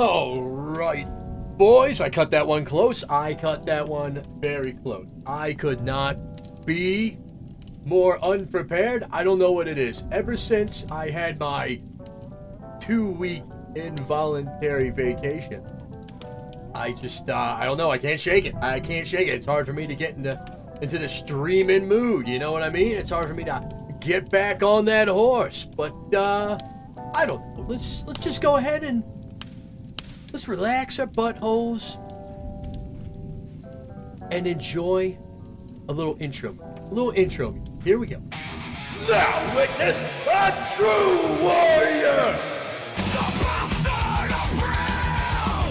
All right, boys, I cut that one close. I cut that one very close. I could not be more unprepared. I don't know what it is. Ever since I had my 2-week involuntary vacation, I just, I don't know. I can't shake it. I can't shake it. It's hard for me to get into the streaming mood. You know what I mean? It's hard for me to get back on that horse. But, I don't know. Let's just go ahead and let's relax our buttholes and enjoy a little intro. A little intro. Here we go. Now witness a true warrior! The bastard of Brill!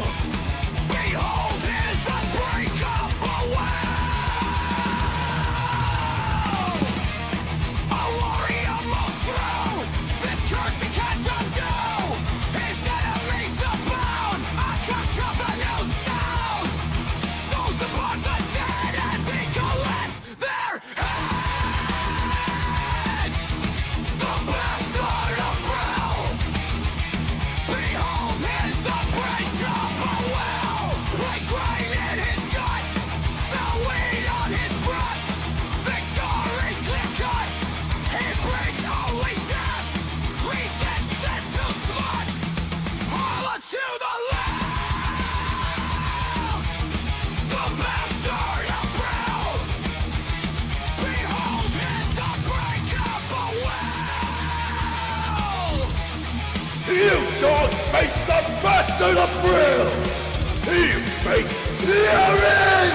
Behold his unbreakable will! A warrior most true! This curse he can't undo! His enemies You dogs face the bastard of Brill! You face the end!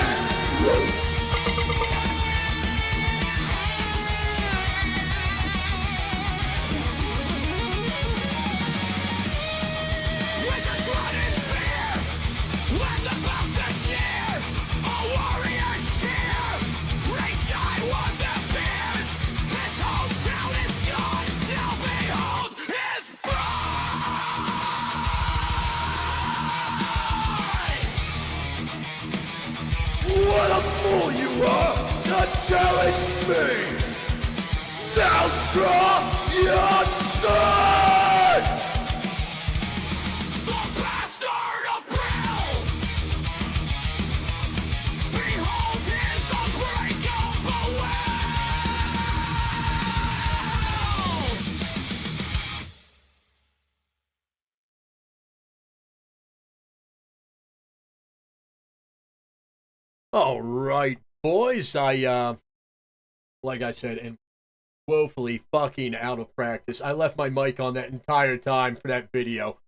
Wizards run in fear when the bastards near. A warrior cheer. Race I won the beers. His whole town is gone. Now behold his bride. What a fool you are to challenge me! Now draw your sword! The bastard of Brill. Behold his unbreakable will. All right, boys. Like I said, am woefully fucking out of practice. I left my mic on that entire time for that video.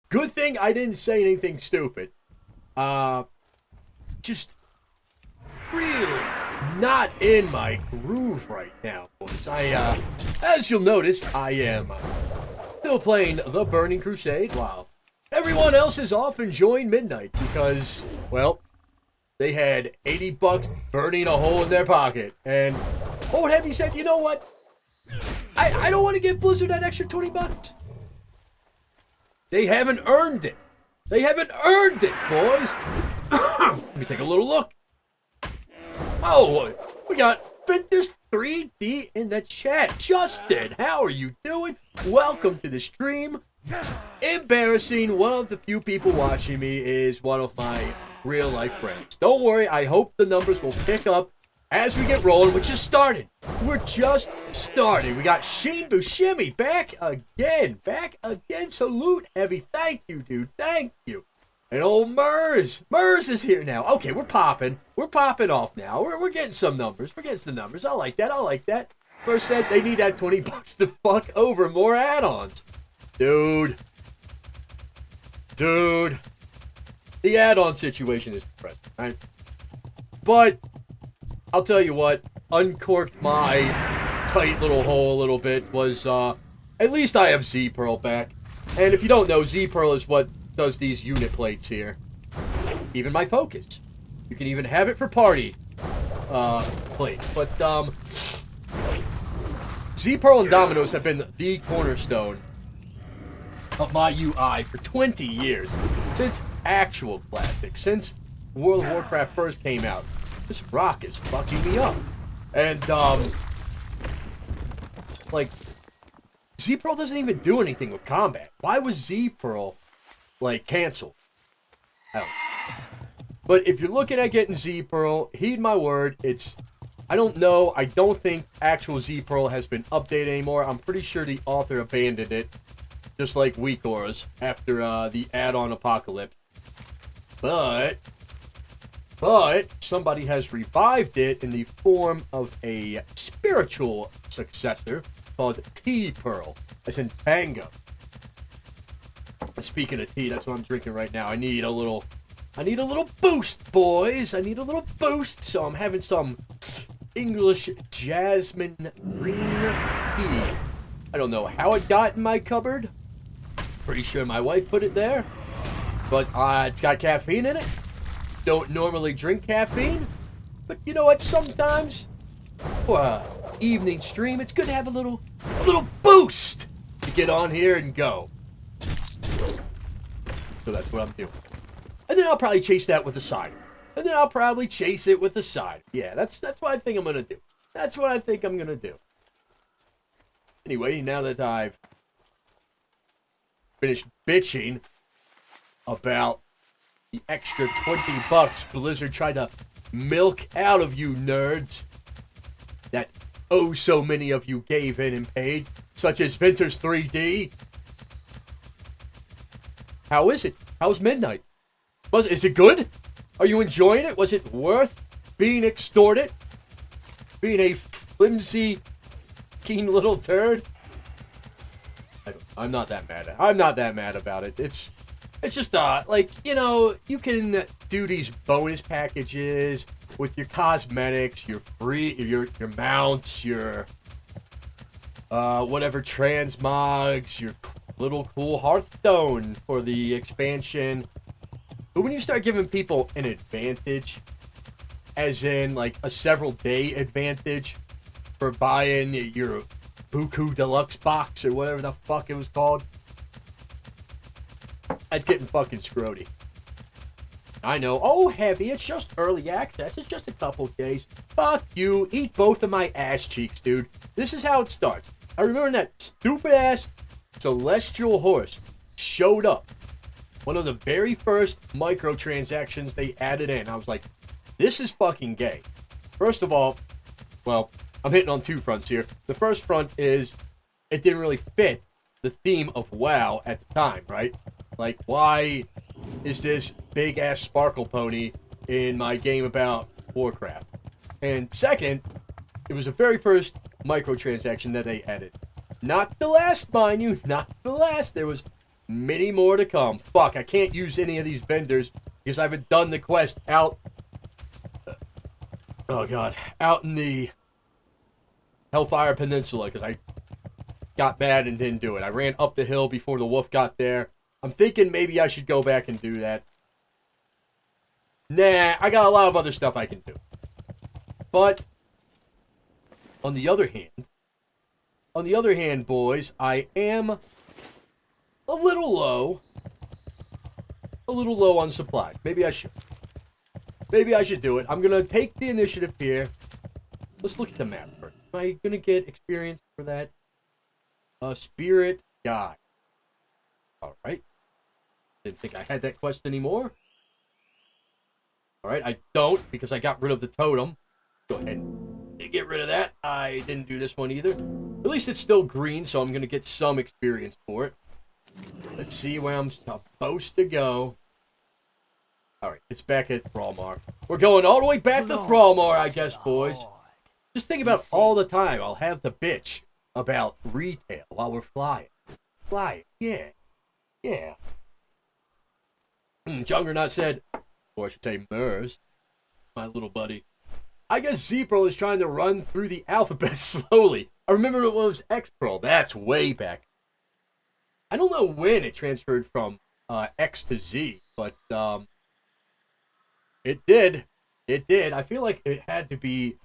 Good thing I didn't say anything stupid. Just really not in my groove right now, boys. As you'll notice, I am still playing The Burning Crusade while everyone else is off enjoying midnight because, well, they had $80 burning a hole in their pocket. And old Heavie said, you know what? I don't want to give Blizzard that extra $20. They haven't earned it. They haven't earned it, boys. Let me take a little look. Oh, we got Venters 3D in the chat. Justin, how are you doing? Welcome to the stream. Embarrassing. One of the few people watching me is one of my real life friends. Don't worry, I hope the numbers will pick up as we get rolling. We're just starting. We're just starting. We got Sheen Buscemi back again. Back again. Salute, Heavie. Thank you, dude. Thank you. And old Mers. Mers is here now. Okay, we're popping. We're popping off now. We're getting some numbers. We're getting some numbers. I like that. I like that. Mers said they need that $20 to fuck over more add-ons. Dude. The add-on situation is depressing, right? But I'll tell you what, uncorked my tight little hole a little bit was, at least I have Z-Pearl back. And if you don't know, Z-Pearl is what does these unit plates here. Even my focus. You can even have it for party, plates. But, Z-Pearl and Dominoes have been the cornerstone of my UI for 20 years. Since actual classic, since World of Warcraft first came out. This rock is fucking me up. And, like, Z-Pearl doesn't even do anything with combat. Why was Z-Pearl, like, canceled? I don't know. But if you're looking at getting Z-Pearl, heed my word, I don't know, I don't think actual Z-Pearl has been updated anymore. I'm pretty sure the author abandoned it, just like Weak Auras, after, the add-on Apocalypse. But somebody has revived it in the form of a spiritual successor called T-Pearl, as in Tango. Speaking of tea, that's what I'm drinking right now. I need a little boost, boys. I need a little boost, so I'm having some English jasmine green tea. I don't know how it got in my cupboard. Pretty sure my wife put it there. But it's got caffeine in it. Don't normally drink caffeine. But you know what? Sometimes, for an evening stream, it's good to have a little boost to get on here and go. So that's what I'm doing. And then I'll probably chase that with a cider. And then I'll probably chase it with a cider. Yeah, that's what I think I'm going to do. That's what I think I'm going to do. Anyway, now that I've finished bitching about the extra $20 Blizzard tried to milk out of you nerds that oh so many of you gave in and paid, such as Venters 3D. How is it? How's midnight? Is it good? Are you enjoying it? Was it worth being extorted? Being a flimsy, keen little turd? I'm not that mad. I'm not that mad about it. It's just like, you know, you can do these bonus packages with your cosmetics, your mounts, your whatever transmogs, your little cool Hearthstone for the expansion. But when you start giving people an advantage, as in like a several day advantage for buying your Buku Deluxe box or whatever the fuck it was called, that's getting fucking scroty. I know. Oh, Heavie, it's just early access. It's just a couple days. Fuck you. Eat both of my ass cheeks, dude. This is how it starts. I remember when that stupid-ass Celestial Horse showed up. One of the very first microtransactions they added in. I was like, this is fucking gay. First of all, well, I'm hitting on two fronts here. The first front is it didn't really fit the theme of WoW at the time, right? Like, why is this big-ass sparkle pony in my game about Warcraft? And second, it was the very first microtransaction that they added. Not the last, mind you, not the last. There was many more to come. Fuck, I can't use any of these vendors because I haven't done the quest out... Oh, God. Out in the Hellfire Peninsula because I got mad and didn't do it. I ran up the hill before the wolf got there. I'm thinking maybe I should go back and do that. Nah, I got a lot of other stuff I can do. But, on the other hand, boys, I am a little low on supply. Maybe I should do it. I'm going to take the initiative here. Let's look at the map first. Am I going to get experience for that? Spirit Guide. Alright. Didn't think I had that quest anymore. Alright, I don't because I got rid of the totem. Go ahead and get rid of that. I didn't do this one either. At least it's still green, so I'm going to get some experience for it. Let's see where I'm supposed to go. Alright, it's back at Thrallmar. We're going all the way back to Thrallmar, I guess, boys. Just think about all the time I'll have the bitch about retail while we're flying. Flying, yeah. Yeah. Juggernaut said, or I should say Mers, my little buddy. I guess Z-Pearl is trying to run through the alphabet slowly. I remember it was X-Pearl. That's way back. I don't know when it transferred from X to Z, but it did. It did. I feel like it had to be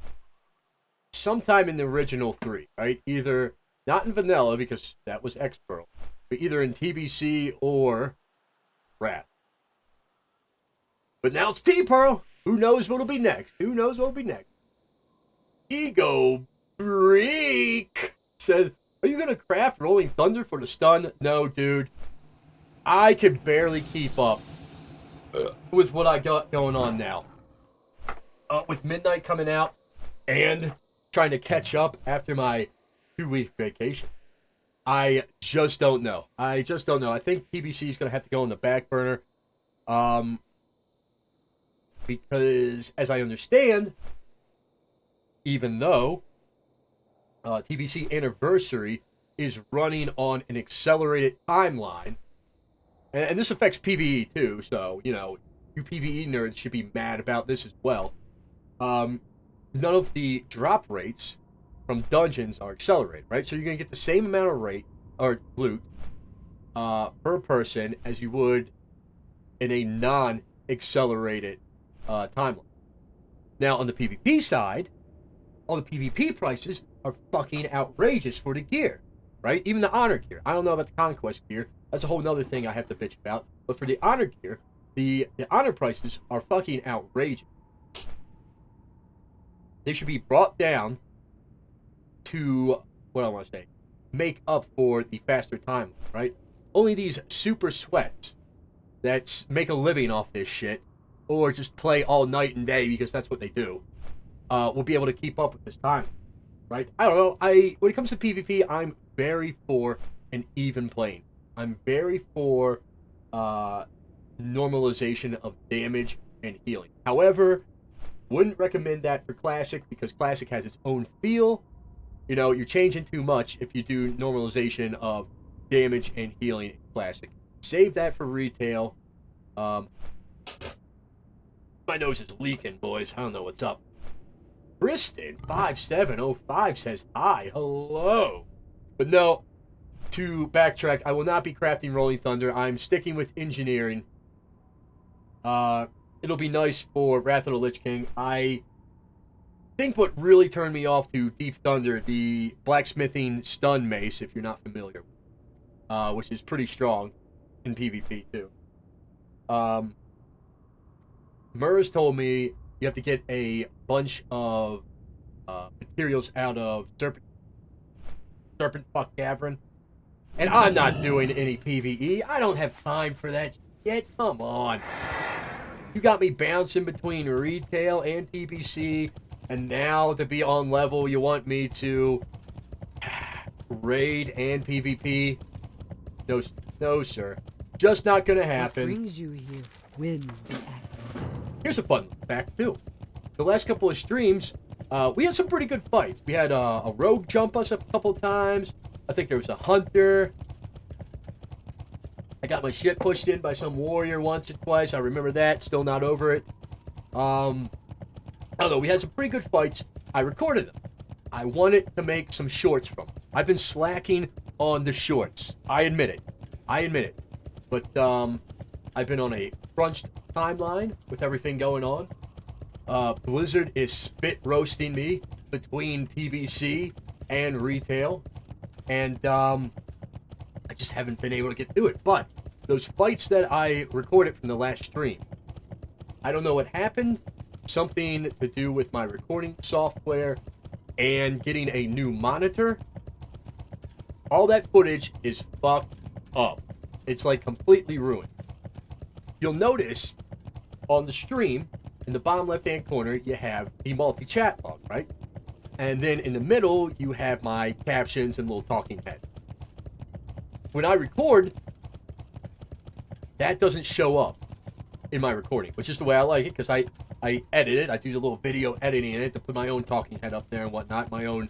sometime in the original 3, right? Either, not in Vanilla, because that was X-Pearl, but either in TBC or Rat. But now it's T-Pearl. Who knows what'll be next? Who knows what'll be next? Ego Break says, are you going to craft Rolling Thunder for the stun? No, dude. I can barely keep up with what I got going on now. With Midnight coming out and trying to catch up after my 2-week vacation. I just don't know. I think TBC is going to have to go on the back burner. Because, as I understand, even though TBC Anniversary is running on an accelerated timeline, and this affects PvE too, so, you know, you PvE nerds should be mad about this as well. None of the drop rates from dungeons are accelerated, right? So you're going to get the same amount of rate, or loot, per person as you would in a non-accelerated timeline. Now, on the PvP side, all the PvP prices are fucking outrageous for the gear, right? Even the honor gear. I don't know about the conquest gear. That's a whole nother thing I have to bitch about. But for the honor gear, the honor prices are fucking outrageous. They should be brought down to, what I want to say, make up for the faster timeline, right? Only these super sweats that make a living off this shit, or just play all night and day because that's what they do, will be able to keep up with this time, right? I don't know. When it comes to PvP, I'm very for an even playing. I'm very for normalization of damage and healing. However, wouldn't recommend that for Classic because Classic has its own feel. You know, you're changing too much if you do normalization of damage and healing in Classic. Save that for retail. My nose is leaking, boys. I don't know what's up. Kristen 5705 says hi. Hello. But no, to backtrack, I will not be crafting Rolling Thunder. I'm sticking with engineering. It'll be nice for Wrath of the Lich King. I think what really turned me off to Deep Thunder, the blacksmithing stun mace, if you're not familiar, which is pretty strong in PvP too. Murs told me you have to get a bunch of materials out of Serpent Fuck Cavern. And I'm not doing any PvE. I don't have time for that shit. Come on. You got me bouncing between retail and TBC, and now to be on level, you want me to raid and PvP? No, no, sir. Just not gonna happen. What brings you here wins the act. Here's a fun fact, too. The last couple of streams, we had some pretty good fights. We had a rogue jump us a couple times. I think there was a hunter. I got my shit pushed in by some warrior once or twice. I remember that. Still not over it. I don't know. We had some pretty good fights. I recorded them. I wanted to make some shorts from them. I've been slacking on the shorts. I admit it. But I've been on a crunched timeline with everything going on. Blizzard is spit roasting me between TBC and retail. And I just haven't been able to get through it. But those fights that I recorded from the last stream, I don't know what happened. Something to do with my recording software and getting a new monitor. All that footage is fucked up. It's like completely ruined. You'll notice on the stream, in the bottom left-hand corner, you have the multi-chat log, right? And then in the middle, you have my captions and little talking head. When I record, that doesn't show up in my recording, which is the way I like it, because I edit it. I do the little video editing in it to put my own talking head up there and whatnot, my own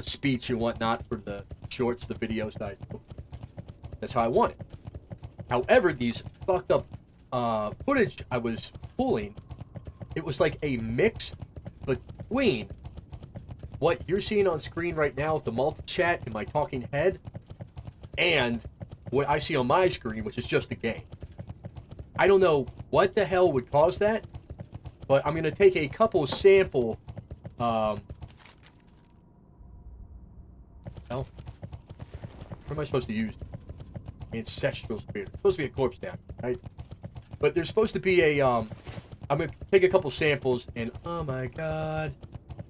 speech and whatnot for the shorts, the videos that I do. That's how I want it. However, these fucked up footage I was pulling, it was like a mix between what you're seeing on screen right now with the multi-chat and my talking head and what I see on my screen, which is just a game. I don't know what the hell would cause that, but I'm going to take a couple sample where am I supposed to use ancestral spirit? It's supposed to be a corpse down, right? But there's supposed to be a I'm going to take a couple samples and oh my god.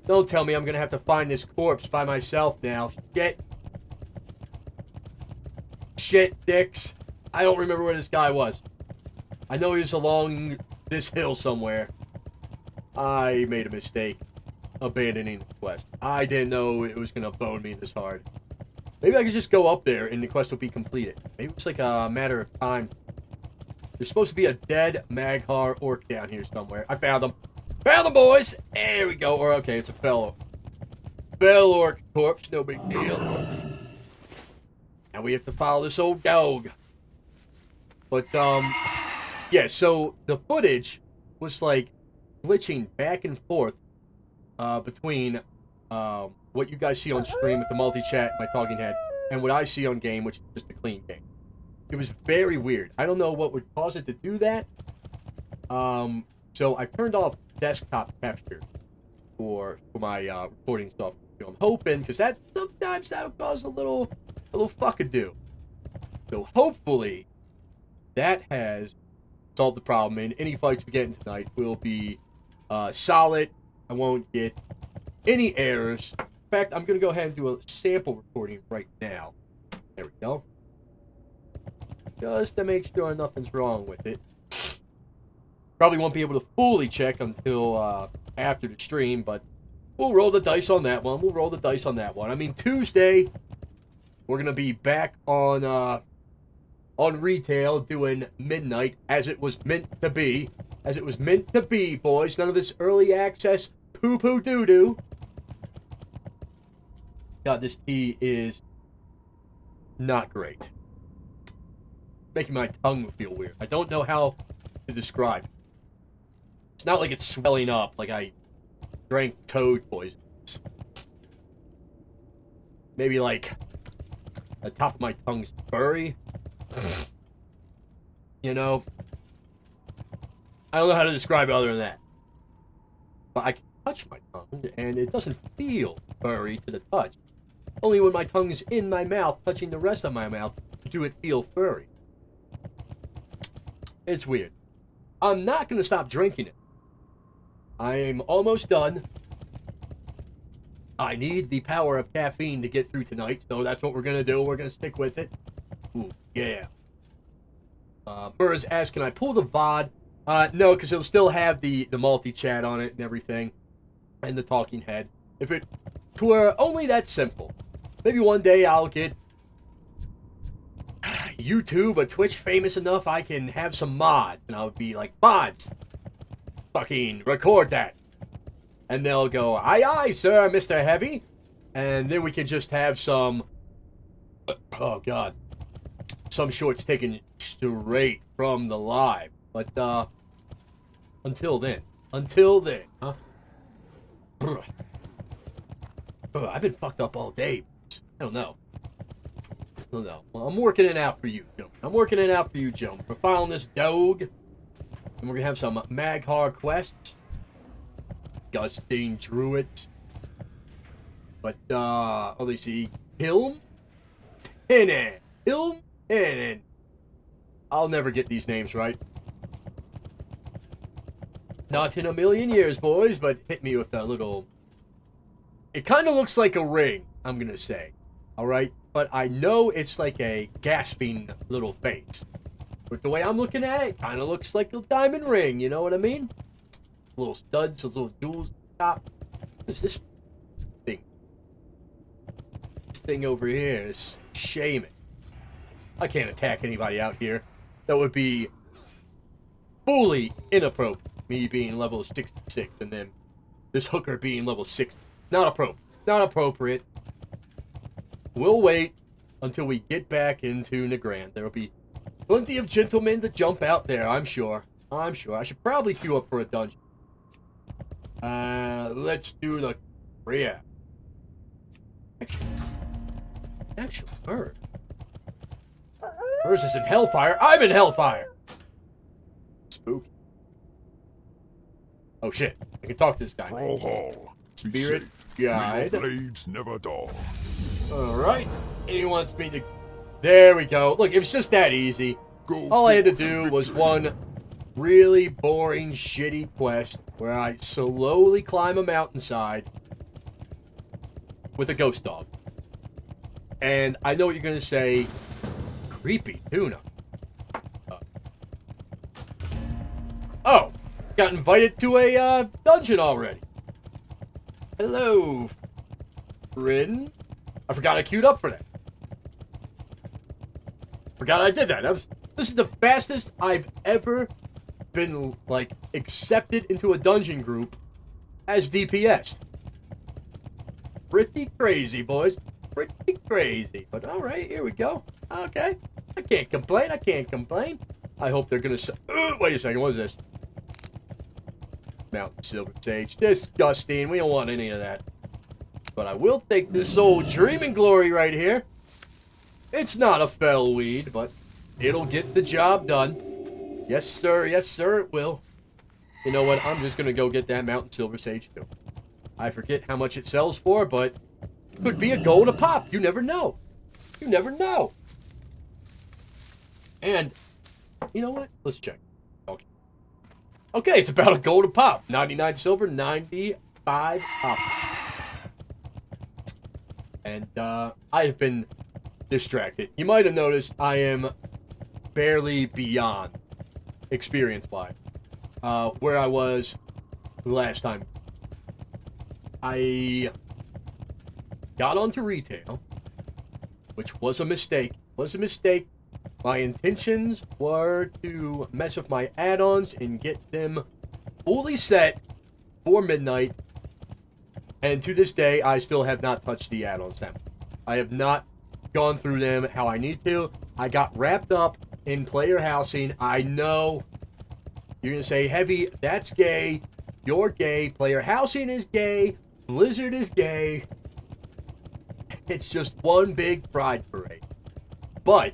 Don't tell me I'm going to have to find this corpse by myself now. Shit, dicks. I don't remember where this guy was. I know he was along this hill somewhere. I made a mistake abandoning the quest. I didn't know it was going to bone me this hard. Maybe I could just go up there and the quest will be completed. Maybe it's like a matter of time. There's supposed to be a dead Maghar orc down here somewhere. I found him. Found them, boys! There we go. Or, okay, it's a fell orc corpse. No big deal. Now we have to follow this old dog. But, yeah, so the footage was, like, glitching back and forth between what you guys see on stream with the multi-chat, my talking head, and what I see on game, which is just a clean game. It was very weird. I don't know what would cause it to do that. So I turned off desktop capture for my recording software. I'm hoping, because that sometimes that'll cause a little fuckadoo. So hopefully that has solved the problem, and any fights we get in tonight will be solid. I won't get any errors. In fact, I'm going to go ahead and do a sample recording right now. There we go. Just to make sure nothing's wrong with it. Probably won't be able to fully check until after the stream, but we'll roll the dice on that one. I mean, Tuesday, we're going to be back on retail doing midnight as it was meant to be. As it was meant to be, boys. None of this early access poo-poo doo-doo. God, this tea is not great. making my tongue feel weird. I don't know how to describe it. It's not like it's swelling up like I drank toad poison. Maybe like the top of my tongue's furry. You know? I don't know how to describe it other than that. But I can touch my tongue, and it doesn't feel furry to the touch. Only when my tongue's in my mouth, touching the rest of my mouth, do it feel furry. It's weird. I'm not going to stop drinking it. I'm almost done. I need the power of caffeine to get through tonight, so that's what we're going to do. We're going to stick with it. Ooh, yeah. Murs asked, can I pull the VOD? No, because it'll still have the multi-chat on it and everything. And the talking head. If it were only that simple. Maybe one day I'll get YouTube or Twitch famous enough I can have some mods. And I'll be like, mods, fucking record that. And they'll go, aye aye, sir, Mr. Heavie. And then we can just have some, oh god, some shorts taken straight from the live. But, until then, huh? I've been fucked up all day. I don't know. Well, I'm working it out for you, Joe. We're filing this dog. And we're gonna have some Maghar quests. Gusting Druids. But, let me see. Hilm? Hilm? I'll never get these names right. Not in a million years, boys, but hit me with a little... It kind of looks like a ring, I'm gonna say. Alright? But I know it's like a gasping little face. But the way I'm looking at it, kind of looks like a diamond ring, you know what I mean? Little studs, those little jewels at the top. What is this thing? This thing over here is shaming. I can't attack anybody out here. That would be fully inappropriate. Me being level 66 and then this hooker being level 6. Not appropriate. We'll wait until we get back into Nagrand. There will be plenty of gentlemen to jump out there, I'm sure. I should probably queue up for a dungeon. Let's do the... Yeah. Actually, Murs. Murs is in Hellfire. I'm in Hellfire! Spooky. Oh shit, I can talk to this guy. Brawl Hall. Be Spirit safe. guide. May your blades never dull. Alright. He wants me to... There we go. Look, it was just that easy. All I had to do was one really boring, shitty quest where I slowly climb a mountainside with a ghost dog. And I know what you're going to say. Creepy tuna. Oh. Got invited to a dungeon already. Hello, Bryn. I forgot I queued up for that. Forgot I did that. This is the fastest I've ever been, like, accepted into a dungeon group as DPS. Pretty crazy, boys. Pretty crazy. But alright, here we go. Okay. I can't complain. I hope they're gonna say... wait a second, what is this? Mountain Silver Sage. Disgusting. We don't want any of that. But I will take this old Dreaming Glory right here. It's not a fell weed, but it'll get the job done. Yes, sir. Yes, sir, it will. You know what? I'm just going to go get that Mountain Silver Sage, too. I forget how much it sells for, but it could be a gold a pop. You never know. You never know. And, you know what? Let's check. Okay, it's about a gold a pop. 99 silver, 95 pop. And, I have been distracted. You might have noticed I am barely beyond experience-wise. Where I was last time. I got onto retail, which was a mistake. My intentions were to mess with my add-ons and get them fully set for midnight. And to this day, I still have not touched the add-ons. I have not gone through them how I need to. I got wrapped up in player housing. I know you're going to say, Heavy, that's gay. You're gay. Player housing is gay. Blizzard is gay. It's just one big pride parade. But,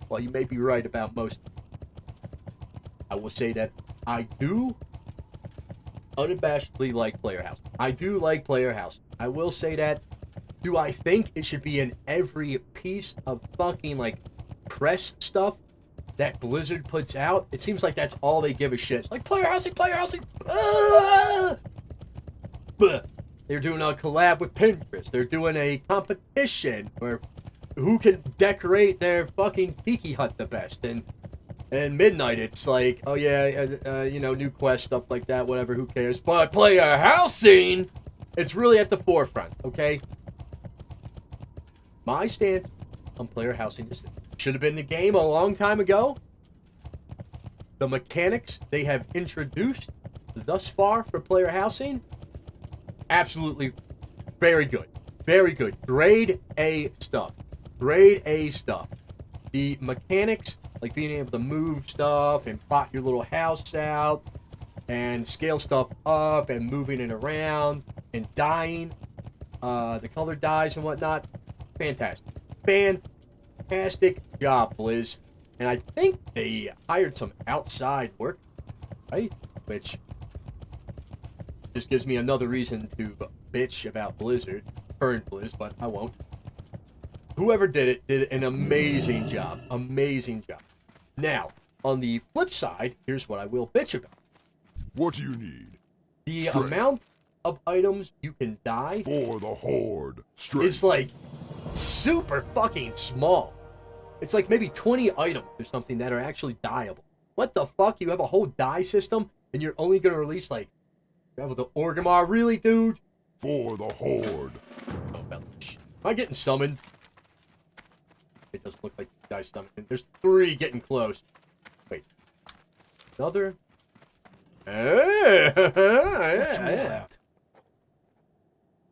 well, you may be right about most. I will say that I do unabashedly like player housing. I do like player housing. I will say that. Do I think it should be in every piece of fucking, like, press stuff that Blizzard puts out? It seems like that's all they give a shit. It's like, player housing, player housing. But they're doing a collab with Pinterest. They're doing a competition where who can decorate their fucking tiki hut the best. And Midnight, it's like, oh yeah, you know, new quest, stuff like that, whatever, who cares. But player housing, it's really at the forefront, okay? My stance on player housing is should have been the game a long time ago. The mechanics they have introduced thus far for player housing, absolutely very good. Very good. Grade A stuff. Grade A stuff. The mechanics, like being able to move stuff and plot your little house out and scale stuff up and moving it around and dyeing, the color dyes and whatnot. Fantastic. Fantastic job, Blizz. And I think they hired some outside work, right? Which just gives me another reason to bitch about Blizzard, current Blizz, but I won't. Whoever did it did an amazing job. Amazing job. Now, on the flip side, here's what I will bitch about. What do you need? The Strength. amount of items you can dye For the Horde. Strength. is like super fucking small. It's like maybe 20 items or something that are actually dyeable. What the fuck? You have a whole dye system and you're only going to release like travel the Orgrimmar? Really, dude? For the Horde. Oh, am I getting summoned? It doesn't look like the guy's summoned. There's 3 getting close. Wait. Another? Yeah.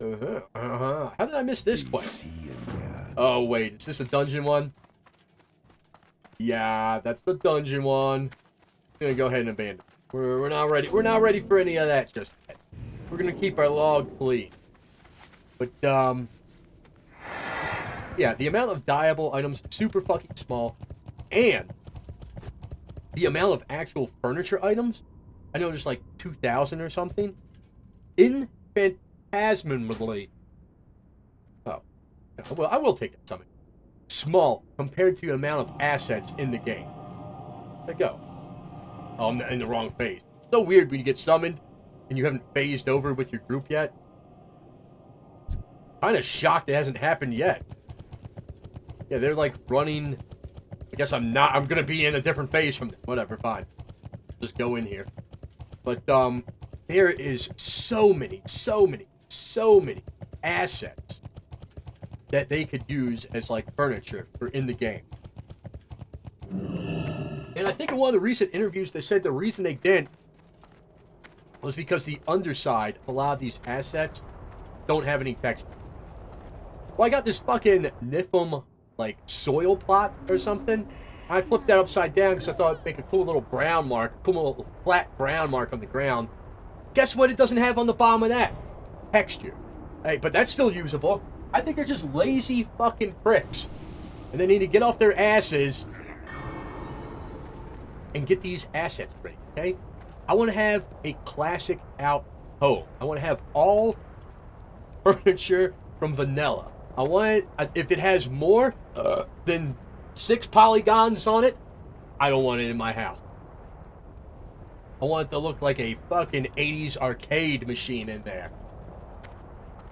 How did I miss this quest? Oh, wait. Is this a dungeon one? Yeah, that's the dungeon one. I'm gonna go ahead and abandon it. We're not ready. We're not ready for any of that just yet. We're gonna keep our log clean. But, yeah, the amount of dyeable items, super fucking small. And the amount of actual furniture items, I know there's like 2,000 or something. Infinitesimally. Oh. Well, I will take that summon. Small compared to the amount of assets in the game. There you go. Oh, I'm in the wrong phase. So weird when you get summoned and you haven't phased over with your group yet. Kind of shocked it hasn't happened yet. Yeah, they're like running. I guess I'm not. I'm gonna be in a different phase from them. Whatever, fine. Just go in here. But there is so many assets that they could use as like furniture for in the game. And I think in one of the recent interviews they said the reason they didn't was because the underside of a lot of these assets don't have any texture. Well, I got this fucking Niflheim like soil plot or something. I flipped that upside down because I thought it'd make a cool little brown mark, cool little flat brown mark on the ground. Guess what it doesn't have on the bottom of that? Texture. Hey, but that's still usable. I think they're just lazy fucking pricks. And they need to get off their asses and get these assets ready, okay? I want to have a classic out home. I want to have all furniture from vanilla. I want it, if it has more than 6 polygons on it, I don't want it in my house. I want it to look like a fucking 80s arcade machine in there.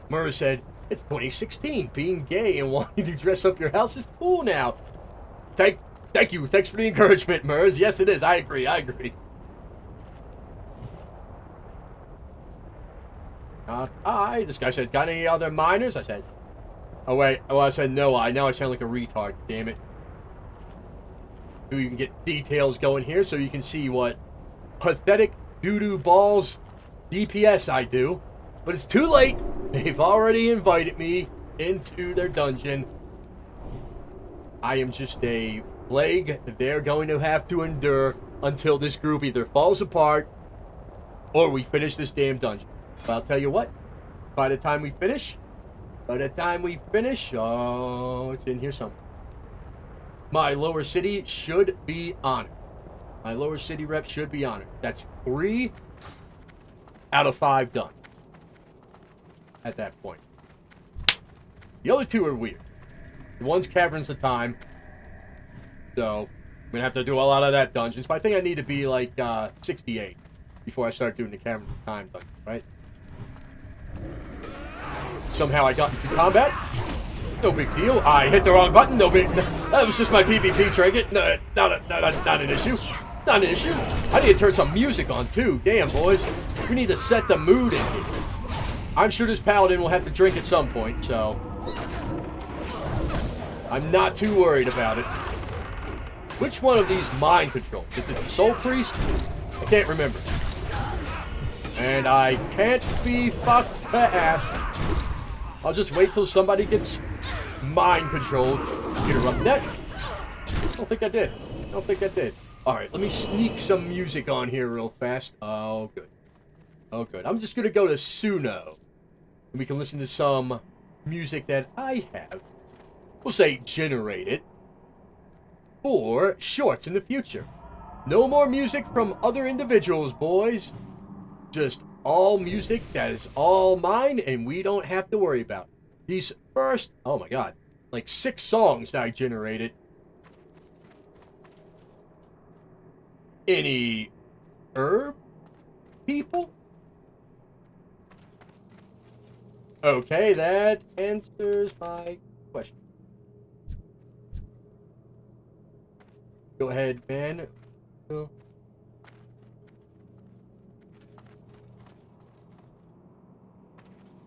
Murr said, it's 2016. Being gay and wanting to dress up your house is cool now. Thank you. Thanks for the encouragement, Murs. Yes, it is. I agree. Hi. This guy said, got any other miners? I said, oh, wait. Oh, I said no. Now I sound like a retard. Damn it. So you can get details going here so you can see what pathetic doo-doo balls DPS I do. But it's too late. They've already invited me into their dungeon. I am just a plague they're going to have to endure until this group either falls apart or we finish this damn dungeon. But I'll tell you what, by the time we finish, oh, it's in here somewhere. My lower city should be honored. My lower city rep should be honored. That's 3 out of 5 done at that point. The other 2 are weird. The one's Caverns of Time. So, I'm going to have to do a lot of that dungeons. But I think I need to be like 68 before I start doing the Caverns of Time dungeon, right? Somehow I got into combat. No big deal. I hit the wrong button. No big... That was just my PvP trinket. No, not an issue. Not an issue. I need to turn some music on, too. Damn, boys. We need to set the mood in here. I'm sure this paladin will have to drink at some point, so... I'm not too worried about it. Which one of these mind control? Is it the Soul Priest? I can't remember. And I can't be fucked to ask. I'll just wait till somebody gets mind controlled. Interrupt that. I don't think I did. Alright, let me sneak some music on here real fast. Oh, good. Oh, good. I'm just gonna go to Suno. And we can listen to some music that I have. We'll say generated for shorts in the future. No more music from other individuals, boys. Just all music that is all mine, and we don't have to worry about these first, oh my god, like 6 songs that I generated. Any herb people? Okay, that answers my question. Go ahead, man. We'll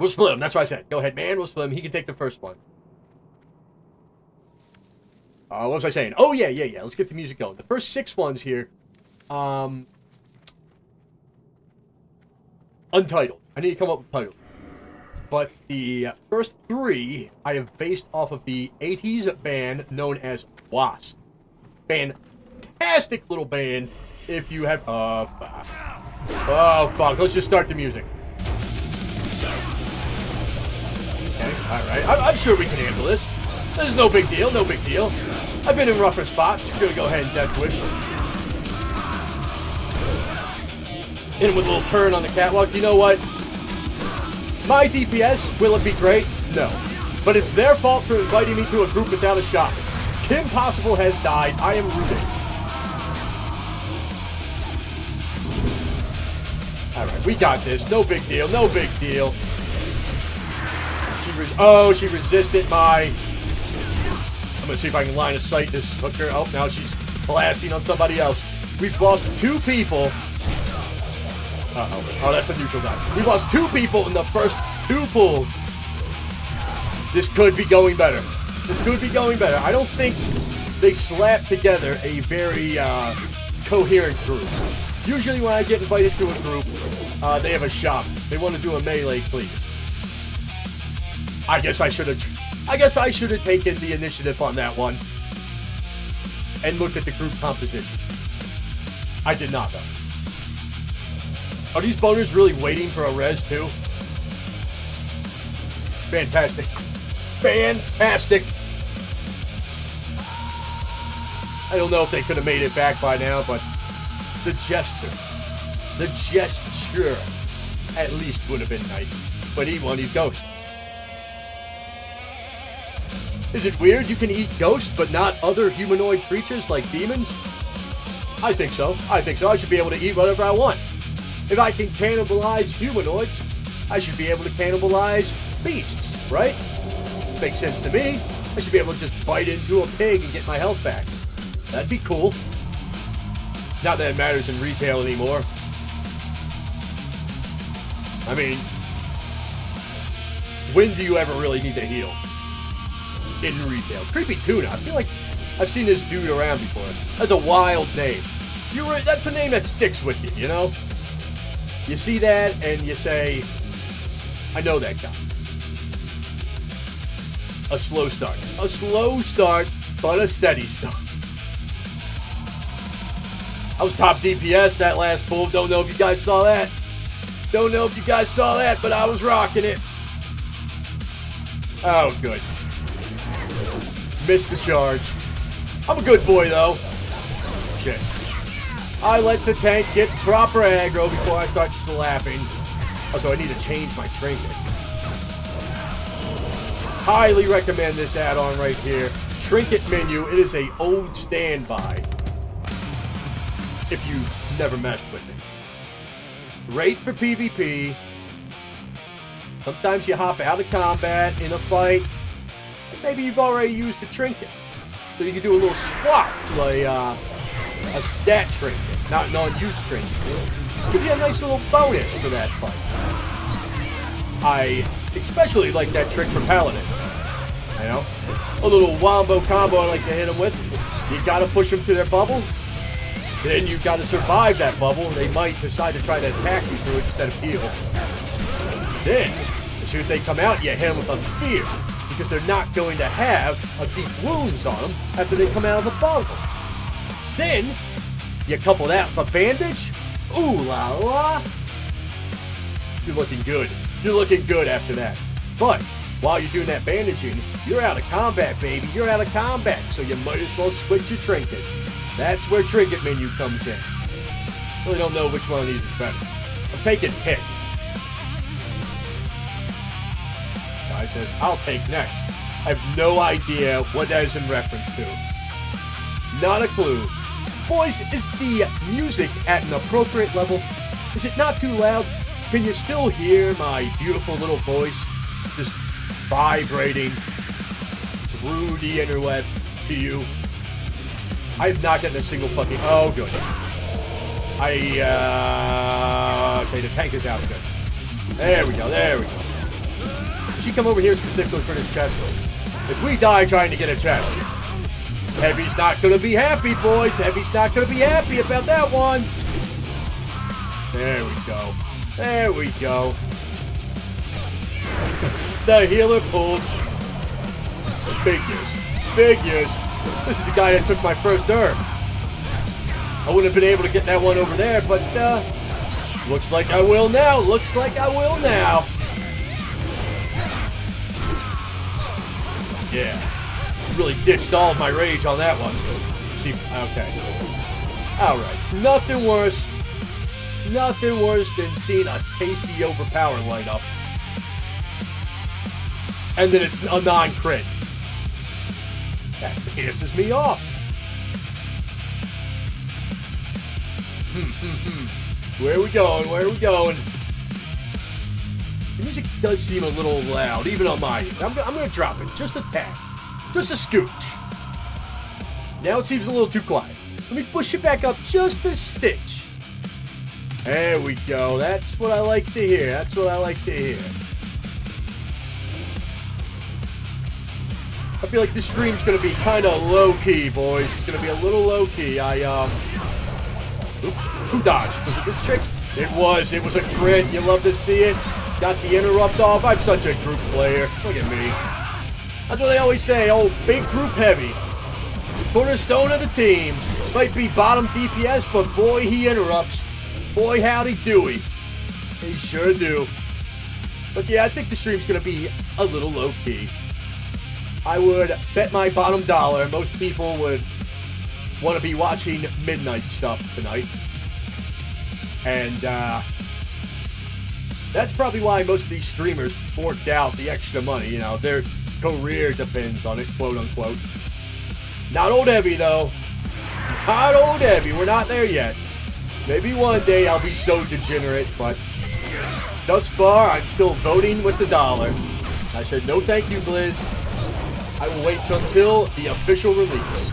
split him. That's what I said. Go ahead, man. We'll split him. He can take the first one. What was I saying? Oh, yeah. Let's get the music going. The first 6 ones here. Untitled. I need to come up with a title. But the first 3 I have based off of the 80s band known as Wasp. Fantastic little band. If you have... Oh, fuck. Let's just start the music. Okay, alright. I'm sure we can handle this. This is no big deal, I've been in rougher spots. We're gonna go ahead and Death Wish. In with a little turn on the catwalk. You know what? My DPS, will it be great? No. But it's their fault for inviting me to a group without a shot. Kim Possible has died. I am rooting. Alright, we got this. No big deal. She resisted my... I'm gonna see if I can line of sight this hooker. Oh, now she's blasting on somebody else. We've lost 2 people. Uh-oh. Oh, that's a neutral die. We've lost 2 people in the first 2 pulls. This could be going better. I don't think they slap together a very coherent group. Usually when I get invited to a group, they have a shop. They want to do a melee, please. I guess I should have taken the initiative on that one and looked at the group composition. I did not, though. Are these boners really waiting for a res, too? Fantastic. I don't know if they could have made it back by now, but the gesture at least would have been nice. But he won, he's ghost. Is it weird you can eat ghosts but not other humanoid creatures like demons? I think so. I should be able to eat whatever I want. If I can cannibalize humanoids, I should be able to cannibalize beasts, right? Makes sense to me. I should be able to just bite into a pig and get my health back. That'd be cool. Not that it matters in retail anymore. I mean, when do you ever really need to heal? In retail. Creepy Tuna. I feel like I've seen this dude around before. That's a wild name. That's a name that sticks with you, you know? You see that and you say, I know that guy. A slow start. ton of steady stuff. I was top DPS that last pull. Don't know if you guys saw that. Don't know if you guys saw that, but I was rocking it. Oh, good. Missed the charge. I'm a good boy, though. Shit. I let the tank get proper aggro before I start slapping. Also, I need to change my trinket. Highly recommend this add-on right here. Trinket menu. It is a old standby. If you've never messed with it. Great for PvP. Sometimes you hop out of combat in a fight. And maybe you've already used the trinket. So you can do a little swap to a stat trinket, not an unused trinket. Gives you a nice little bonus for that fight. I especially like that trick for Paladin. You know? A little wombo combo I like to hit them with. You gotta push them to their bubble. Then you gotta survive that bubble. They might decide to try to attack you through it instead of heal. Then, as soon as they come out, you hit them with a fear. Because they're not going to have a deep wounds on them after they come out of the bubble. Then, you couple that with a bandage. Ooh la la. You're looking good. You're looking good after that. But, while you're doing that bandaging, you're out of combat, baby. You're out of combat. So you might as well switch your trinket. That's where trinket menu comes in. Really don't know which one of these is better. I'm taking pick. Guy says, I'll take next. I have no idea what that is in reference to. Not a clue. Boys, is the music at an appropriate level? Is it not too loud? Can you still hear my beautiful little voice just vibrating through the interweb to you? I have not gotten a single fucking... Oh, good. Okay, the tank is out good. There we go, there we go. She come over here specifically for this chest. If we die trying to get a chest, Heavie's not going to be happy, boys. Heavie's not going to be happy about that one. There we go. There we go. The healer pulled. Figures. Figures. This is the guy that took my first herb. I wouldn't have been able to get that one over there, but looks like I will now. Looks like I will now. Yeah. Really ditched all of my rage on that one. See, okay. Alright. Nothing worse. Nothing worse than seeing a tasty overpower light up. And then it's a non-crit. That pisses me off. Where are we going? Where are we going? The music does seem a little loud, even on my end. I'm going to drop it just a tad. Just a scooch. Now it seems a little too quiet. Let me push it back up just a stitch. There we go. That's what I like to hear. That's what I like to hear. I feel like this stream's going to be kind of low-key, boys. It's going to be a little low-key. Oops. Who dodged? Was it this chick? It was. It was a crit. You love to see it. Got the interrupt off. I'm such a group player. Look at me. That's what they always say. Oh, big group Heavie. Cornerstone of the team. Might be bottom DPS, but boy, he interrupts. Boy, howdy doey. He sure do. But yeah, I think the stream's going to be a little low-key. I would bet my bottom dollar most people would want to be watching midnight stuff tonight. And that's probably why most of these streamers forked out the extra money. You know, their career depends on it, quote unquote. Not old Heavie, though. Not old Heavie. We're not there yet. Maybe one day I'll be so degenerate, but thus far, I'm still voting with the dollar. I said, no thank you, Blizz. I will wait until the official release.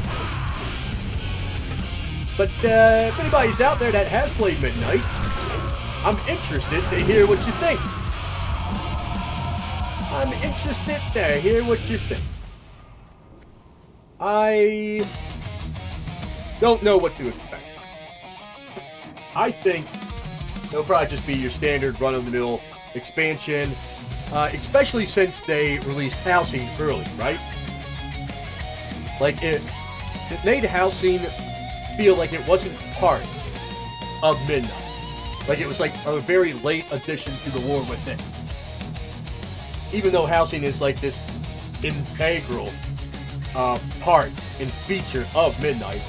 But if anybody's out there that has played Midnight, I'm interested to hear what you think. I'm interested to hear what you think. I don't know what to expect. I think it'll probably just be your standard run-of-the-mill expansion, especially since they released housing early, right? Like, it made housing feel like it wasn't part of Midnight. Like, it was like a very late addition to the War Within. Even though housing is like this integral part and feature of Midnight.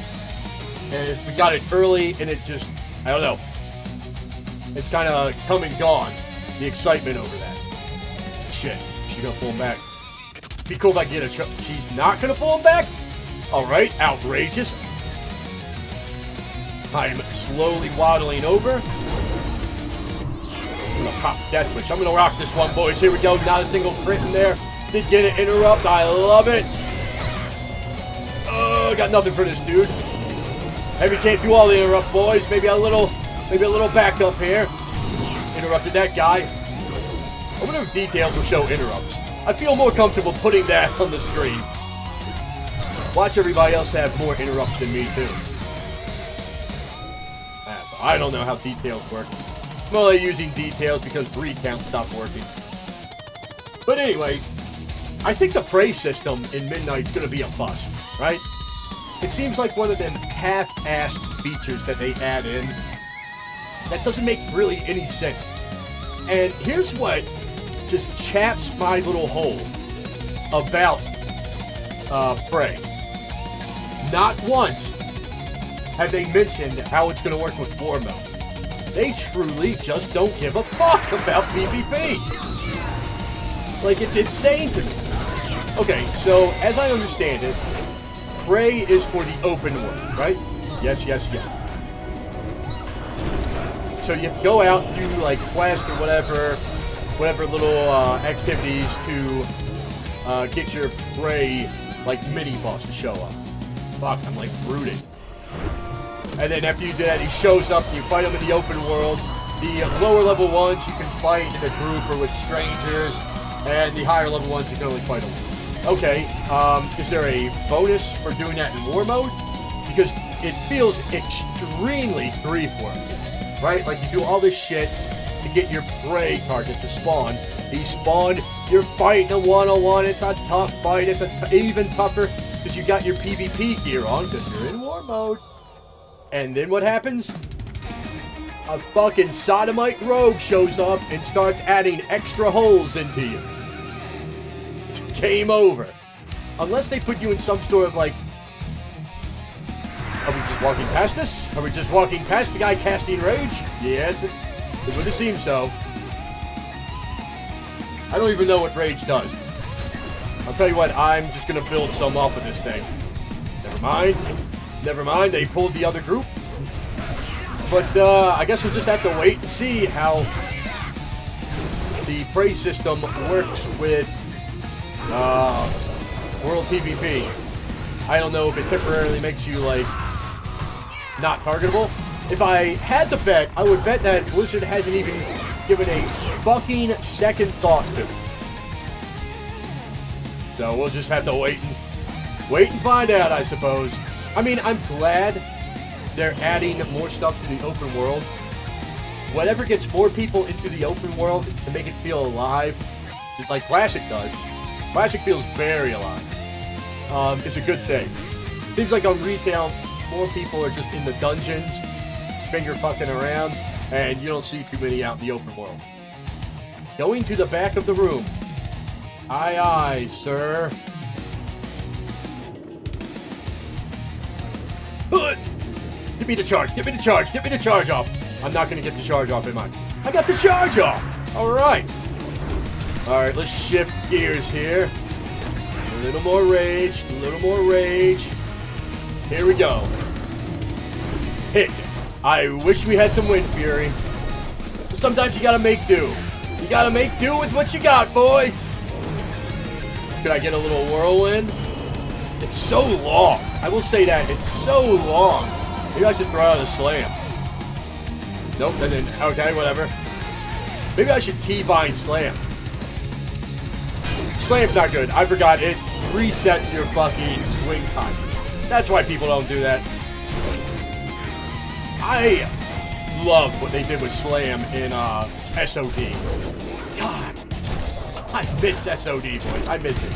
And we got it early, and it just, I don't know. It's kind of come and gone, the excitement over that. Shit, she's gonna pull him back. Be cool if I get a she's not gonna pull him back? Alright, outrageous. I'm slowly waddling over. I'm gonna pop Death Wish. I'm gonna rock this one, boys. Here we go. Not a single crit in there. Did get an interrupt. I love it. Oh, got nothing for this dude. Maybe can't do all the interrupt, boys. Maybe a little backup here. Interrupted that guy. I wonder if details will show interrupts. I feel more comfortable putting that on the screen. Watch everybody else have more interrupts than me, too. I don't know how details work. I'm only using details because recount stopped working. But anyway, I think the praise system in Midnight's gonna be a bust, right? It seems like one of them half-assed features that they add in that doesn't make really any sense. And here's what just chaps my little hole about Prey. Not once have they mentioned how it's going to work with War Mode. They truly just don't give a fuck about PvP. Like, it's insane to me. Okay, so as I understand it, Prey is for the open world, right? Yes, yes, yes. So you go out, do like quests or whatever little activities to get your Prey like mini boss to show up. Fuck, I'm like rooted. And then after you do that, he shows up, you fight him in the open world. The lower level ones you can fight in a group or with strangers, and the higher level ones you can only fight alone. Okay, is there a bonus for doing that in War Mode? Because it feels extremely grief-worthy, right? Like you do all this shit to get your prey target to spawn. He spawned, you're fighting a one-on-one, it's a tough fight, it's even tougher because you got your PvP gear on because you're in War Mode. And then what happens? A fucking sodomite rogue shows up and starts adding extra holes into you. It's game over. Unless they put you in some sort of like... Are we just walking past this? Are we just walking past the guy casting rage? Yes, it would have seemed so. I don't even know what rage does. I'll tell you what, I'm just going to build some off of this thing. Never mind. Never mind, they pulled the other group. But I guess we'll just have to wait and see how the praise system works with World PvP. I don't know if it temporarily makes you, like, not targetable. If I had to bet, I would bet that Blizzard hasn't even given a fucking second thought to it. So we'll just have to wait and find out, I suppose. I mean, I'm glad they're adding more stuff to the open world. Whatever gets more people into the open world to make it feel alive, just like Classic does. Classic feels very alive. It's a good thing. Seems like on retail, more people are just in the dungeons, finger fucking around, and you don't see too many out in the open world. Going to the back of the room. Aye, aye, sir. Give me the charge, give me the charge, get me the charge off. I'm not going to get the charge off, am I? I got the charge off. All right. All right, let's shift gears here. A little more rage, a little more rage. Here we go. Hit. I wish we had some Wind Fury. But sometimes you got to make do. You got to make do with what you got, boys. Could I get a little whirlwind? It's so long. I will say that. It's so long. Maybe I should throw out a slam. Nope, that didn't. Okay, whatever. Maybe I should keybind slam. Slam's not good. I forgot. It resets your fucking swing time. That's why people don't do that. I love what they did with slam in SOD. God. I miss SOD, boys. I miss it.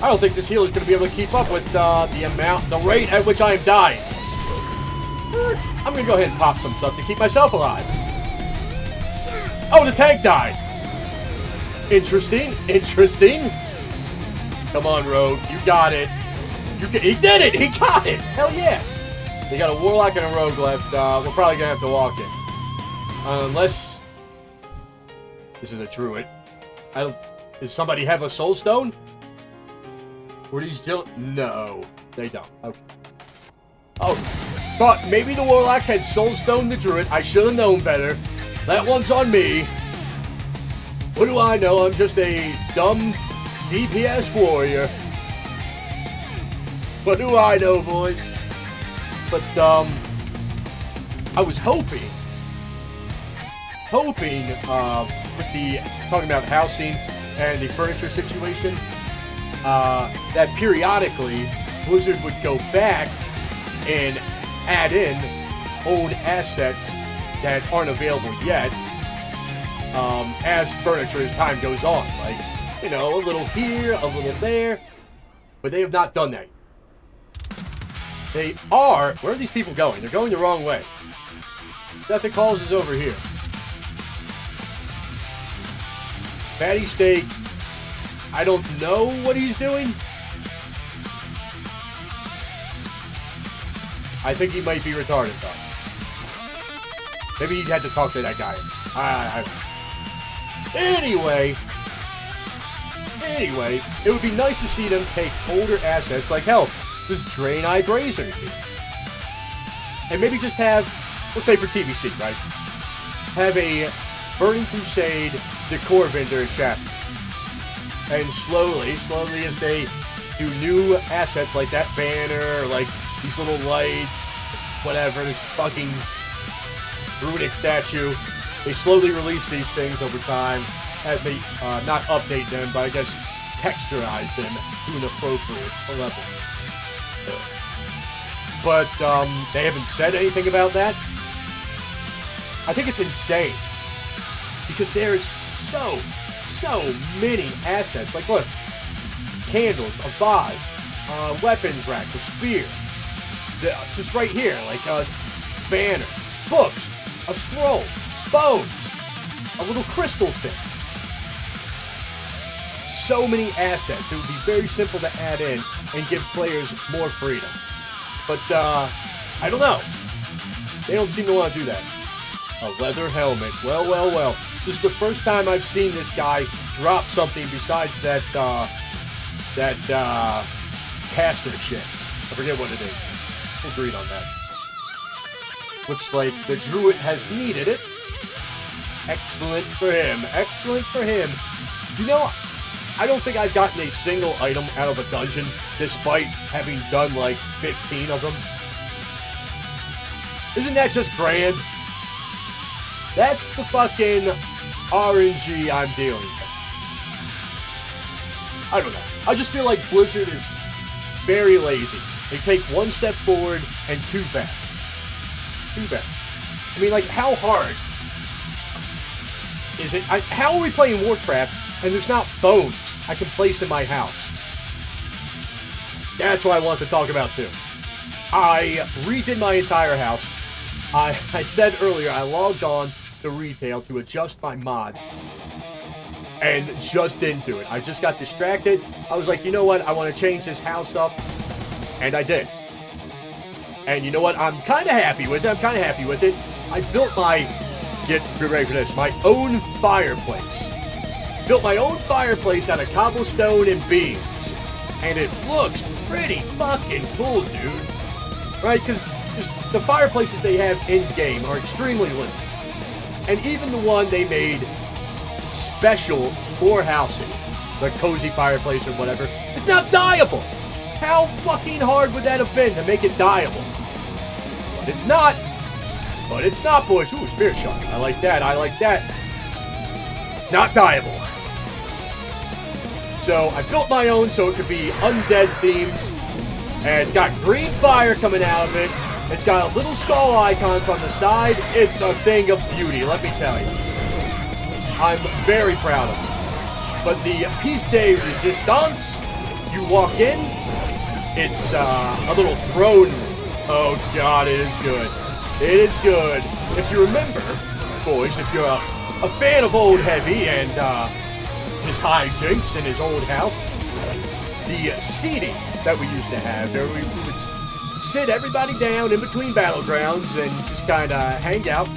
I don't think this healer's going to be able to keep up with the rate at which I am dying. I'm going to go ahead and pop some stuff to keep myself alive. Oh, the tank died. Interesting. Interesting. Come on, Rogue. You got it. He did it. He got it. Hell yeah. They got a Warlock and a Rogue left. We're probably going to have to walk it. Unless this is a Druid. Does somebody have a Soul Stone? Were these still? No, they don't. Okay. Oh, thought maybe the Warlock had Soul Stone the Druid. I should have known better. That one's on me. What do I know? I'm just a dumb DPS warrior. What do I know, boys? But, I was hoping, with the, talking about housing and the furniture situation, that periodically Blizzard would go back and add in own assets that aren't available yet, as furniture as time goes on. Like, you know, a little here, a little there, but they have not done that. They are, where are these people going? They're going the wrong way. Death and Calls is over here. Fatty Steak, I don't know what he's doing. I think he might be retarded, though. Maybe he had to talk to that guy. Anyway, it would be nice to see them take older assets, like hell, this Draenei Brazier here. And maybe just have, let's say for TBC, right? Have a Burning Crusade decor vendor in Shaft. And slowly as they do new assets like that banner, or like these little lights, whatever, this fucking runic statue, they slowly release these things over time as they not update them, but I guess texturize them to an appropriate level. But they haven't said anything about that. I think it's insane because there is so many assets. Like, look, candles, a vase, weapons rack, a spear, just right here, like a banner, books, a scroll, bones, a little crystal thing. So many assets. It would be very simple to add in and give players more freedom. But, I don't know. They don't seem to want to do that. A leather helmet. Well. This is the first time I've seen this guy drop something besides that caster shit. I forget what it is. Agreed on that. Looks like the Druid has needed it. Excellent for him. Excellent for him. You know, I don't think I've gotten a single item out of a dungeon, despite having done like 15 of them. Isn't that just grand? That's the fucking RNG I'm dealing with. I don't know. I just feel like Blizzard is very lazy. They take one step forward and two back. I mean, like, how hard is it? How are we playing Warcraft and there's not phones I can place in my house? That's what I want to talk about too. I redid my entire house. I said earlier I logged on to retail to adjust my mod and just didn't do it. I just got distracted. I was like, you know what? I want to change this house up, and I did. And you know what? I'm kind of happy with it. I built my, get ready for this, my own fireplace. Built my own fireplace out of cobblestone and beams. And it looks pretty fucking cool, dude. Right? Because the fireplaces they have in-game are extremely limited. And even the one they made special for housing, the cozy fireplace or whatever, it's not dyeable. How fucking hard would that have been to make it dyeable? But it's not. Boys. Ooh, Spirit Shot. I like that. Not dyeable. So I built my own so it could be undead themed. And it's got green fire coming out of it. It's got little skull icons on the side. It's a thing of beauty, let me tell you. I'm very proud of it. But the piece de resistance, you walk in, it's a little throne room. Oh God, it is good. It is good. If you remember, boys, if you're a fan of old Heavie and his hijinks in his old house, the seating that we used to have, there we would sit everybody down in between battlegrounds and just kind of hang out.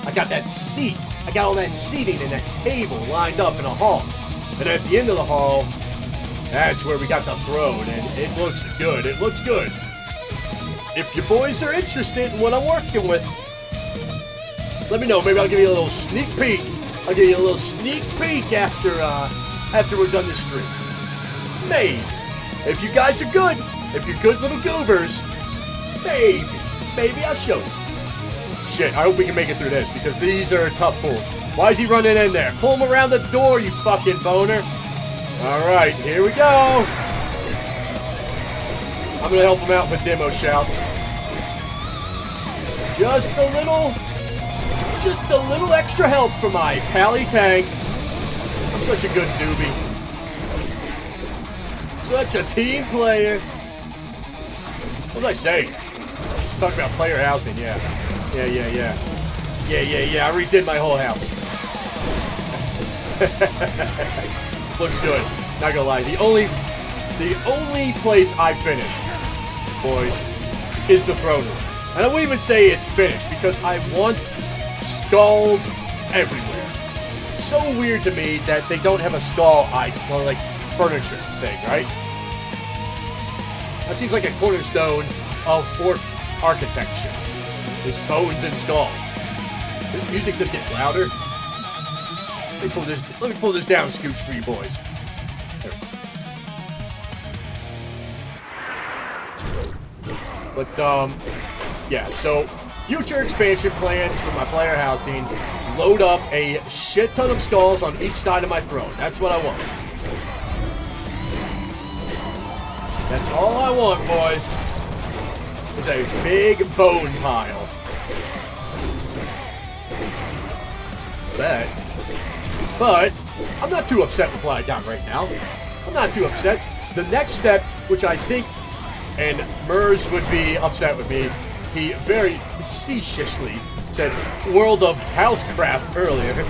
I got that seat. I got all that seating and that table lined up in a hall. And at the end of the hall, that's where we got the throne, and it looks good. It looks good. If you boys are interested in what I'm working with, let me know. Maybe I'll give you a little sneak peek. I'll give you a little sneak peek after we're done this stream. Maybe. If you guys are good, if you're good little goobers, maybe I'll show you. Shit, I hope we can make it through this, because these are tough pulls. Why is he running in there? Pull him around the door, you fucking boner. Alright, here we go. I'm gonna help him out with demo shout. Just a little extra help for my pally tank. I'm such a good doobie. Such a team player. What did I say? Talk about player housing, yeah. Yeah. I redid my whole house. Looks good. Not gonna lie. The only place I finished, boys, is the throne room. And I wouldn't even say it's finished because I want skulls everywhere. It's so weird to me that they don't have a skull icon, or like furniture thing, right? That seems like a cornerstone of orc architecture. Is bones and skulls. This music just gets louder. Let me pull this down, Scooch, for you boys. There we go. But yeah. So future expansion plans for my player housing: load up a shit ton of skulls on each side of my throne. That's what I want. That's all I want, boys. Is a big bone pile. But I'm not too upset with what I got right now. I'm not too upset. The next step, which I think, and Mers would be upset with me, he very facetiously said World of Housecraft earlier.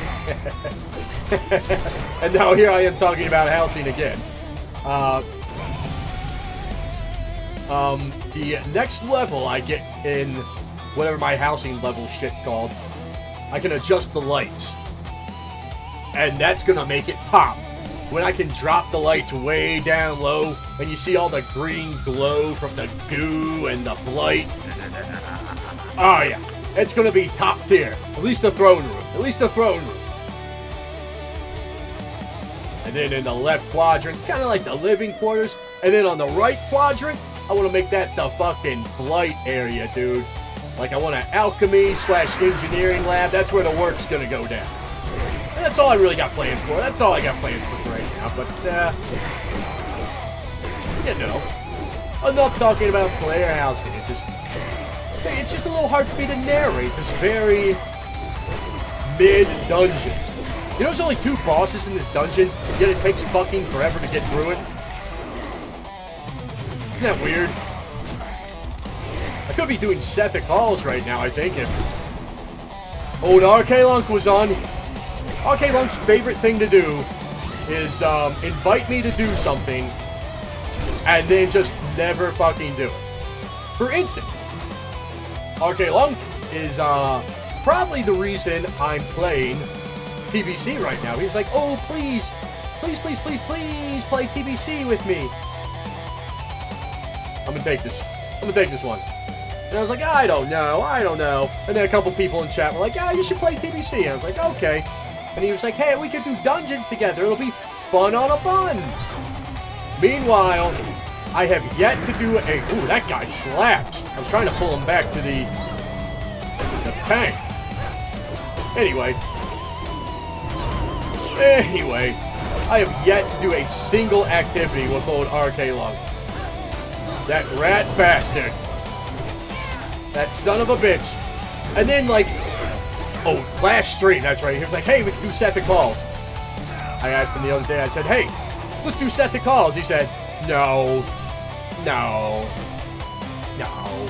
And now here I am talking about housing again. The next level I get in whatever my housing level shit called, I can adjust the lights. And that's gonna make it pop. When I can drop the lights way down low and you see all the green glow from the goo and the blight. Oh yeah, it's gonna be top tier. At least the throne room. At least the throne room. And then in the left quadrant, it's kind of like the living quarters. And then on the right quadrant, I want to make that the fucking blight area, dude. Like I want an alchemy / engineering lab. That's where the work's gonna go down. And that's all I really got planned for. That's all I got planned for right now. But, you know, enough talking about player housing. It's just a little hard for me to narrate this very mid-dungeon. You know, there's only 2 bosses in this dungeon, yet it takes fucking forever to get through it. Isn't that weird? I could be doing Sethic Halls right now, I think, if old RK-Lunk was on. RK-Lunk's favorite thing to do is invite me to do something and then just never fucking do it. For instance, RK-Lunk is probably the reason I'm playing TBC right now. He's like, oh, please play TBC with me. I'm gonna take this one. And I was like, I don't know. And then a couple people in chat were like, you should play TBC. And I was like, okay. And he was like, hey, we could do dungeons together. It'll be fun on a bun. Meanwhile, I have yet to do a... Ooh, that guy slaps. I was trying to pull him back to the tank. Anyway, I have yet to do a single activity with old RK-Lunk. That rat bastard. That son of a bitch. And then, like... Oh, last stream, that's right. He was like, hey, we can do Sethic Halls. I asked him the other day, I said, hey, let's do Sethic Halls. He said, No. No. No.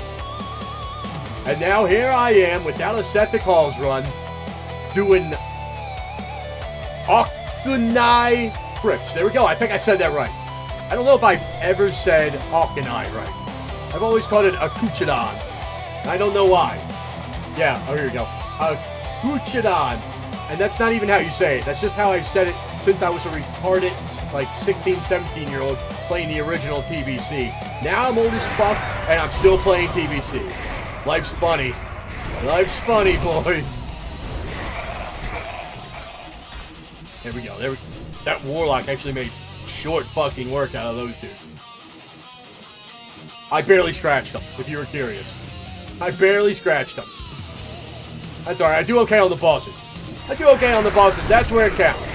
And now here I am, without a set the calls run, doing Octonai Crypts. There we go. I think I said that right. I don't know if I've ever said Octonai right. I've always called it Akuchadon. I don't know why. Yeah, oh, here we go. Akuchadon. And that's not even how you say it. That's just how I've said it since I was a retarded, like, 16, 17-year-old playing the original TBC. Now I'm old as fuck, and I'm still playing TBC. Life's funny. Life's funny, boys. There we go. There we. That Warlock actually made short fucking work out of those dudes. I barely scratched them, if you were curious. I barely scratched them. That's alright. I do okay on the bosses. I do okay on the bosses. That's where it counts.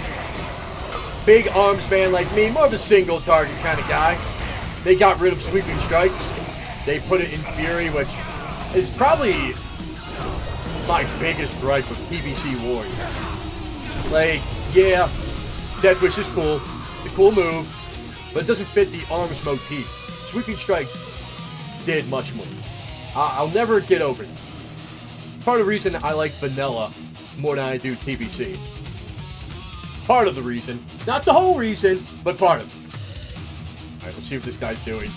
Big arms man like me, more of a single target kind of guy. They got rid of sweeping strikes. They put it in Fury, which is probably my biggest gripe with PvC Warriors. Like, yeah, Death Wish is cool. It's a cool move, but it doesn't fit the arms motif. Sweeping strikes did much more. I'll never get over it. Part of the reason I like vanilla more than I do TBC. Part of the reason. Not the whole reason, but part of it. Alright, let's see what this guy's doing.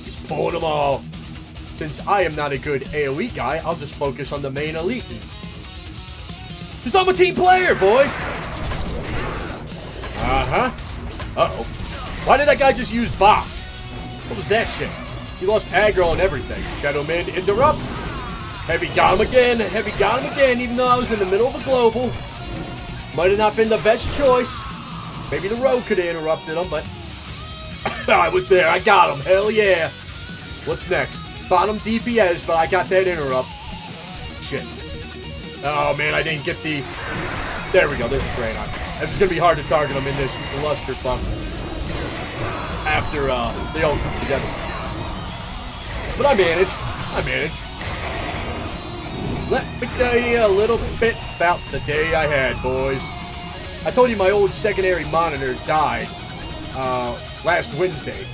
He's pulling them all. Since I am not a good AoE guy, I'll just focus on the main elite. Because I'm a team player, boys! Uh-huh. Uh-oh. Why did that guy just use Bach? What was that shit? He lost aggro and everything. Shadow Mid interrupt. Heavie got him again. Heavie got him again, even though I was in the middle of a global. Might have not been the best choice. Maybe the rogue could have interrupted him, but I was there. I got him. Hell yeah. What's next? Bottom DPS, but I got that interrupt. Shit. Oh, man, I didn't get the... There we go. There's a Drain on. It's going to be hard to target him in this clusterfuck after they all come together. But I managed. I managed. Let me tell you a little bit about the day I had, boys. I told you my old secondary monitor died last Wednesday.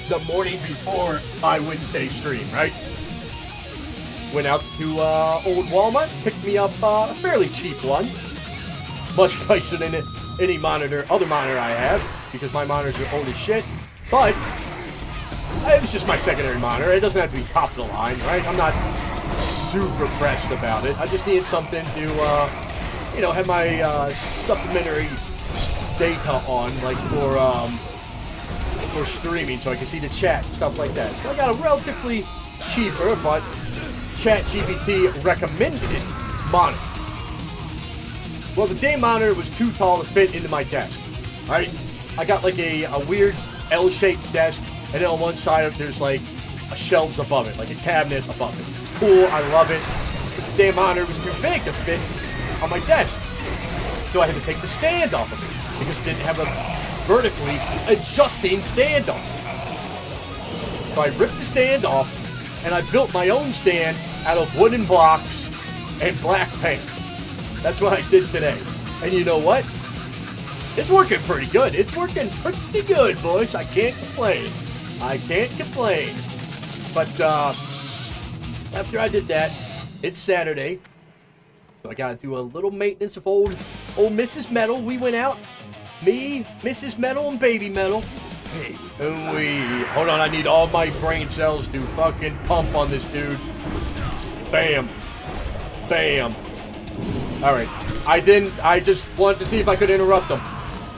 The morning before my Wednesday stream, right? Went out to old Walmart, picked me up a fairly cheap one. Much nicer than any other monitor I have, because my monitors are old as shit. But it was just my secondary monitor. It doesn't have to be top of the line, right? I'm not super pressed about it. I just needed something to, you know, have my supplementary data on, like for streaming, so I can see the chat and stuff like that. So I got a relatively cheaper, but ChatGPT recommended monitor. Well, the day monitor was too tall to fit into my desk, right? I got like a weird L-shaped desk, and then on one side there's like shelves above it, like a cabinet above it. Cool, I love it. But the damn monitor was too big to fit on my desk. So I had to take the stand off of it, because it didn't have a vertically adjusting stand off. So I ripped the stand off, and I built my own stand out of wooden blocks and black paint. That's what I did today. And you know what? It's working pretty good. It's working pretty good, boys. I can't complain. I can't complain. But after I did that, it's Saturday. So I gotta do a little maintenance of old Mrs. Mettle. We went out. Me, Mrs. Mettle, and Baby Mettle. Hey, and we... Hold on, I need all my brain cells to fucking pump on this dude. Bam. Bam. Alright. I just wanted to see if I could interrupt them.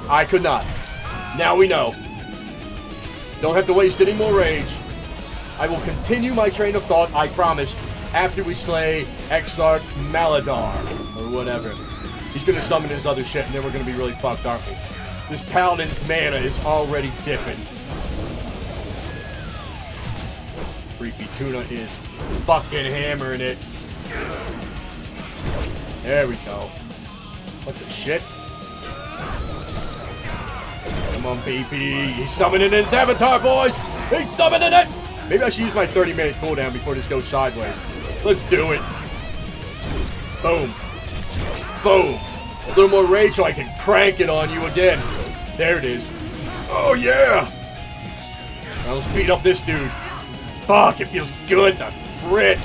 I could not. Now we know. Don't have to waste any more rage. I will continue my train of thought, I promise, after we slay Exarch Maladar, or whatever. He's gonna summon his other shit, and then we're gonna be really fucked, aren't we? This Paladin's mana is already dipping. Creepy Tuna is fucking hammering it. There we go. What the shit? Come on, baby. He's summoning his avatar, boys! He's summoning it! Maybe I should use my 30-minute cooldown before this goes sideways. Let's do it. Boom. Boom. A little more rage so I can crank it on you again. There it is. Oh, yeah! Now let's beat up this dude. Fuck, it feels good, the crit.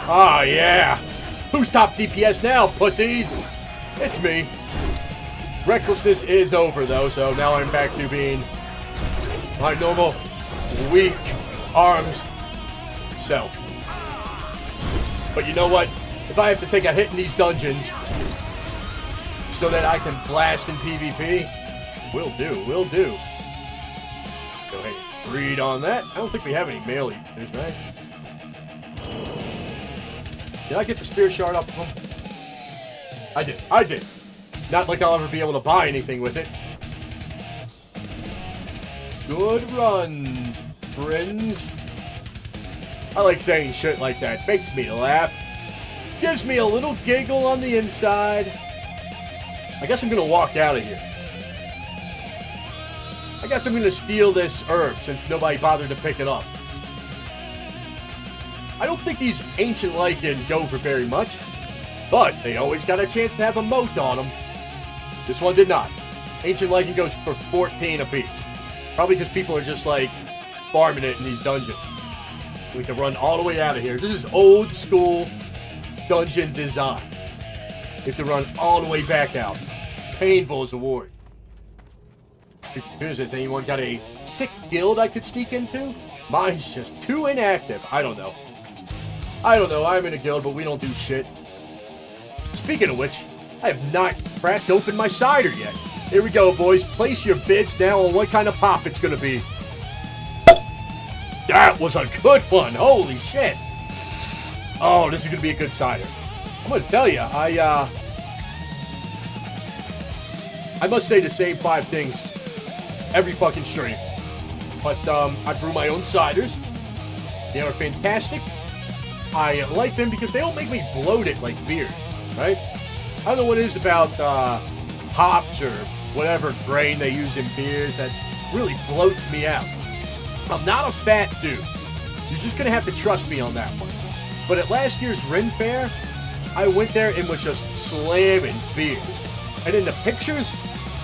Oh, yeah. Who's top DPS now, pussies? It's me. Recklessness is over, though, so now I'm back to being my normal, weak arms self. But you know what? If I have to take a hit in these dungeons so that I can blast in PvP, will do. Go ahead and read on that. I don't think we have any melee users, right? Did I get the spear shard off of him? I did. Not like I'll ever be able to buy anything with it. Good run, friends. I like saying shit like that. Makes me laugh. Gives me a little giggle on the inside. I guess I'm gonna walk out of here. I guess I'm gonna steal this herb since nobody bothered to pick it up. I don't think these ancient lichen go for very much, but they always got a chance to have a moat on them. This one did not. Ancient lichen goes for 14 apiece. Probably because people are just like farming it in these dungeons. We can run all the way out of here. This is old school dungeon design. You have to run all the way back out. Painful as a warrior. Has anyone got a sick guild I could sneak into? Mine's just too inactive. I don't know. I'm in a guild, but we don't do shit. Speaking of which, I have not cracked open my cider yet. Here we go, boys. Place your bids now on what kind of pop it's gonna be. That was a good one. Holy shit. Oh, this is gonna be a good cider. I'm gonna tell you, I must say the same 5 things every fucking stream. But I brew my own ciders. They are fantastic. I like them because they don't make me bloated like beer, right? I don't know what it is about hops or whatever grain they use in beers that really bloats me out. I'm not a fat dude. You're just gonna have to trust me on that one. But at last year's Ren Fair, I went there and was just slamming beers. And in the pictures,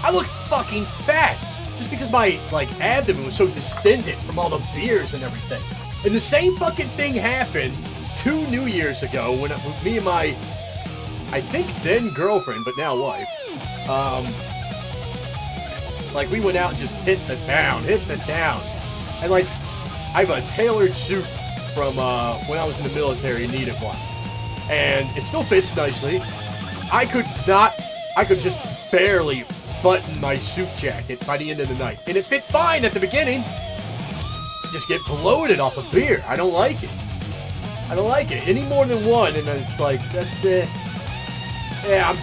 I looked fucking fat. Just because my, abdomen was so distended from all the beers and everything. And the same fucking thing happened 2 New Years ago when me and my, I think then girlfriend, but now wife, we went out and just hit the town. And I have a tailored suit from when I was in the military and needed one. And it still fits nicely. I could just barely button my suit jacket by the end of the night. And it fit fine at the beginning. Just get bloated off of beer. I don't like it. Any more than one, and then it's like, that's it. Yeah, I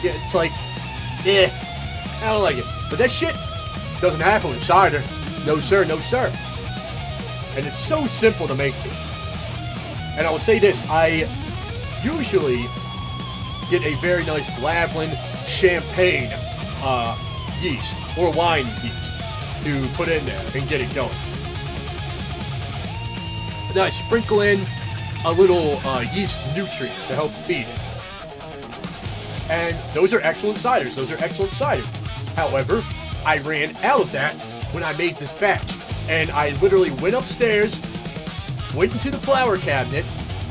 don't like it. But that shit doesn't happen with cider. No, sir. And it's so simple to make this. And I will say this, I usually get a very nice Lavland champagne yeast, or wine yeast, to put in there and get it going. And then I sprinkle in a little yeast nutrient to help feed it. And those are excellent ciders. However, I ran out of that when I made this batch. And I literally went upstairs, went into the flour cabinet,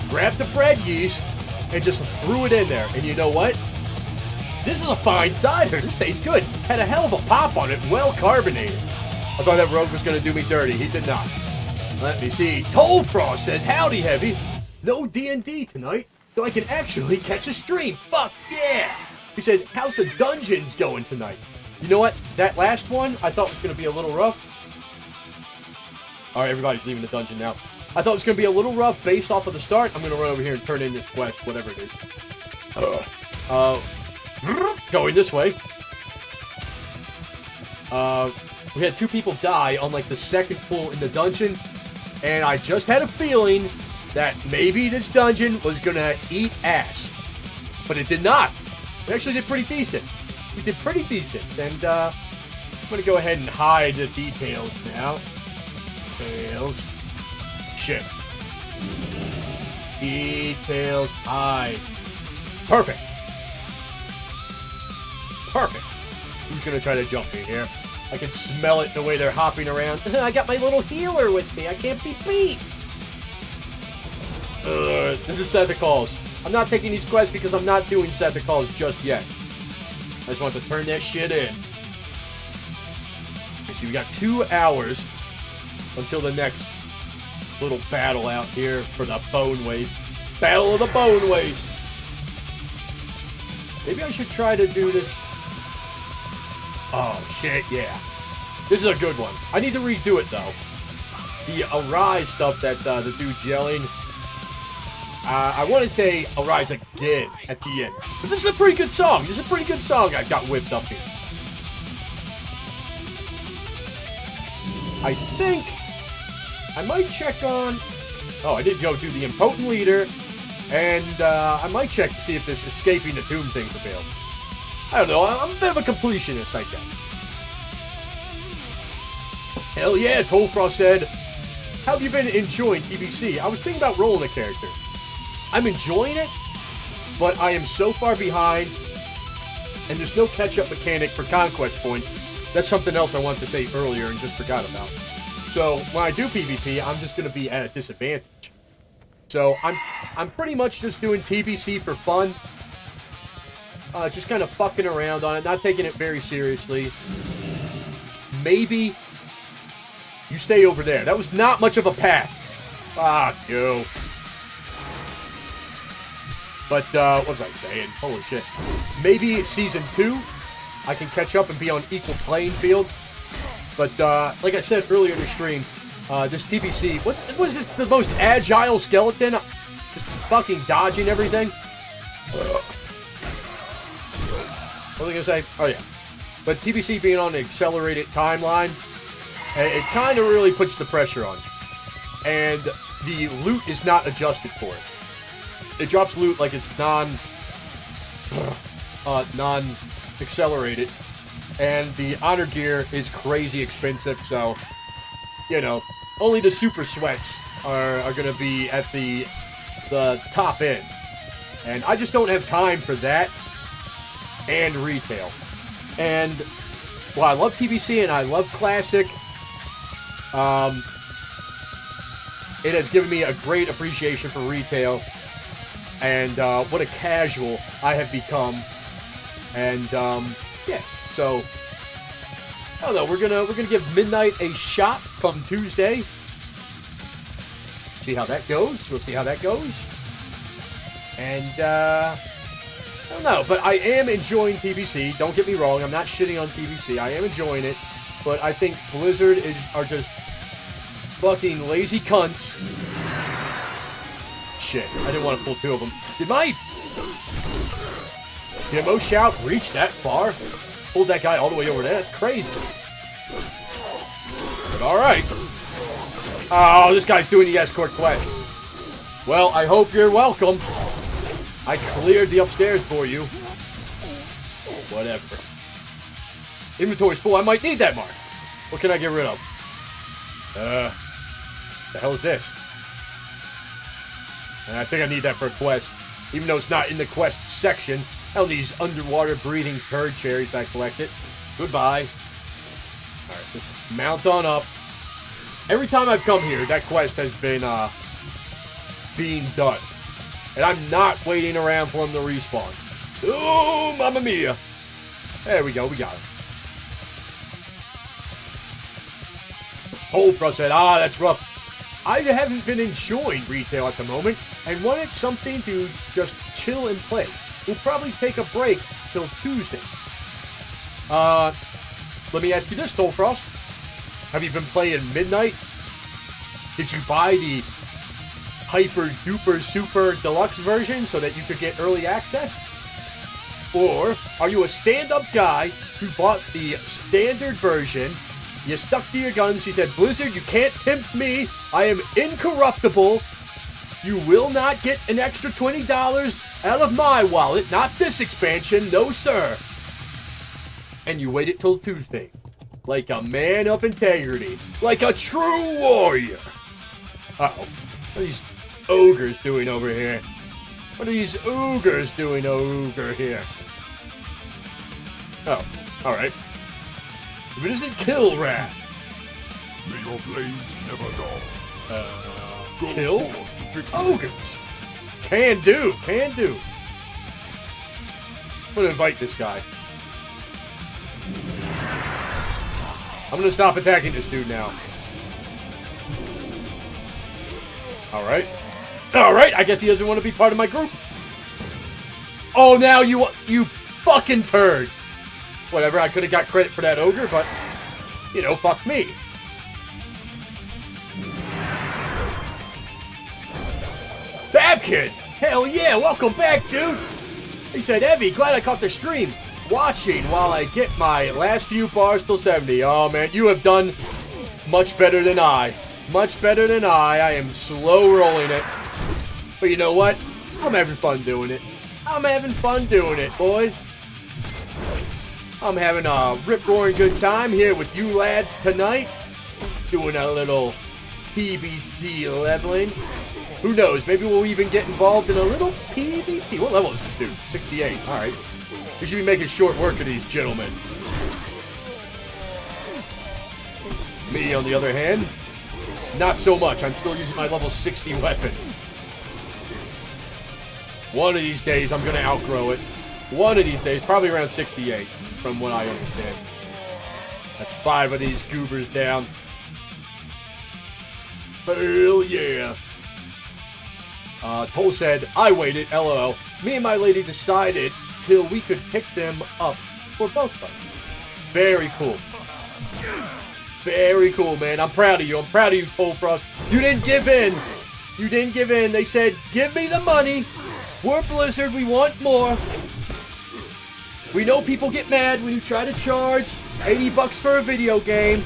grabbed the bread yeast, and just threw it in there. And you know what? This is a fine cider. This tastes good. Had a hell of a pop on it. Well carbonated. I thought that rogue was going to do me dirty. He did not. Let me see. Tollfrost said, howdy, Heavie. No D&D tonight, so I can actually catch a stream. Fuck yeah. He said, how's the dungeons going tonight? You know what? That last one I thought was going to be a little rough. Alright, everybody's leaving the dungeon now. I thought it was going to be a little rough based off of the start. I'm going to run over here and turn in this quest, whatever it is. Going this way. We had 2 people die on the second pull in the dungeon. And I just had a feeling that maybe this dungeon was going to eat ass. But it did not. We actually did pretty decent. And I'm going to go ahead and hide the details now. Details hide. Perfect. Who's gonna try to jump me here? I can smell it the way they're hopping around. I got my little healer with me. I can't be beat. This is Seth Calls. I'm not taking these quests because I'm not doing Seth Calls just yet. I just want to turn that shit in. Okay, so we got 2 hours until the next little battle out here for the Bone Waste. Battle of the Bone Waste. Maybe I should try to do this. Oh, shit, yeah. This is a good one. I need to redo it, though. The Arise stuff that the dude's yelling. I want to say Arise again at the end. But this is a pretty good song. This is a pretty good song I got whipped up here. I think I might check on... Oh, I did go do the Impotent Leader. And I might check to see if this Escaping the Tomb thing's available. I don't know. I'm a bit of a completionist, I guess. Hell yeah, Tollfrost said. How have you been enjoying TBC? I was thinking about rolling a character. I'm enjoying it, but I am so far behind, and there's no catch-up mechanic for conquest points. That's something else I wanted to say earlier and just forgot about. So when I do PvP, I'm just going to be at a disadvantage. So I'm pretty much just doing TBC for fun. Just kind of fucking around on it, not taking it very seriously. Maybe you stay over there. That was not much of a path. Fuck you. But, what was I saying? Holy shit. Maybe Season 2, I can catch up and be on equal playing field. But, like I said earlier in the stream, this TBC, what is this, the most agile skeleton? Just fucking dodging everything. What was I gonna say? Oh, yeah. But TBC being on an accelerated timeline, it kind of really puts the pressure on. And the loot is not adjusted for it. It drops loot like it's non-accelerated. And the honor gear is crazy expensive, so, you know, only the super sweats are going to be at the top end. And I just don't have time for that and retail. And, well, I love TBC and I love Classic. It has given me a great appreciation for retail. And what a casual I have become. And, yeah. So, I don't know, we're gonna give Midnight a shot come Tuesday. See how that goes. We'll see how that goes. And, I don't know, but I am enjoying TBC. Don't get me wrong, I'm not shitting on TBC. I am enjoying it. But I think Blizzard are just fucking lazy cunts. Shit, I didn't want to pull 2 of them. Did my demo shout reach that far? Pulled that guy all the way over there? That's crazy. But alright. Oh, this guy's doing the escort quest. Well, I hope you're welcome. I cleared the upstairs for you. Whatever. Inventory's full. I might need that mark. What can I get rid of? The hell is this? I think I need that for a quest. Even though it's not in the quest section. Hell, these underwater breathing turd cherries I collected. Goodbye. Alright, just mount on up. Every time I've come here, that quest has been, being done. And I'm not waiting around for him to respawn. Oh, mamma mia. There we go, we got it. Oprah said, that's rough. I haven't been enjoying retail at the moment and wanted something to just chill and play. We'll probably take a break till Tuesday. Let me ask you this, Tollfrost. Have you been playing Midnight? Did you buy the Hyper Duper Super Deluxe version so that you could get early access? Or are you a stand-up guy who bought the standard version? You stuck to your guns. You said, Blizzard, you can't tempt me. I am incorruptible. You will not get an extra $20 out of my wallet. Not this expansion. No, sir. And you waited till Tuesday. Like a man of integrity. Like a true warrior. Uh-oh. What are these ogres doing over here? What are these ogres doing over here? Oh, alright. If it isn't kill rat. May your blades never dull. Go Kill? forth to victory. Ogres. Can do. Can do. I'm gonna invite this guy. I'm gonna stop attacking this dude now. Alright. Alright, I guess he doesn't want to be part of my group. Oh, now you fucking turd. Whatever, I could have got credit for that ogre, but, you know, fuck me. Babkid! Hell yeah, welcome back, dude! He said, Heavie, glad I caught the stream. Watching while I get my last few bars till 70. Oh, man, you have done much better than I. Much better than I am slow rolling it. But you know what? I'm having fun doing it. I'm having fun doing it, boys. I'm having a rip-roaring good time here with you lads tonight. Doing a little TBC leveling. Who knows? Maybe we'll even get involved in a little PvP. What level is this dude? 68. Alright. We should be making short work of these gentlemen. Me, on the other hand, not so much. I'm still using my level 60 weapon. One of these days, I'm going to outgrow it. One of these days, probably around 68, from what I understand. That's 5 of these goobers down. Hell yeah. Toll said, I waited, LOL. Me and my lady decided till we could pick them up for both of us. Very cool. Very cool, man. I'm proud of you. I'm proud of you, Toll Frost. You didn't give in. You didn't give in. They said, give me the money. We're Blizzard. We want more. We know people get mad when you try to charge $80 for a video game.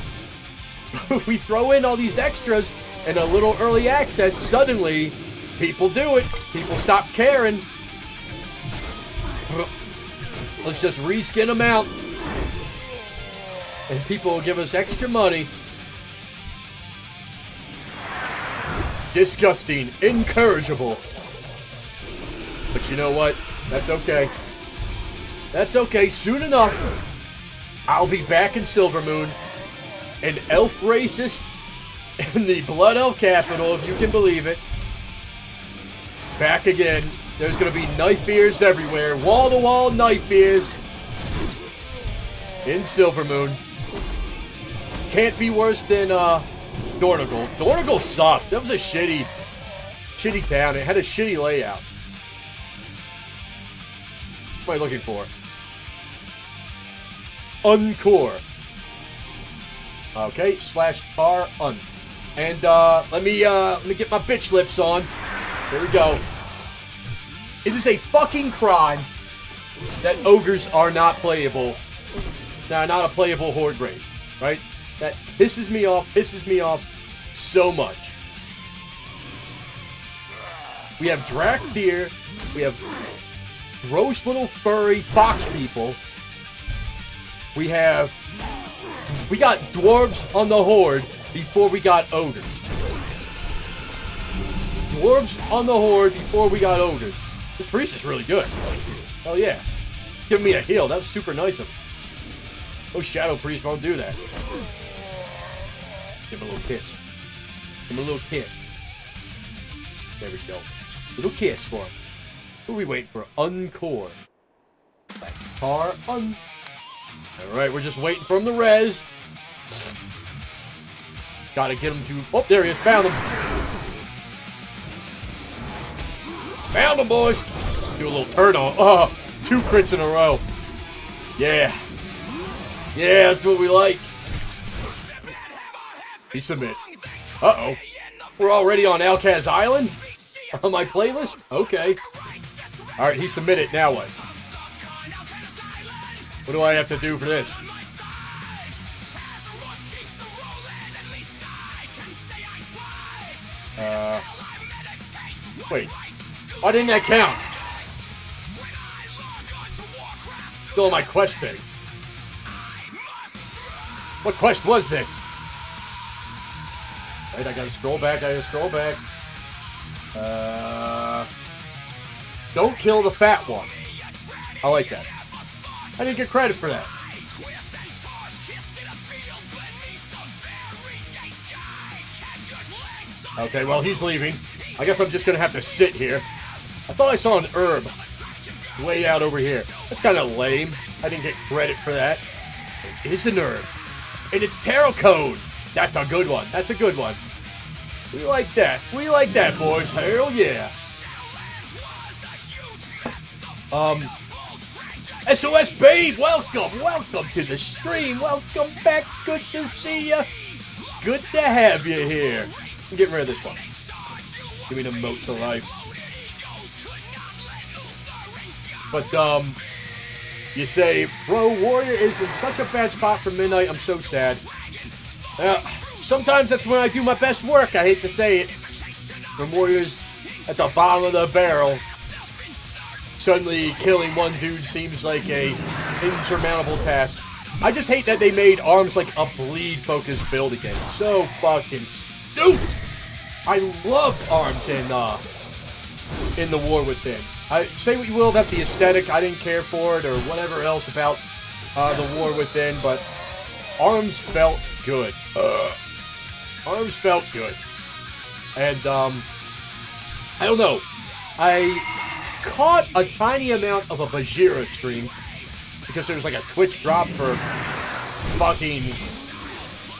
We throw in all these extras and a little early access. Suddenly, people do it. People stop caring. Let's just reskin them out. And people will give us extra money. Disgusting. Incorrigible. But you know what? That's okay. That's okay. Soon enough, I'll be back in Silvermoon. An elf racist in the Blood Elf capital, if you can believe it. Back again. There's going to be knife beers everywhere. Wall-to-wall knife beers. In Silvermoon. Can't be worse than Dornigal. Dornigal sucked. That was a shitty town. It had a shitty layout. What am I looking for? Uncore. Okay, /tar un. And let me get my bitch lips on. There we go. It is a fucking crime that ogres are not playable. They're not a playable horde race, right? That pisses me off so much. We have Drakdir, we have gross little furry fox people. We got dwarves on the horde before we got ogres. Dwarves on the horde before we got ogres. This priest is really good. Oh yeah. Give me a heal. That was super nice of him. Oh, Shadow Priest won't do that. Give him a little kiss. Give him a little kiss. There we go. Little kiss for him. Who are we waiting for? Uncore. Tar un. Alright, we're just waiting for him to res. Gotta get him to... Oh, there he is. Found him. Found him, boys. Do a little turn on. Oh, 2 crits in a row. Yeah. Yeah, that's what we like. He submit. Uh-oh. We're already on Alcaz Island? On my playlist? Okay. Alright, he submitted. Now what? What do I have to do for this? Wait. Why didn't that count? Still on my quest thing. What quest was this? Right, I gotta scroll back, Don't kill the fat one. I like that. I didn't get credit for that. Okay, well, he's leaving. I guess I'm just gonna have to sit here. I thought I saw an herb way out over here. That's kind of lame. I didn't get credit for that. It is an herb. And it's tarot code. That's a good one. That's a good one. We like that. We like that, boys. Hell yeah. SOS Babe, welcome. Welcome to the stream. Welcome back. Good to see ya. Good to have you here. I'm getting rid of this one. Give me the motes of life. But, you say, bro, Warrior is in such a bad spot for midnight. I'm so sad. Sometimes that's when I do my best work. I hate to say it. When Warrior's at the bottom of the barrel, suddenly killing one dude seems like a insurmountable task. I just hate that they made arms like a bleed-focused build again. So fucking stupid. I love arms in the War Within. Say what you will about the aesthetic, I didn't care for it, or whatever else about the War Within, but arms felt good. Arms felt good. And, I don't know. I caught a tiny amount of a Bajira stream, because there was like a Twitch drop for fucking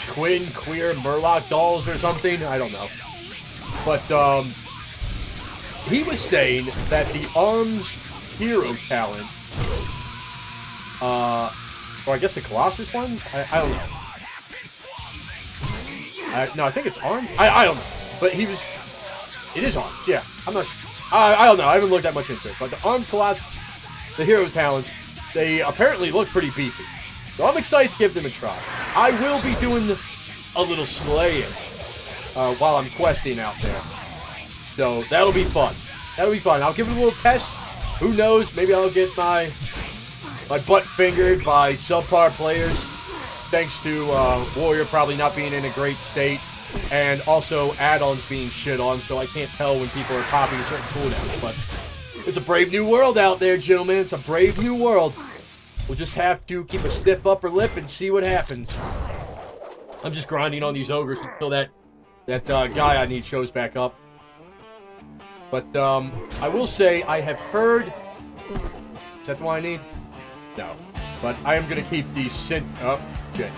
twin queer Murloc dolls or something. I don't know. But, he was saying that the ARMS hero talent, or I guess the Colossus one? I don't know. No, I think it's ARMS? I don't know. But he was... It is ARMS, yeah. I'm not sure. I don't know. I haven't looked that much into it. But the ARMS Colossus, the hero talents, they apparently look pretty beefy. So I'm excited to give them a try. I will be doing a little slaying while I'm questing out there. So that'll be fun. That'll be fun. I'll give it a little test. Who knows? Maybe I'll get my butt fingered by subpar players, thanks to Warrior probably not being in a great state, and also add-ons being shit on, so I can't tell when people are popping certain cooldowns. But it's a brave new world out there, gentlemen. It's a brave new world. We'll just have to keep a stiff upper lip and see what happens. I'm just grinding on these ogres until that guy I need shows back up. But, I will say, I have heard... Is that the one I need? No. But I am going to keep these synth... Oh, shit.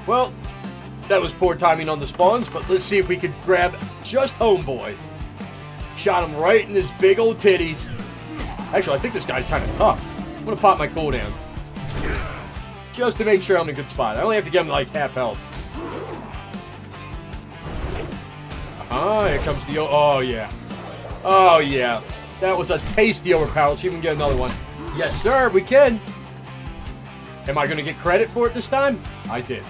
Well, that was poor timing on the spawns, but let's see if we could grab just Homeboy. Shot him right in his big old titties. Actually, I think this guy's kind of tough. I'm going to pop my cooldown. Just to make sure I'm in a good spot. I only have to get him, like, half health. Here comes the... Oh, yeah. Oh, yeah. That was a tasty overpower. Let's see if we can get another one. Yes, sir, we can. Am I going to get credit for it this time? I did.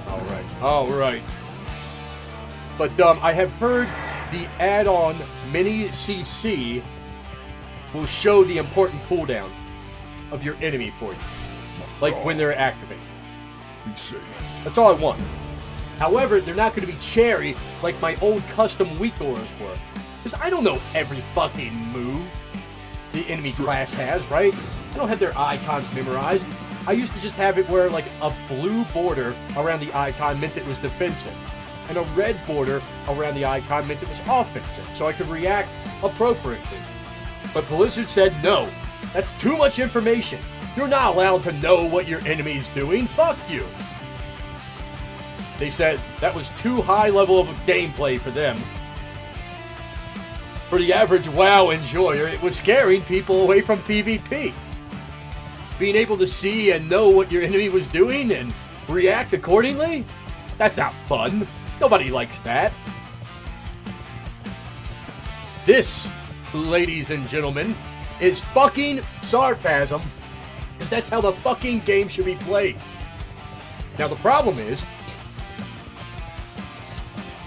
Alright. Alright. But, I have heard the add-on Mini CC will show the important cooldown of your enemy for you. Like, when they're activated. That's all I want. However, they're not going to be cherry like my old custom weak auras were. Because I don't know every fucking move the enemy class has, right? I don't have their icons memorized. I used to just have it where, like, a blue border around the icon meant it was defensive. And a red border around the icon meant it was offensive. So I could react appropriately. But Blizzard said, no, that's too much information. You're not allowed to know what your enemy's doing. Fuck you. They said that was too high level of gameplay for them. For the average WoW enjoyer, it was scaring people away from PvP. Being able to see and know what your enemy was doing and react accordingly? That's not fun. Nobody likes that. This, ladies and gentlemen, is fucking sarcasm, because that's how the fucking game should be played. Now the problem is,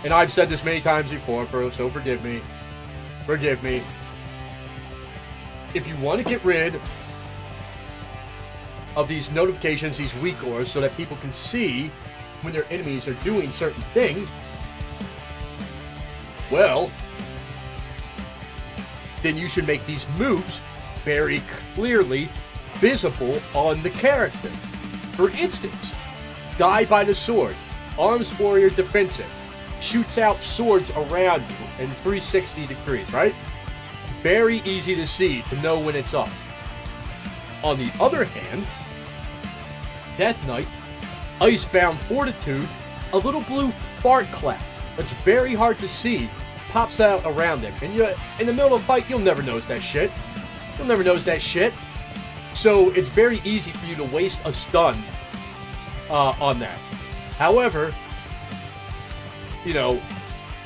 and I've said this many times before, so forgive me. Forgive me. If you want to get rid of these notifications, these weak auras, so that people can see when their enemies are doing certain things, well, then you should make these moves very clearly visible on the character. For instance, Die by the Sword. Arms Warrior Defensive. Shoots out swords around you in 360 degrees, right? Very easy to see, to know when it's up. On the other hand, Death Knight, Icebound Fortitude, a little blue fart clap that's very hard to see, pops out around him. And you, in the middle of a fight, you'll never notice that shit. You'll never notice that shit. So it's very easy for you to waste a stun on that. However, you know,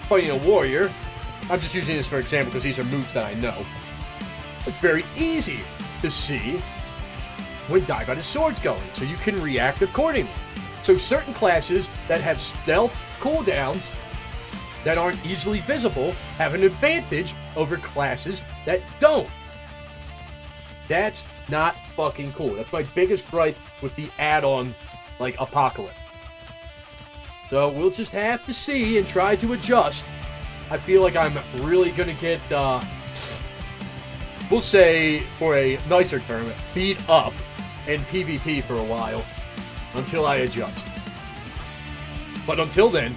fighting a warrior, I'm just using this for example because these are moves that I know. It's very easy to see when Die by the Sword's going, so you can react accordingly. So certain classes that have stealth cooldowns that aren't easily visible have an advantage over classes that don't. That's not fucking cool. That's my biggest gripe with the add-on, like, Apocalypse. So we'll just have to see and try to adjust. I feel like I'm really gonna get, we'll say, for a nicer term, beat up in PvP for a while until I adjust. But until then,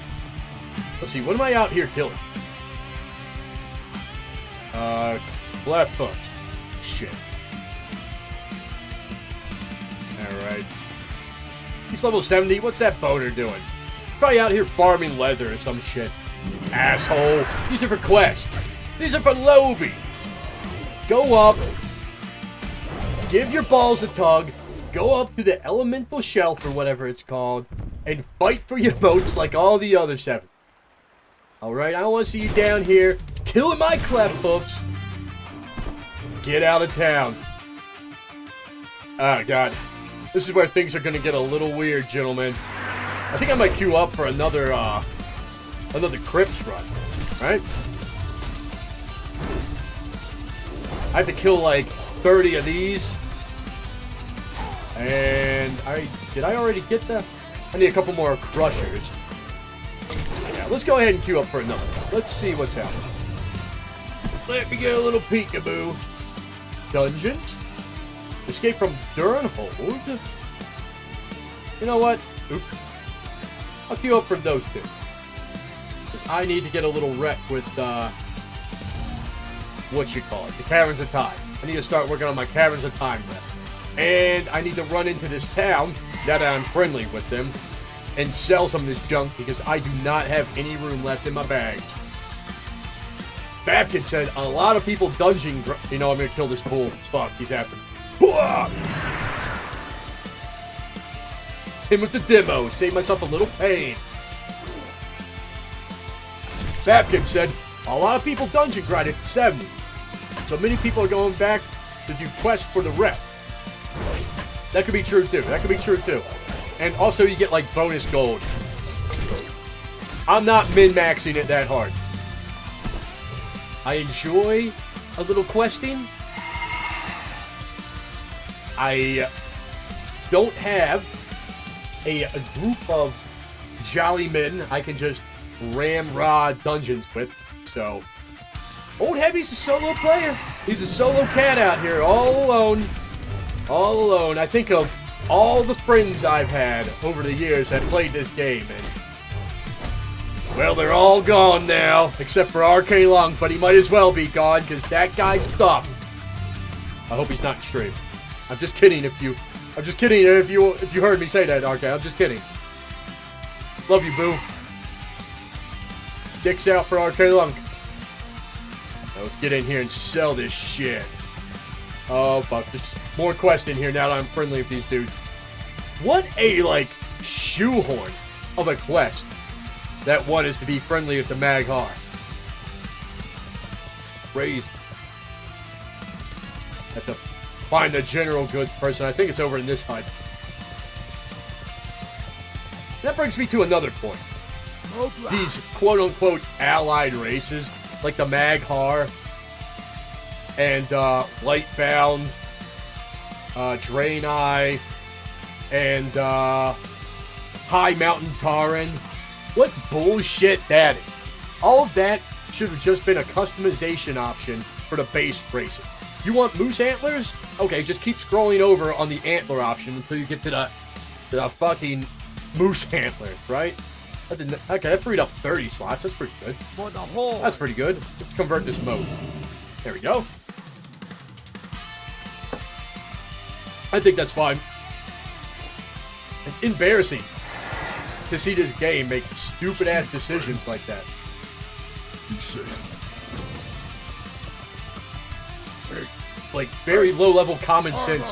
let's see, what am I out here killing? Left foot. Shit. Alright. He's level 70. What's that boner doing? Probably out here farming leather or some shit. Asshole. These are for quests. These are for lobies. Go up. Give your balls a tug. Go up to the elemental shelf or whatever it's called. And fight for your moats like all the other 7. Alright, I don't want to see you down here killing my cleft hoofs. Get out of town. Oh, God. This is where things are going to get a little weird, gentlemen. I think I might queue up for another Crypts run, right? I have to kill, like, 30 of these. And did I already get that? I need a couple more Crushers. Yeah, let's go ahead and queue up for another. Let's see what's happening. Let me get a little peekaboo. Dungeons. Escape from Durnhold. You know what? Oop. I'll queue up for those two. Because I need to get a little wreck with, what you call it? The Caverns of Time. I need to start working on my Caverns of Time rep. And I need to run into this town, now that I'm friendly with them, and sell some of this junk because I do not have any room left in my bags. Babkin said, a lot of people dungeon... You know, I'm gonna kill this fool. Fuck, he's after me. Him with the demo. Save myself a little pain. Babkin said, a lot of people dungeon grind at 70. So many people are going back to do quests for the rep. That could be true too. That could be true too. And also you get like bonus gold. I'm not min-maxing it that hard. I enjoy a little questing. I don't have a group of jolly men I can just ramrod dungeons with. So, old Heavie's a solo player. He's a solo cat out here, all alone. All alone. I think of all the friends I've had over the years that played this game, and well, they're all gone now, except for RK Long, but he might as well be gone, because that guy's tough. I hope he's not in stream. I'm just kidding if you heard me say that, RK. I'm just kidding. Love you, boo. Dicks out for RK Long. Now let's get in here and sell this shit. Oh, fuck. There's more quests in here now that I'm friendly with these dudes. What a, like, shoehorn of a quest that one is to be friendly with the Maghar. Crazy. Have to find the general goods person. I think it's over in this hut. That brings me to another point. These quote-unquote allied races, like the Maghar and Lightbound, Draenei, and High Mountain Tauren. What bullshit that is. All of that should have just been a customization option for the base racing. You want moose antlers? Okay, just keep scrolling over on the antler option until you get to the fucking moose antlers, right? Okay, that freed up 30 slots. That's pretty good. For the whole. That's pretty good. Let's convert this mode. There we go. I think that's fine. It's embarrassing to see this game make stupid-ass decisions like that. Be safe. Like, very low-level common sense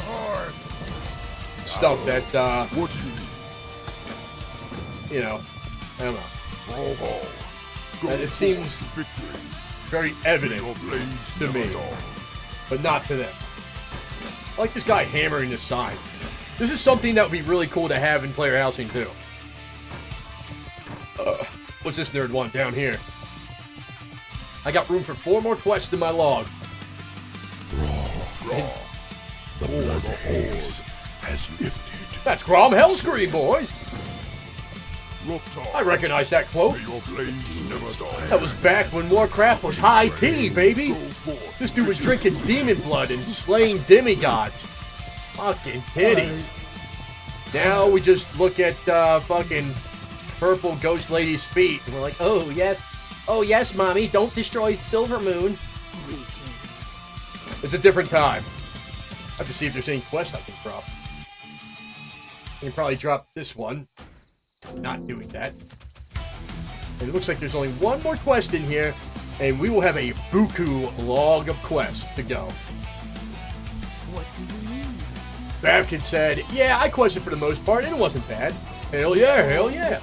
stuff that, What do you need? you know, I don't know. Brawl ball. Go And it forth seems to victory. very evident Your blades to never me, dull. but not to them. I like this guy hammering the sign. This is something that would be really cool to have in player housing, too. What's this nerd want down here? I got room for 4 more quests in my log. Raw. The blood haze has lifted. That's Grom Hellscream, boys! Looked I recognize that quote. May your blades never dull. That was back when Warcraft was high tea, baby! Go forth. This dude was drinking demon blood and slaying demigods. Fucking titties. Now we just look at fucking purple ghost lady's feet and we're like, oh yes, mommy, don't destroy Silver Moon. It's a different time. I have to see if there's any quests I can drop. I can probably drop this one. Not doing that. And it looks like there's only one more quest in here, and we will have a buku log of quests to go. What do you mean? Babkin said, yeah, I quested for the most part, and it wasn't bad. Hell yeah, hell yeah.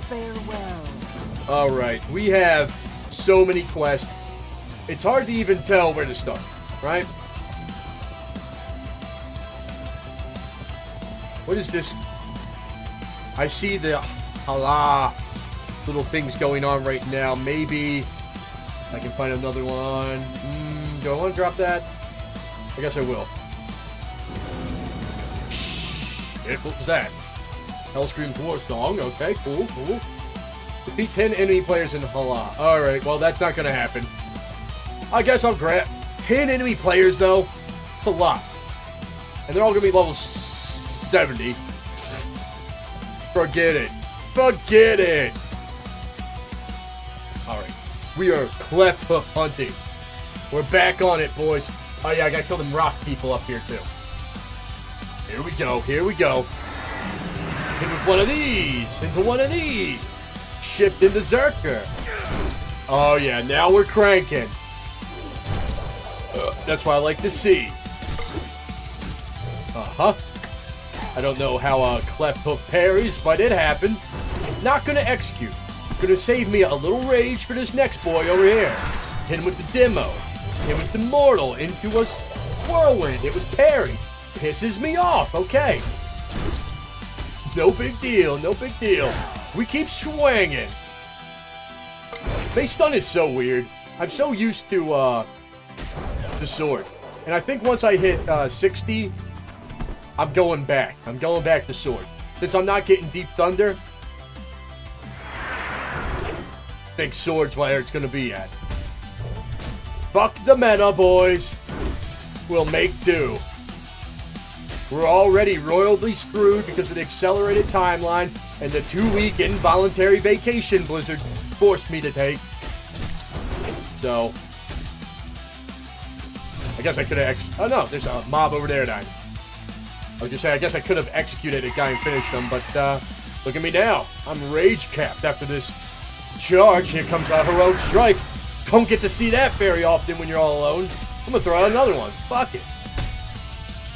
Farewell. Alright, we have so many quests. It's hard to even tell where to start, right? What is this? I see the hala little things going on right now. Maybe I can find another one. Do I want to drop that? I guess I will. What was that? Hellscream War Song. Okay, cool. Defeat 10 enemy players in hala. Alright, well, that's not going to happen. I guess I'll grab 10 enemy players, though. It's a lot. And they're all going to be level 70. Forget it. Forget it. Alright. We are cleft hoof hunting. We're back on it, boys. Oh, yeah, I got to kill them rock people up here, too. Here we go. Here we go. Hit with one of these. Into one of these. Shipped into Zerker. Oh, yeah. Now we're cranking. That's what I like to see. Uh-huh. I don't know how cleft hook parries, but it happened. Not gonna execute. Gonna save me a little rage for this next boy over here. Hit him with the demo. Hit him with the mortal into a whirlwind. It was parry. Pisses me off. Okay. No big deal. No big deal. We keep swinging. Base stun is so weird. I'm so used to the sword. And I think once I hit 60, I'm going back. I'm going back to sword. Since I'm not getting deep thunder, I think sword's where it's going to be at. Fuck the meta, boys. We'll make do. We're already royally screwed because of the accelerated timeline and the 2-week involuntary vacation Blizzard forced me to take. So, I guess I could have oh no, there's a mob over there dying. I was just saying, I guess I could have executed a guy and finished him, but look at me now. I'm rage capped after this charge. Here comes a heroic strike. Don't get to see that very often when you're all alone. I'm gonna throw out another one. Fuck it.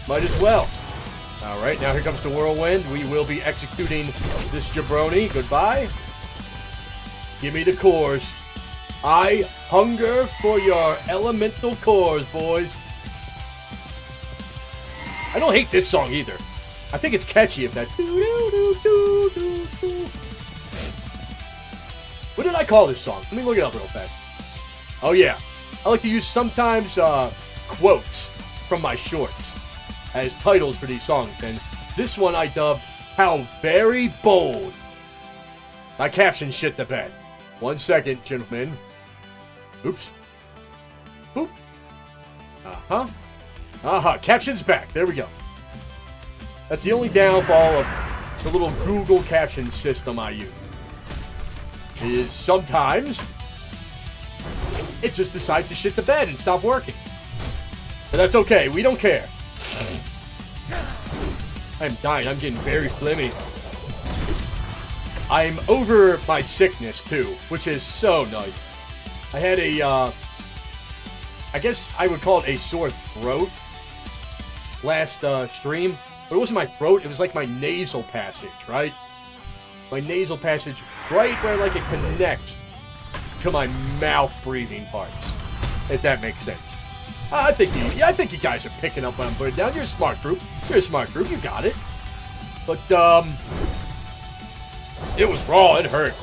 Might as well. Alright, now here comes the whirlwind. We will be executing this jabroni. Goodbye. Give me the cores. I hunger for your elemental cores, boys. I don't hate this song either. I think it's catchy if that. What did I call this song? Let me look it up real fast. Oh yeah. I like to use sometimes quotes from my shorts as titles for these songs. And this one I dubbed How Very Bold. My caption shit the bed. 1 second, gentlemen. Oops. Boop. Uh-huh. Uh-huh. Caption's back. There we go. That's the only downfall of the little Google caption system I use is sometimes it just decides to shit the bed and stop working. But that's okay. We don't care. I'm dying. I'm getting very flimmy. I'm over my sickness, too, which is so nice. I had a, I guess I would call it a sore throat last stream. But it wasn't my throat. It was like my nasal passage, right? My nasal passage right where, like, it connects to my mouth breathing parts. If that makes sense. I think you guys are picking up what I'm putting down. You're a smart group. You're a smart group. You got it. But, it was raw. It hurt.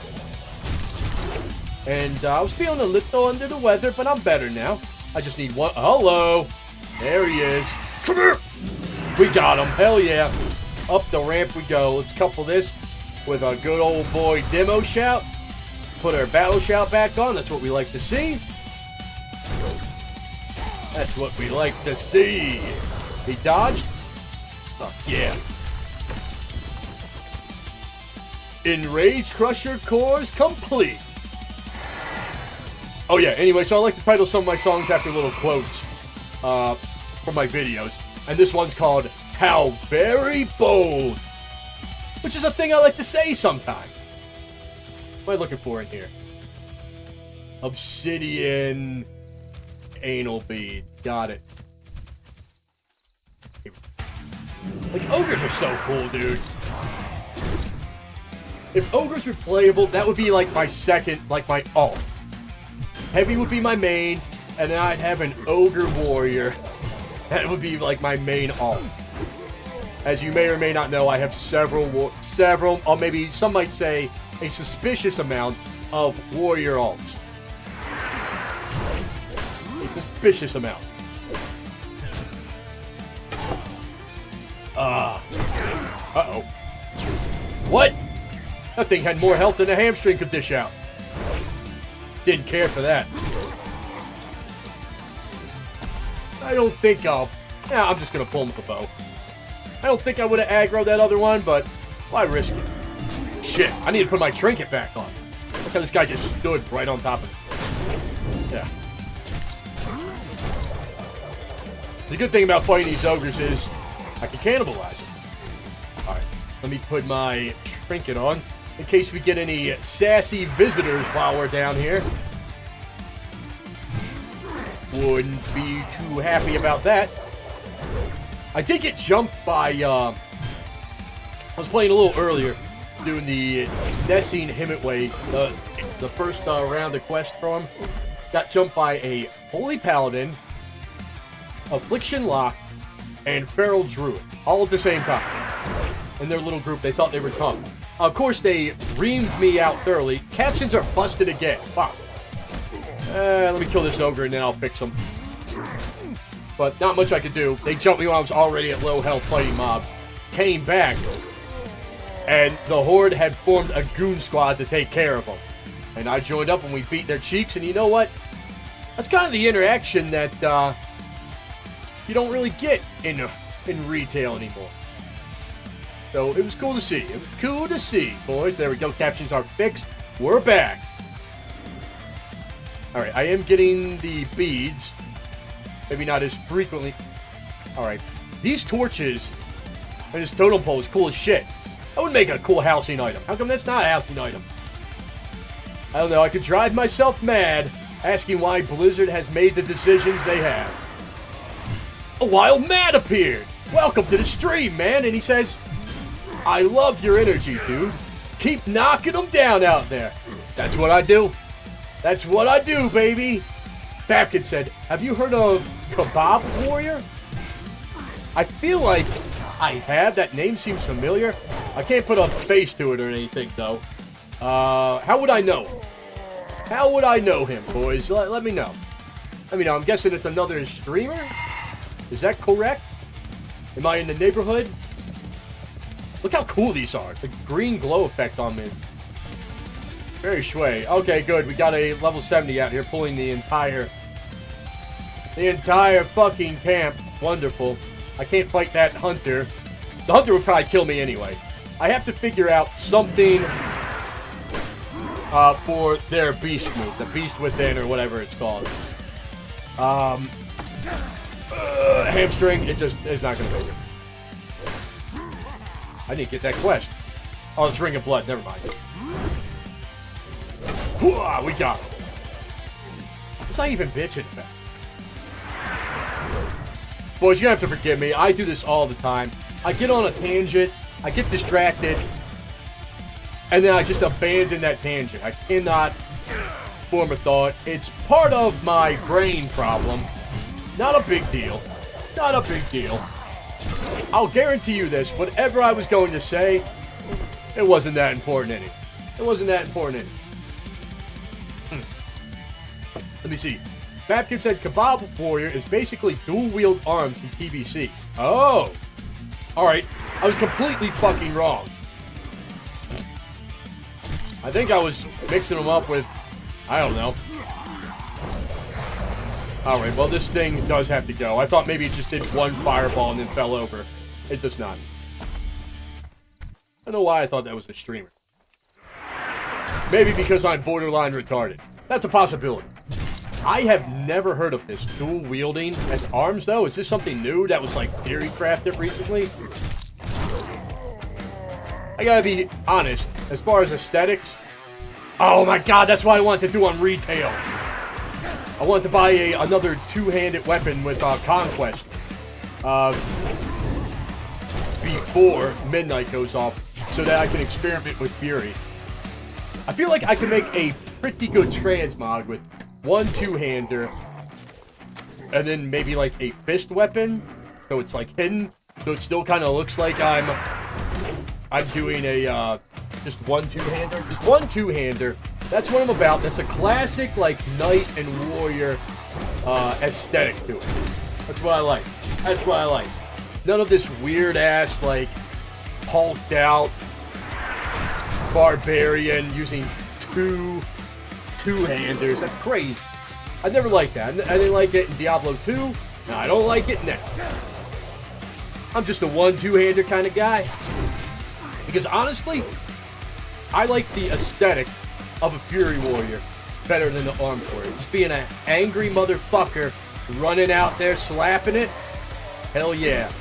And I was feeling a little under the weather, but I'm better now. I just need one. Hello. There he is. Come here. We got him. Hell yeah. Up the ramp we go. Let's couple this with a good old boy demo shout. Put our battle shout back on. That's what we like to see. That's what we like to see. He dodged. Fuck yeah. Enraged Crusher cores complete. Oh yeah, anyway, so I like to title some of my songs after little quotes for my videos. And this one's called How Very Bold, which is a thing I like to say sometimes. What am I looking for in here? Obsidian anal bead. Got it. Like, ogres are so cool, dude. If ogres were playable, that would be like my second, like my ult. Heavie would be my main, and then I'd have an ogre warrior. That would be like my main ult. As you may or may not know, I have several, or maybe some might say a suspicious amount of warrior ults. A suspicious amount. Uh-oh. What? That thing had more health than a hamstring could dish out. Didn't care for that. I don't think I'll... Yeah, I'm just going to pull him with the bow. I don't think I would have aggroed that other one, but why risk it? Shit, I need to put my trinket back on. Look how this guy just stood right on top of it. Yeah. The good thing about fighting these ogres is I can cannibalize them. Alright, let me put my trinket on in case we get any sassy visitors while we're down here. Wouldn't be too happy about that. I did get jumped by, I was playing a little earlier, doing the Nessine Hemingway, the first round of quest for him. Got jumped by a Holy Paladin, Affliction Lock, and Feral Druid, all at the same time. In their little group, they thought they were tough. Of course, they reamed me out thoroughly. Captions are busted again. Fuck. Let me kill this ogre and then I'll fix them. But not much I could do. They jumped me when I was already at low health fighting mobs. Came back. And the Horde had formed a goon squad to take care of them. And I joined up and we beat their cheeks. And you know what? That's kind of the interaction that you don't really get in retail anymore. So it was cool to see. It was cool to see, boys. There we go. Captions are fixed. We're back. Alright, I am getting the beads. Maybe not as frequently. Alright. These torches and this totem pole is cool as shit. That would make a cool housing item. How come that's not a housing item? I don't know. I could drive myself mad asking why Blizzard has made the decisions they have. A wild Matt appeared. Welcome to the stream, man. And he says, I love your energy, dude. Keep knocking them down out there. That's what I do. That's what I do, baby. Bapkin said, have you heard of Kebab Warrior? I feel like I have. That name seems familiar. I can't put a face to it or anything, though. How would I know? How would I know him, boys? Let me know. Let me know. I'm guessing it's another streamer? Is that correct? Am I in the neighborhood? Look how cool these are. The green glow effect on me. Very shui. Okay, good. We got a level 70 out here pulling the entire fucking camp. Wonderful. I can't fight that hunter. The hunter would probably kill me anyway. I have to figure out something for their beast move, the beast within or whatever it's called. Hamstring, it just is not going to make it. I didn't get that quest. Oh, it's Ring of Blood. Never mind. We got it. Was I even bitching about? Boys, you're going to have to forgive me. I do this all the time. I get on a tangent. I get distracted. And then I just abandon that tangent. I cannot form a thought. It's part of my brain problem. Not a big deal. Not a big deal. I'll guarantee you this. Whatever I was going to say, it wasn't that important anyway. It wasn't that important anyway. Let me see. Babkin said Cabal Warrior is basically dual-wield arms in TBC. Oh. Alright. I was completely fucking wrong. I think I was mixing them up with... I don't know. Alright, well, this thing does have to go. I thought maybe it just did one fireball and then fell over. It does not. I don't know why I thought that was a streamer. Maybe because I'm borderline retarded. That's a possibility. I have never heard of this dual wielding as arms, though. Is this something new that was, like, theory crafted recently? I gotta be honest. As far as aesthetics... Oh, my God, that's what I wanted to do on retail. I wanted to buy another two-handed weapon with Conquest. Before midnight goes off, so that I can experiment with Fury. I feel like I can make a pretty good transmog with one two-hander, and then maybe like a fist weapon, so it's like hidden, so it still kind of looks like I'm doing a just one two-hander. Just one two-hander. That's what I'm about. That's a classic like knight and warrior aesthetic to it. That's what I like. That's what I like. None of this weird ass like hulked out barbarian using two-handers. That's crazy. I never liked that. I didn't like it in Diablo 2. No, I don't like it now. I'm just a one-two-hander kind of guy. Because honestly, I like the aesthetic of a Fury Warrior better than the Arms Warrior. Just being an angry motherfucker running out there slapping it. Hell yeah.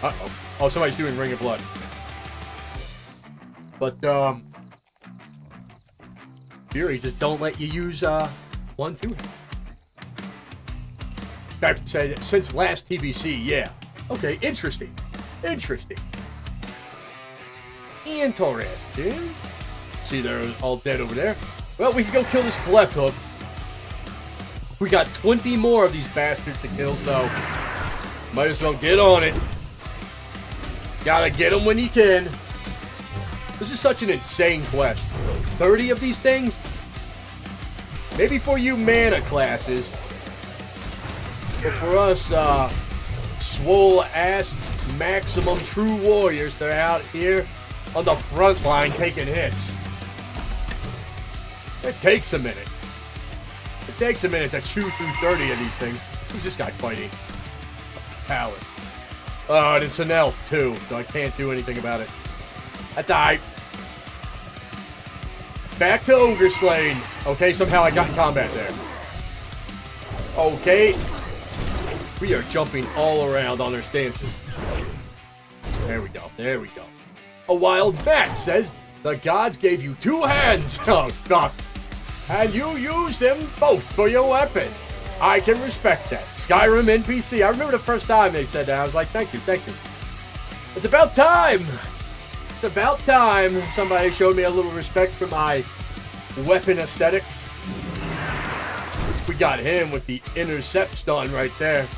Uh-oh. Oh, somebody's doing Ring of Blood. But, Fury just don't let you use, one, two. Back to say that since last TBC, yeah. Okay, interesting. Interesting. Interesting. See, they're all dead over there. Well, we can go kill this cleft hoof. We got 20 more of these bastards to kill, so might as well get on it. Gotta get them when you can. This is such an insane quest. 30 of these things? Maybe for you mana classes. But for us, swole-ass maximum true warriors that are out here on the front line taking hits. It takes a minute. It takes a minute to chew through 30 of these things. Who's this guy fighting? Power. Oh, and it's an elf, too, so I can't do anything about it. That's alright. Back to Ogre Slaying. Okay, somehow I got in combat there. Okay. We are jumping all around on our stances. There we go. There we go. A Wild Bat says, the gods gave you two hands. Oh, fuck. And you used them both for your weapon. I can respect that. Skyrim NPC. I remember the first time they said that. I was like, thank you, thank you. It's about time. It's about time somebody showed me a little respect for my weapon aesthetics. We got him with the intercept stun right there.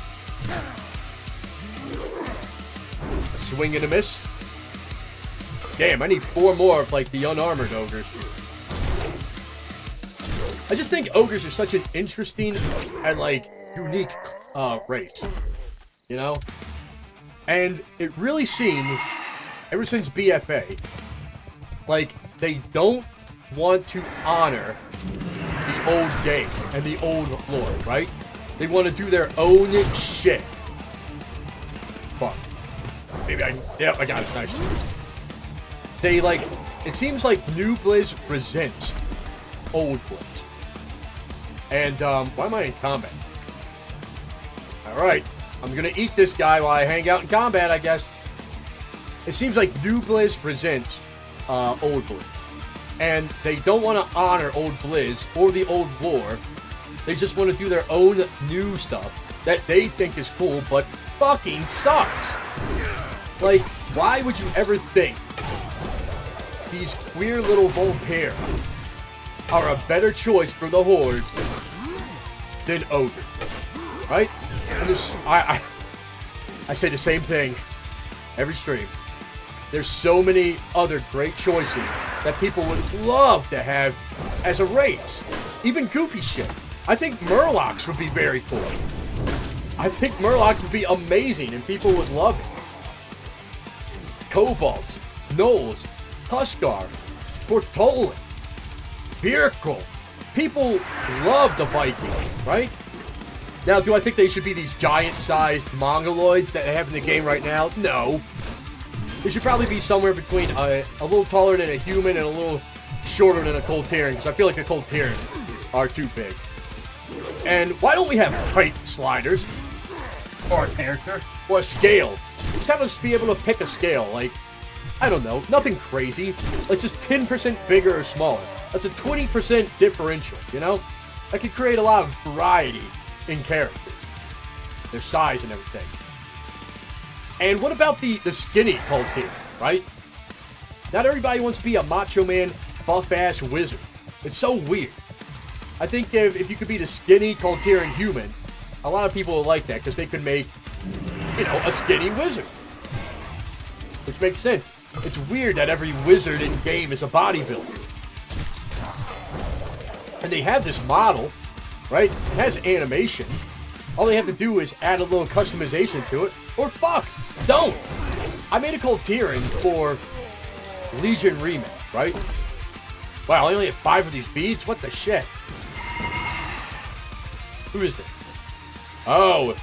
A swing and a miss. Damn, I need 4 more of like the unarmored ogres. I just think ogres are such an interesting and like unique race, you know? And it really seems, ever since BFA, like they don't want to honor the old game and the old lore, right? They want to do their own shit. Fuck. Maybe I got it. Nice. they like, it seems like new Blizz resents old Blizz. And, why am I in combat? Alright, I'm gonna eat this guy while I hang out in combat, I guess. It seems like new Blizz resents, old Blizz. And they don't want to honor old Blizz or the old lore. They just want to do their own new stuff that they think is cool, but fucking sucks. Like, why would you ever think these queer little Volpair are a better choice for the Horde than Ogre? Right? And this, I say the same thing every stream. There's so many other great choices that people would love to have as a race. Even goofy shit. I think Murlocs would be very cool. I think Murlocs would be amazing and people would love it. Kobolds, Gnolls, Huskar, Portolan, Birkel. People love the Viking, right? Now, do I think they should be these giant-sized Mongoloids that they have in the game right now? No. They should probably be somewhere between a little taller than a human and a little shorter than a Coltarian, because I feel like the Coltarian are too big. And why don't we have height sliders? Or a character? Or a scale? Just have us be able to pick a scale, like, I don't know, nothing crazy. Like just 10% bigger or smaller. That's a 20% differential, you know? That could create a lot of variety in characters. Their size and everything. And what about the skinny cult here, right? Not everybody wants to be a macho man, buff-ass wizard. It's so weird. I think if you could be the skinny Coltarian human, a lot of people would like that, because they could make, you know, a skinny wizard. Which makes sense. It's weird that every wizard in game is a bodybuilder. And they have this model, right? It has animation. All they have to do is add a little customization to it, or fuck, don't. I made a Coltarian for Legion Remake, right? Wow, I only have 5 of these beads? What the shit? Who is this? Oh,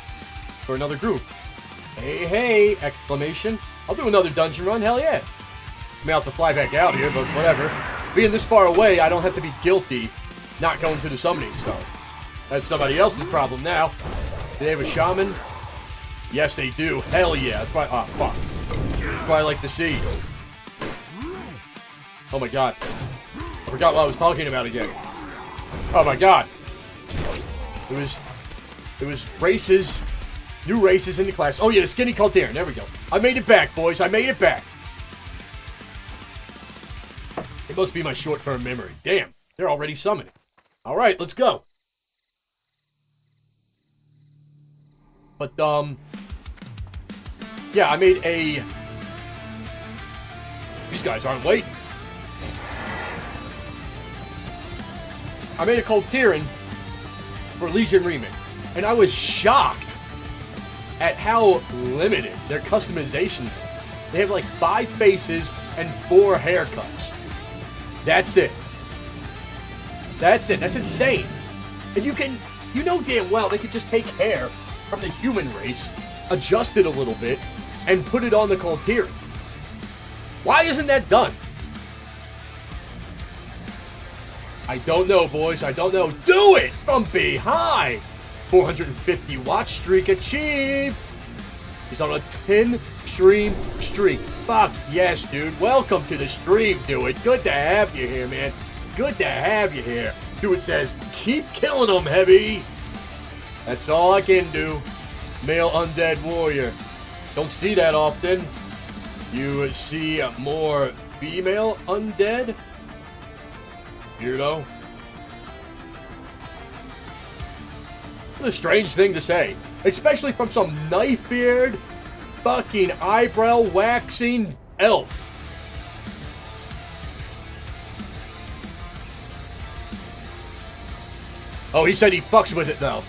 for another group. Hey, hey, exclamation. I'll do another dungeon run, hell yeah. I may have to fly back out here, but whatever. Being this far away, I don't have to be guilty not going to the summoning stone. That's somebody else's problem now. Do they have a shaman? Yes, they do. Hell yeah. That's why. Oh, fuck. That's what I like to see. Oh my god. I forgot what I was talking about again. Oh my god. It was races. New races in the class. Oh yeah, the skinny Coltarian. There we go. I made it back, boys. I made it back. It must be my short-term memory. Damn. They're already summoning. Alright, let's go. But, yeah, I made a... These guys aren't waiting. I made a Coltarian for Legion Remake. And I was shocked at how limited their customization is. They have like 5 faces and 4 haircuts. That's it. That's it. That's insane. And you know damn well they could just take hair from the human race, adjust it a little bit, and put it on the Coltarian. Why isn't that done? I don't know, boys. I don't know. Do it from behind. 450 watch streak achieved. He's on a 10 stream streak. Fuck yes, dude. Welcome to the stream, Dude. Good to have you here, man. Good to have you here. Dude says, keep killing them, Heavie. That's all I can do. Male undead warrior. Don't see that often. You see more female undead? Weirdo. What a strange thing to say. Especially from some knife-beard, fucking eyebrow-waxing elf. Oh, he said he fucks with it, though.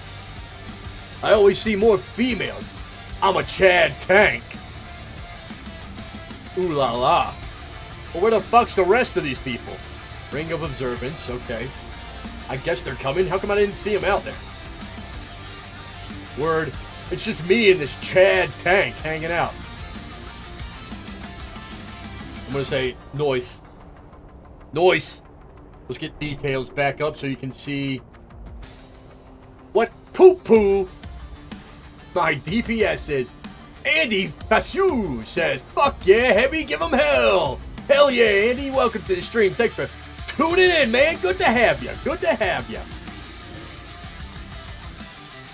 I always see more females. I'm a Chad tank. Ooh la la. Well, where the fuck's the rest of these people? Ring of Observance, okay. I guess they're coming. How come I didn't see them out there? Word. It's just me and this Chad tank hanging out. gonna say noise. Noise. Let's get details back up so you can see what poo-poo my DPS is. Andy Passu says, fuck yeah, Heavie, give him hell. Hell yeah, Andy, welcome to the stream. Thanks for tuning in, man. Good to have you. Good to have you.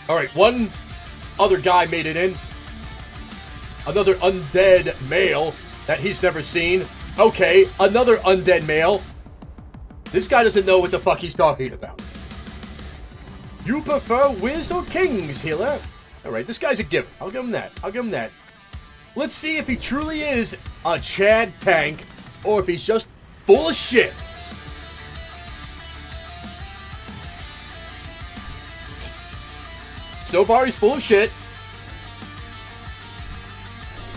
Alright, one other guy made it in. Another undead male that he's never seen. Okay, another undead male. This guy doesn't know what the fuck he's talking about. You prefer Wiz or Kings, healer? Alright, this guy's a given. I'll give him that. I'll give him that. Let's see if he truly is a Chad tank or if he's just full of shit. So far, he's full of shit.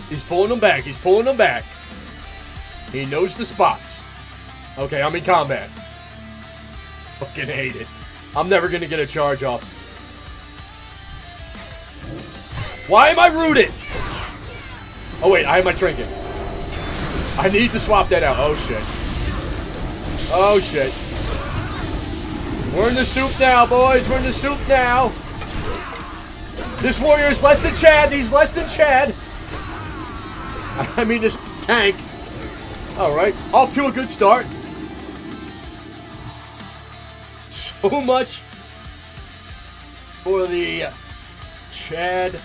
He's pulling them back. He's pulling them back. He knows the spots. Okay, I'm in combat. Fucking hate it. I'm never gonna get a charge off. Why am I rooted? Oh wait, I have my trinket. I need to swap that out. Oh shit. Oh shit. We're in the soup now, boys. We're in the soup now. This warrior is less than Chad. He's less than Chad. I mean, this tank. Alright, off to a good start. So much for the Chad.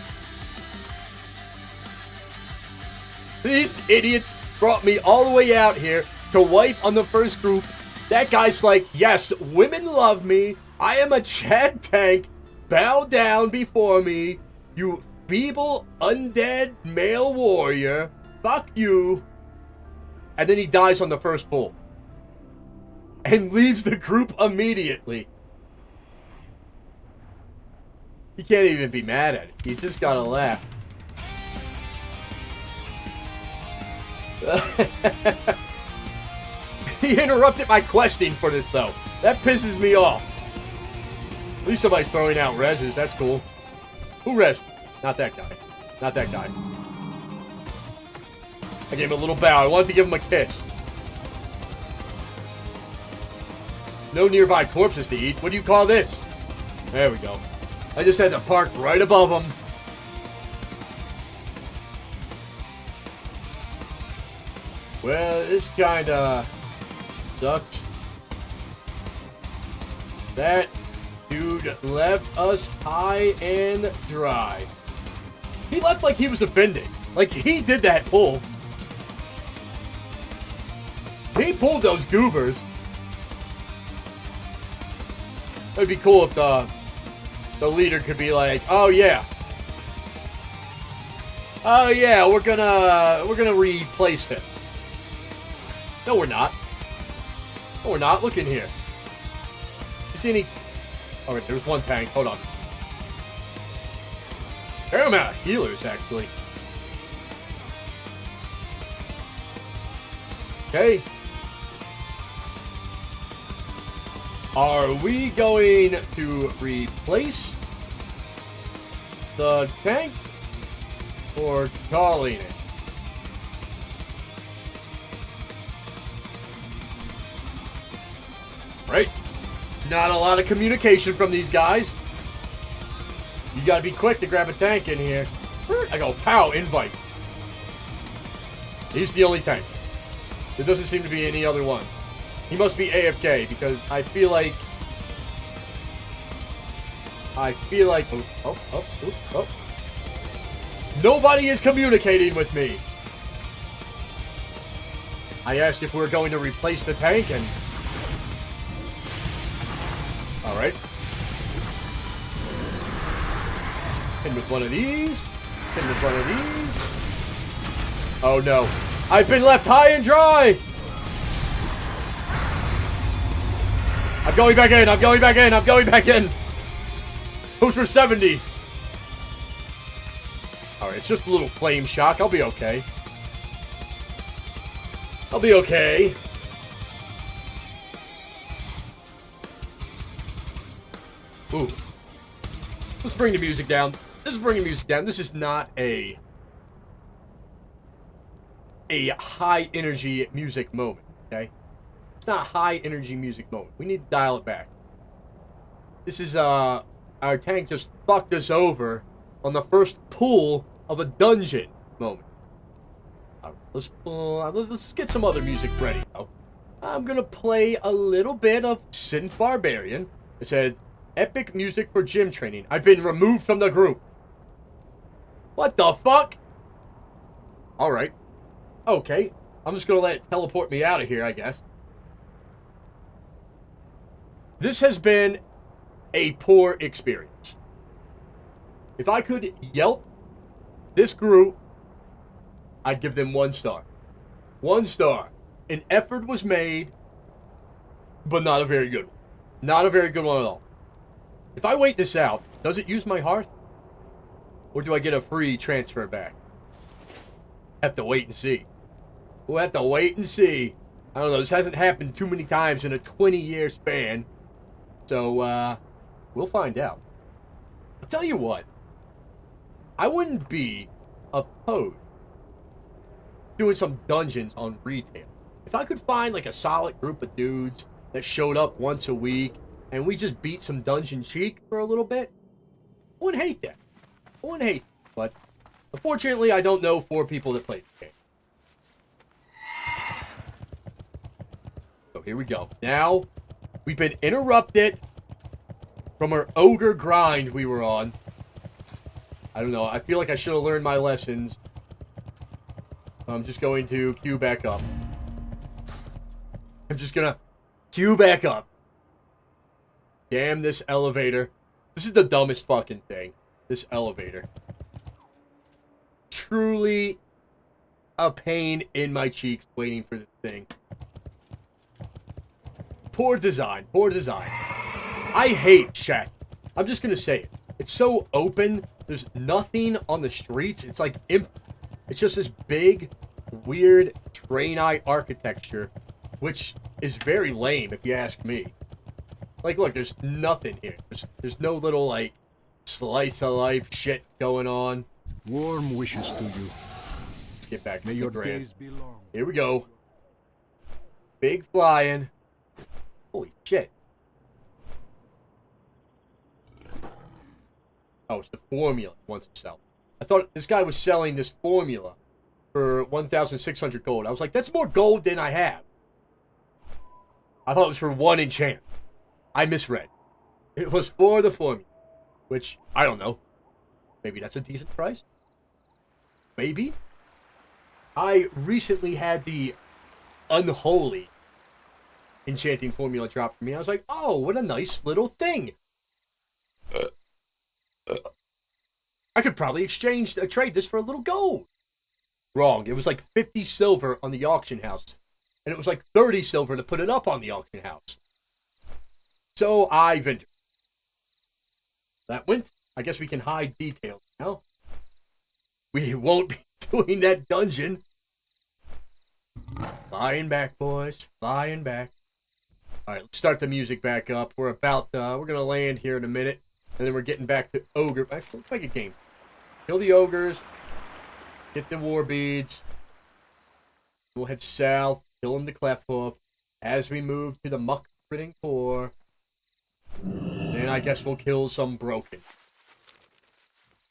These idiots brought me all the way out here to wipe on the first group. That guy's like, yes, women love me. I am a Chad tank. Bow down before me, you feeble, undead male warrior. Fuck you. And then he dies on the first pull. And leaves the group immediately. He can't even be mad at it. He's just gotta laugh. He interrupted my questing for this, though. That pisses me off. At least somebody's throwing out reses. That's cool. Who res? Not that guy. Not that guy. I gave him a little bow. I wanted to give him a kiss. No nearby corpses to eat. What do you call this? There we go. I just had to park right above him. Well, this kinda sucks. That dude left us high and dry. He left like he was offended. Like he did that pull. He pulled those goobers. It'd be cool if the leader could be like, oh yeah. Oh yeah, we're gonna replace him. No, we're not. No, we're not. Look in here. You see any? Alright, there's one tank. Hold on. Fair amount of healers, actually. Okay. Are we going to replace the tank or calling it? Right? Not a lot of communication from these guys. You gotta be quick to grab a tank in here. I go, pow, invite. He's the only tank. There doesn't seem to be any other one. He must be AFK because I feel like... Oh. Nobody is communicating with me. I asked if we were going to replace the tank and... Alright. Hit with one of these. Hit with one of these. Oh no. I've been left high and dry! I'm going back in, I'm going back in, I'm going back in! Who's for 70s? Alright, it's just a little flame shock. I'll be okay. I'll be okay. Ooh. Let's bring the music down. Let's bring the music down. This is not a a high energy music moment, okay? It's not a high energy music moment. We need to dial it back. This is, our tank just fucked us over on the first pull of a dungeon moment. Let's get some other music ready, though. I'm gonna play a little bit of Synth Barbarian. It says, epic music for gym training. I've been removed from the group. What the fuck? Alright. Okay. I'm just gonna let it teleport me out of here, I guess. This has been a poor experience. If I could Yelp this group, I'd give them 1 star. 1 star. An effort was made, but not a very good one. Not a very good one at all. If I wait this out, does it use my hearth? Or do I get a free transfer back? Have to wait and see. We'll have to wait and see. I don't know, this hasn't happened too many times in a 20-year span. So, we'll find out. I'll tell you what. I wouldn't be opposed to doing some dungeons on retail. If I could find like a solid group of dudes that showed up once a week and we just beat some dungeon cheek for a little bit, I wouldn't hate that. I wouldn't hate that. But unfortunately, I don't know 4 people that play the game. So here we go. Now, we've been interrupted from our ogre grind we were on. I don't know. I feel like I should have learned my lessons. I'm just going to queue back up. I'm just gonna queue back up. Damn this elevator. This is the dumbest fucking thing. This elevator. Truly a pain in my cheeks waiting for this thing. Poor design. Poor design. I hate Shack. I'm just gonna say it. It's so open. There's nothing on the streets. It's like it's just this big, weird train-eye architecture, which is very lame if you ask me. Like, look, there's nothing here. There's no little, like, slice of life shit going on. Warm wishes to you. Let's get back to May the your grand. days be long. Here we go. Big flying. Holy shit. Oh, it's the formula he wants to sell. I thought this guy was selling this formula for 1,600 gold. I was like, that's more gold than I have. I thought it was for 1 enchant. I misread. It was for the formula. Which, I don't know. Maybe that's a decent price? Maybe? I recently had the unholy enchanting formula drop for me. I was like, oh, what a nice little thing. I could probably trade this for a little gold. Wrong. It was like 50 silver on the auction house. And it was like 30 silver to put it up on the auction house. So I ventured. That went. I guess we can hide details now. We won't be doing that dungeon. Flying back, boys. Flying back. Alright, let's start the music back up. We're gonna land here in a minute. And then we're getting back to ogre. Actually, let's make a game. Kill the ogres. Get the war beads. We'll head south. Kill them the cleft hoof. As we move to the muck spreading core. Then I guess we'll kill some broken.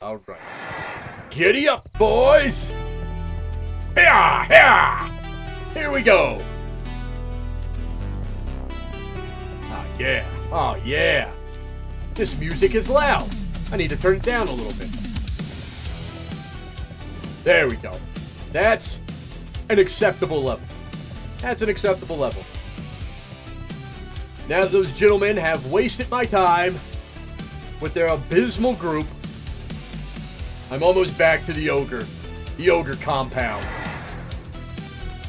Alright. Giddy up, boys! Here we go! Oh, yeah. Oh, yeah. This music is loud. I need to turn it down a little bit. There we go. That's an acceptable level. That's an acceptable level. Now that those gentlemen have wasted my time with their abysmal group, I'm almost back to the ogre compound.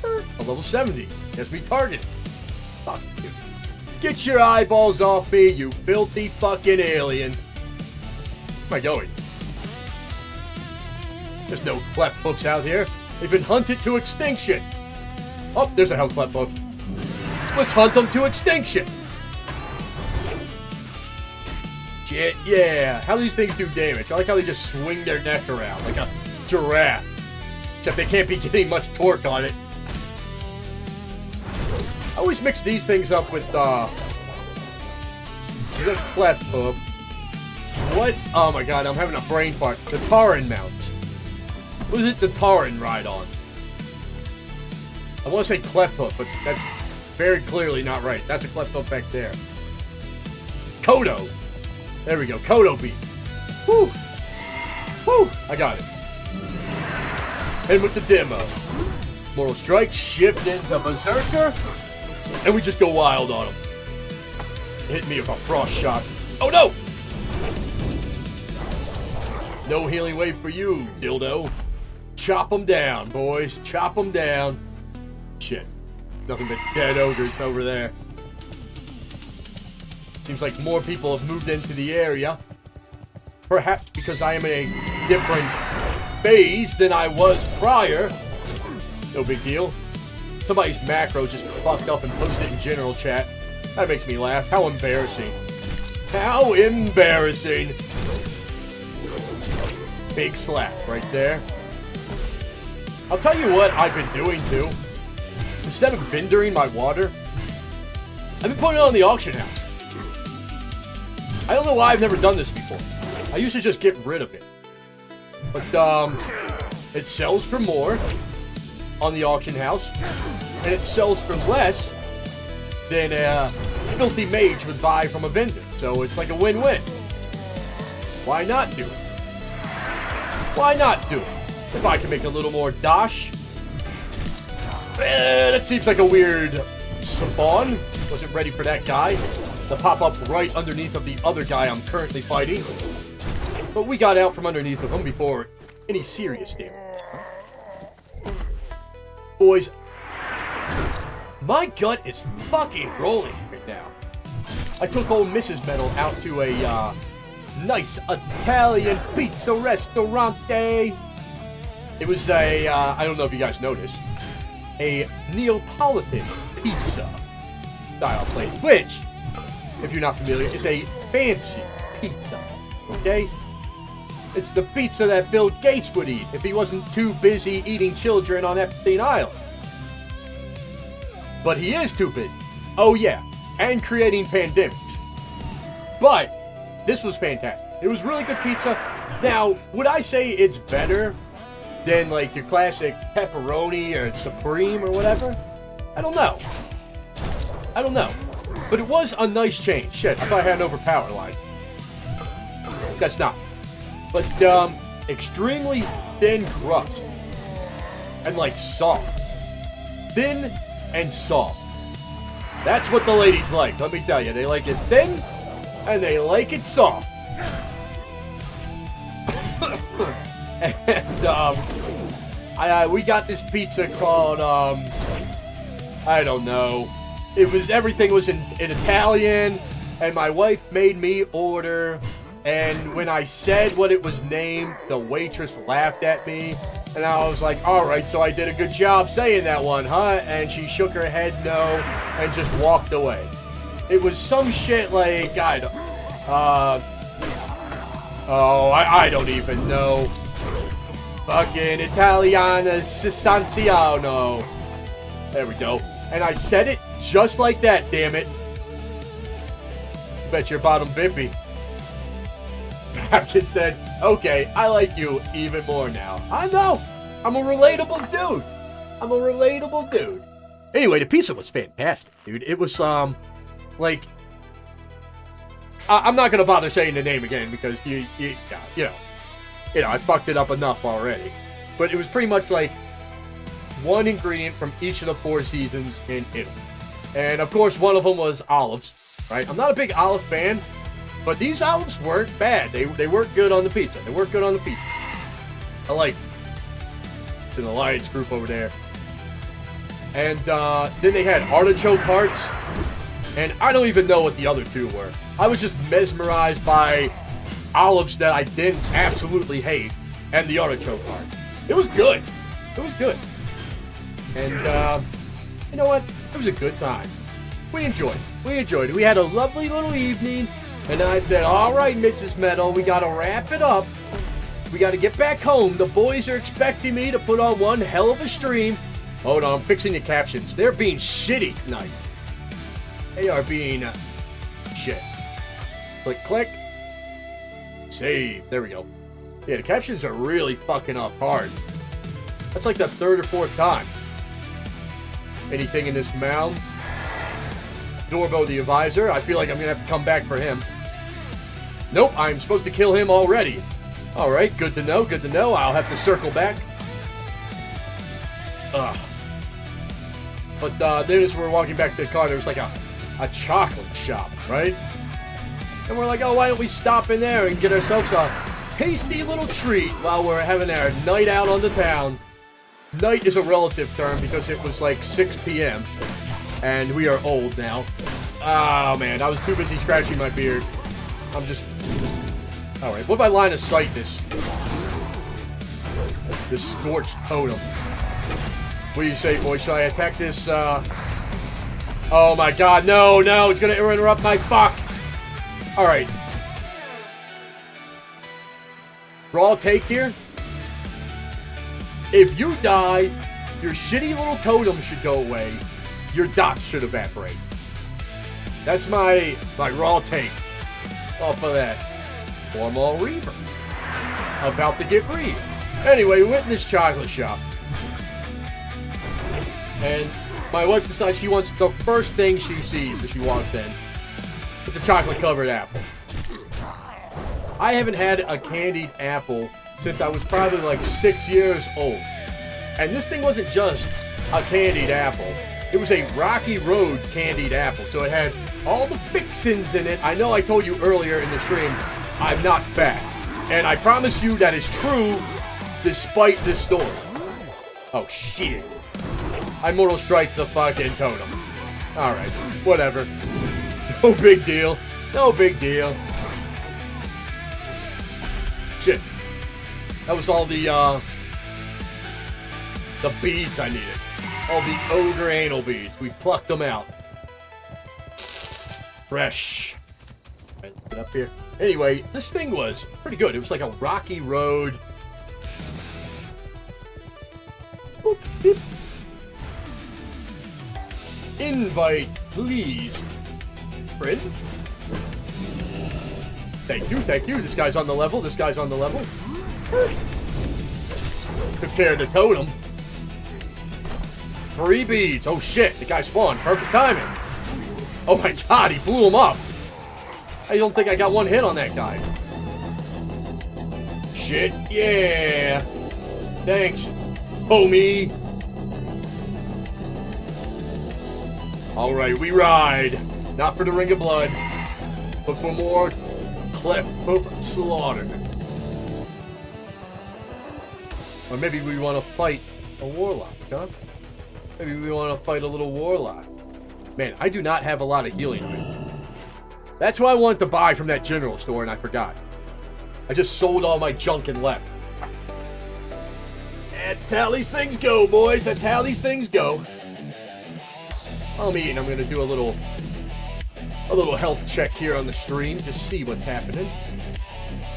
A level 70. Gets me targeted. Fuck you. Get your eyeballs off me, you filthy fucking alien. Where am I going? There's no cleft hoofs out here. They've been hunted to extinction. Oh, there's a hell cleft hoof. Let's hunt them to extinction. Shit, yeah. How do these things do damage? I like how they just swing their neck around like a giraffe. Except they can't be getting much torque on it. I always mix these things up with, so that's cleft hoof. What? Oh my god, I'm having a brain fart. The Taran mount. What is it the Taran ride on? I want to say cleft hoof, but that's very clearly not right. That's a cleft hoof back there. Kodo. There we go. Kodo beat. Woo. Woo. I got it. And with the demo. Mortal Strike, shift into Berserker, and we just go wild on him. Hit me with a frost shot. Oh no! No healing wave for you, dildo. Chop them down, boys. Chop them down. Shit. Nothing but dead ogres over there. Seems like more people have moved into the area. Perhaps because I am in a different phase than I was prior. No big deal. Somebody's macro just fucked up and posted it in general chat. That makes me laugh. How embarrassing. How embarrassing. Big slap right there. I'll tell you what I've been doing too. Instead of vendoring my water, I've been putting it on the auction house. I don't know why I've never done this before. I used to just get rid of it. But, it sells for more on the auction house, and it sells for less than a filthy mage would buy from a vendor. So it's like a win-win. Why not do it? Why not do it? If I can make a little more dash. That seems like a weird spawn. Wasn't ready for that guy to pop up right underneath of the other guy I'm currently fighting. But we got out from underneath of him before any serious damage. Boys, my gut is fucking rolling right now. I took old Mrs. Mettle out to a nice Italian pizza restaurante. It was a, I don't know if you guys noticed, a Neapolitan pizza style place, which, if you're not familiar, is a fancy pizza, okay? It's the pizza that Bill Gates would eat if he wasn't too busy eating children on Epstein Island. But he is too busy. Oh yeah, and creating pandemics. But this was fantastic. It was really good pizza. Now, would I say it's better than like your classic pepperoni or supreme or whatever? I don't know. I don't know. But it was a nice change. Shit, I thought I had an overpower line. That's not. But, extremely thin crust. And, like, soft. Thin and soft. That's what the ladies like, let me tell you. They like it thin, and they like it soft. And, we got this pizza called, I don't know. Everything was in Italian, and my wife made me order. And when I said what it was named, the waitress laughed at me. And I was like, alright, so I did a good job saying that one, huh? And she shook her head no and just walked away. It was some shit like, I don't even know. Fucking Italiana Siciliano. There we go. And I said it just like that, damn it. Bet your bottom bippy. Captain said, okay, I like you even more now. I know. I'm a relatable dude. I'm a relatable dude. Anyway, the pizza was fantastic, dude. It was, like, I'm not going to bother saying the name again because, you know, I fucked it up enough already. But it was pretty much like one ingredient from each of the 4 seasons in Italy. And, of course, one of them was olives, right? I'm not a big olive fan. But these olives weren't bad. They worked good on the pizza. They worked good on the pizza. I like the Alliance group over there. And then they had artichoke hearts. And I don't even know what the other 2 were. I was just mesmerized by olives that I didn't absolutely hate. And the artichoke heart. It was good. It was good. And you know what? It was a good time. We enjoyed it. We enjoyed it. We had a lovely little evening. And I said, all right, Mrs. Mettle, we got to wrap it up. We got to get back home. The boys are expecting me to put on one hell of a stream. Hold on, I'm fixing the captions. They're being shitty tonight. They are being shit. Click, click. Save. There we go. Yeah, the captions are really fucking up hard. That's like the 3rd or 4th time. Anything in this mound? Dorbo the advisor. I feel like I'm going to have to come back for him. Nope, I'm supposed to kill him already. Alright, good to know, good to know. I'll have to circle back. Ugh. But then as we're walking back to the car, there was like a chocolate shop, right? And we're like, oh, why don't we stop in there and get ourselves a tasty little treat while we're having our night out on the town. Night is a relative term because it was like 6 p.m. And we are old now. Oh, man, I was too busy scratching my beard. I'm just... Alright, what if I line of sight this scorched totem? What do you say, boy? Should I attack this, Oh my god, no, no, it's gonna interrupt my fuck! Alright. Raw take here. If you die, your shitty little totem should go away. Your dots should evaporate. That's my raw take off of that. Formal Reaver. About to get breed. Anyway, we went in this chocolate shop. And my wife decides she wants the first thing she sees as she walks in. It's a chocolate-covered apple. I haven't had a candied apple since I was probably like 6 years old. And this thing wasn't just a candied apple. It was a Rocky Road candied apple. So it had all the fixins in it. I know I told you earlier in the stream, I'm not fat. And I promise you that is true despite this story. Oh, shit. I Mortal Strike the fucking totem. Alright, whatever. No big deal. No big deal. Shit. That was all the beads I needed. All the ogre anal beads. We plucked them out. Fresh. Right, get up here. Anyway, this thing was pretty good. It was like a Rocky Road. Boop, beep. Invite, please. Friend? Thank you, thank you. This guy's on the level. This guy's on the level. Took care of the totem. 3 beads. Oh shit, the guy spawned. Perfect timing. Oh my god, he blew him up. I don't think I got one hit on that guy. Shit, yeah. Thanks, homie. Alright, we ride. Not for the Ring of Blood, but for more Clef of Slaughter. Or maybe we want to fight a warlock, huh? Maybe we want to fight a little warlock. Man, I do not have a lot of healing of it. That's what I wanted to buy from that general store, and I forgot. I just sold all my junk and left. That's how these things go, boys. That's how these things go. I'm eating. I'm going to do a little health check here on the stream. Just see what's happening.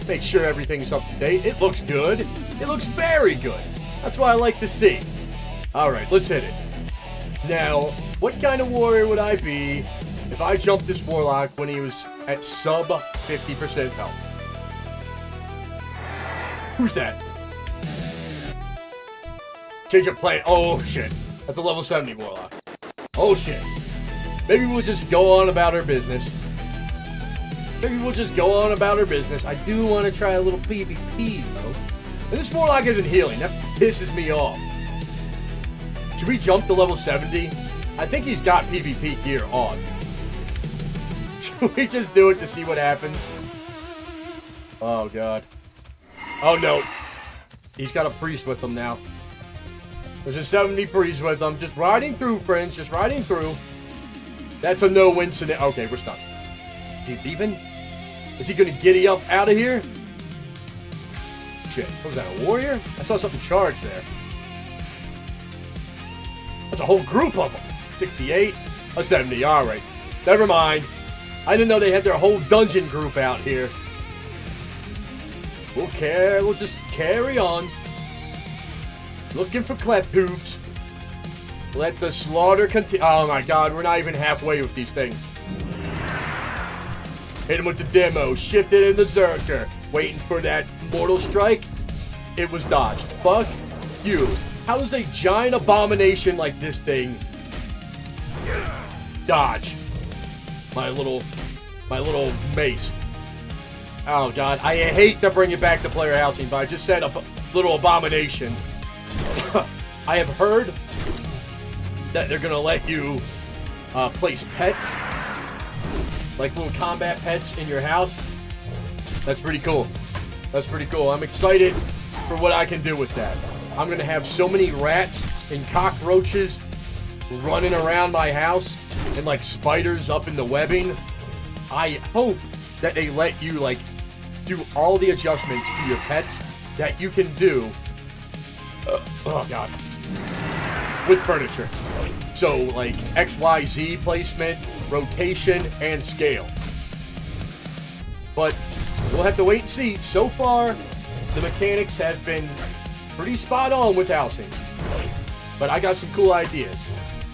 Make sure everything's up to date. It looks good. It looks very good. That's what I like to see. Alright, let's hit it. Now, what kind of warrior would I be if I jumped this warlock when he was at sub 50% health? Who's that? Change of plan. Oh, shit. That's a level 70 warlock. Oh, shit. Maybe we'll just go on about our business. Maybe we'll just go on about our business. I do want to try a little PvP, though. And this warlock isn't healing. That pisses me off. Should we jump to level 70? I think he's got PvP gear on. Should we just do it to see what happens? Oh, God. Oh, no. He's got a priest with him now. There's a 70 priest with him. Just riding through, friends. Just riding through. That's a no-win scenario. Okay, we're stuck. Is he leaving? Is he going to giddy up out of here? Shit. What was that, a warrior? I saw something charge there. That's a whole group of them. 68, a 70. All right. Never mind. I didn't know they had their whole dungeon group out here. We'll just carry on. Looking for cleft hoops. Let the slaughter continue. Oh my god, we're not even halfway with these things. Hit him with the demo. Shifted in the Zerker. Waiting for that mortal strike. It was dodged. Fuck you. How does a giant abomination like this thing dodge my little mace? Oh god, I hate to bring it back to player housing, but I just said a little abomination. I have heard that they're gonna let you place pets, like little combat pets in your house. That's pretty cool. That's pretty cool. I'm excited for what I can do with that. I'm gonna have so many rats and cockroaches running around my house and like spiders up in the webbing. I hope that they let you like do all the adjustments to your pets that you can do. Oh god. With furniture. So like XYZ placement, rotation, and scale. But we'll have to wait and see. So far, the mechanics have been pretty spot on with housing. But I got some cool ideas.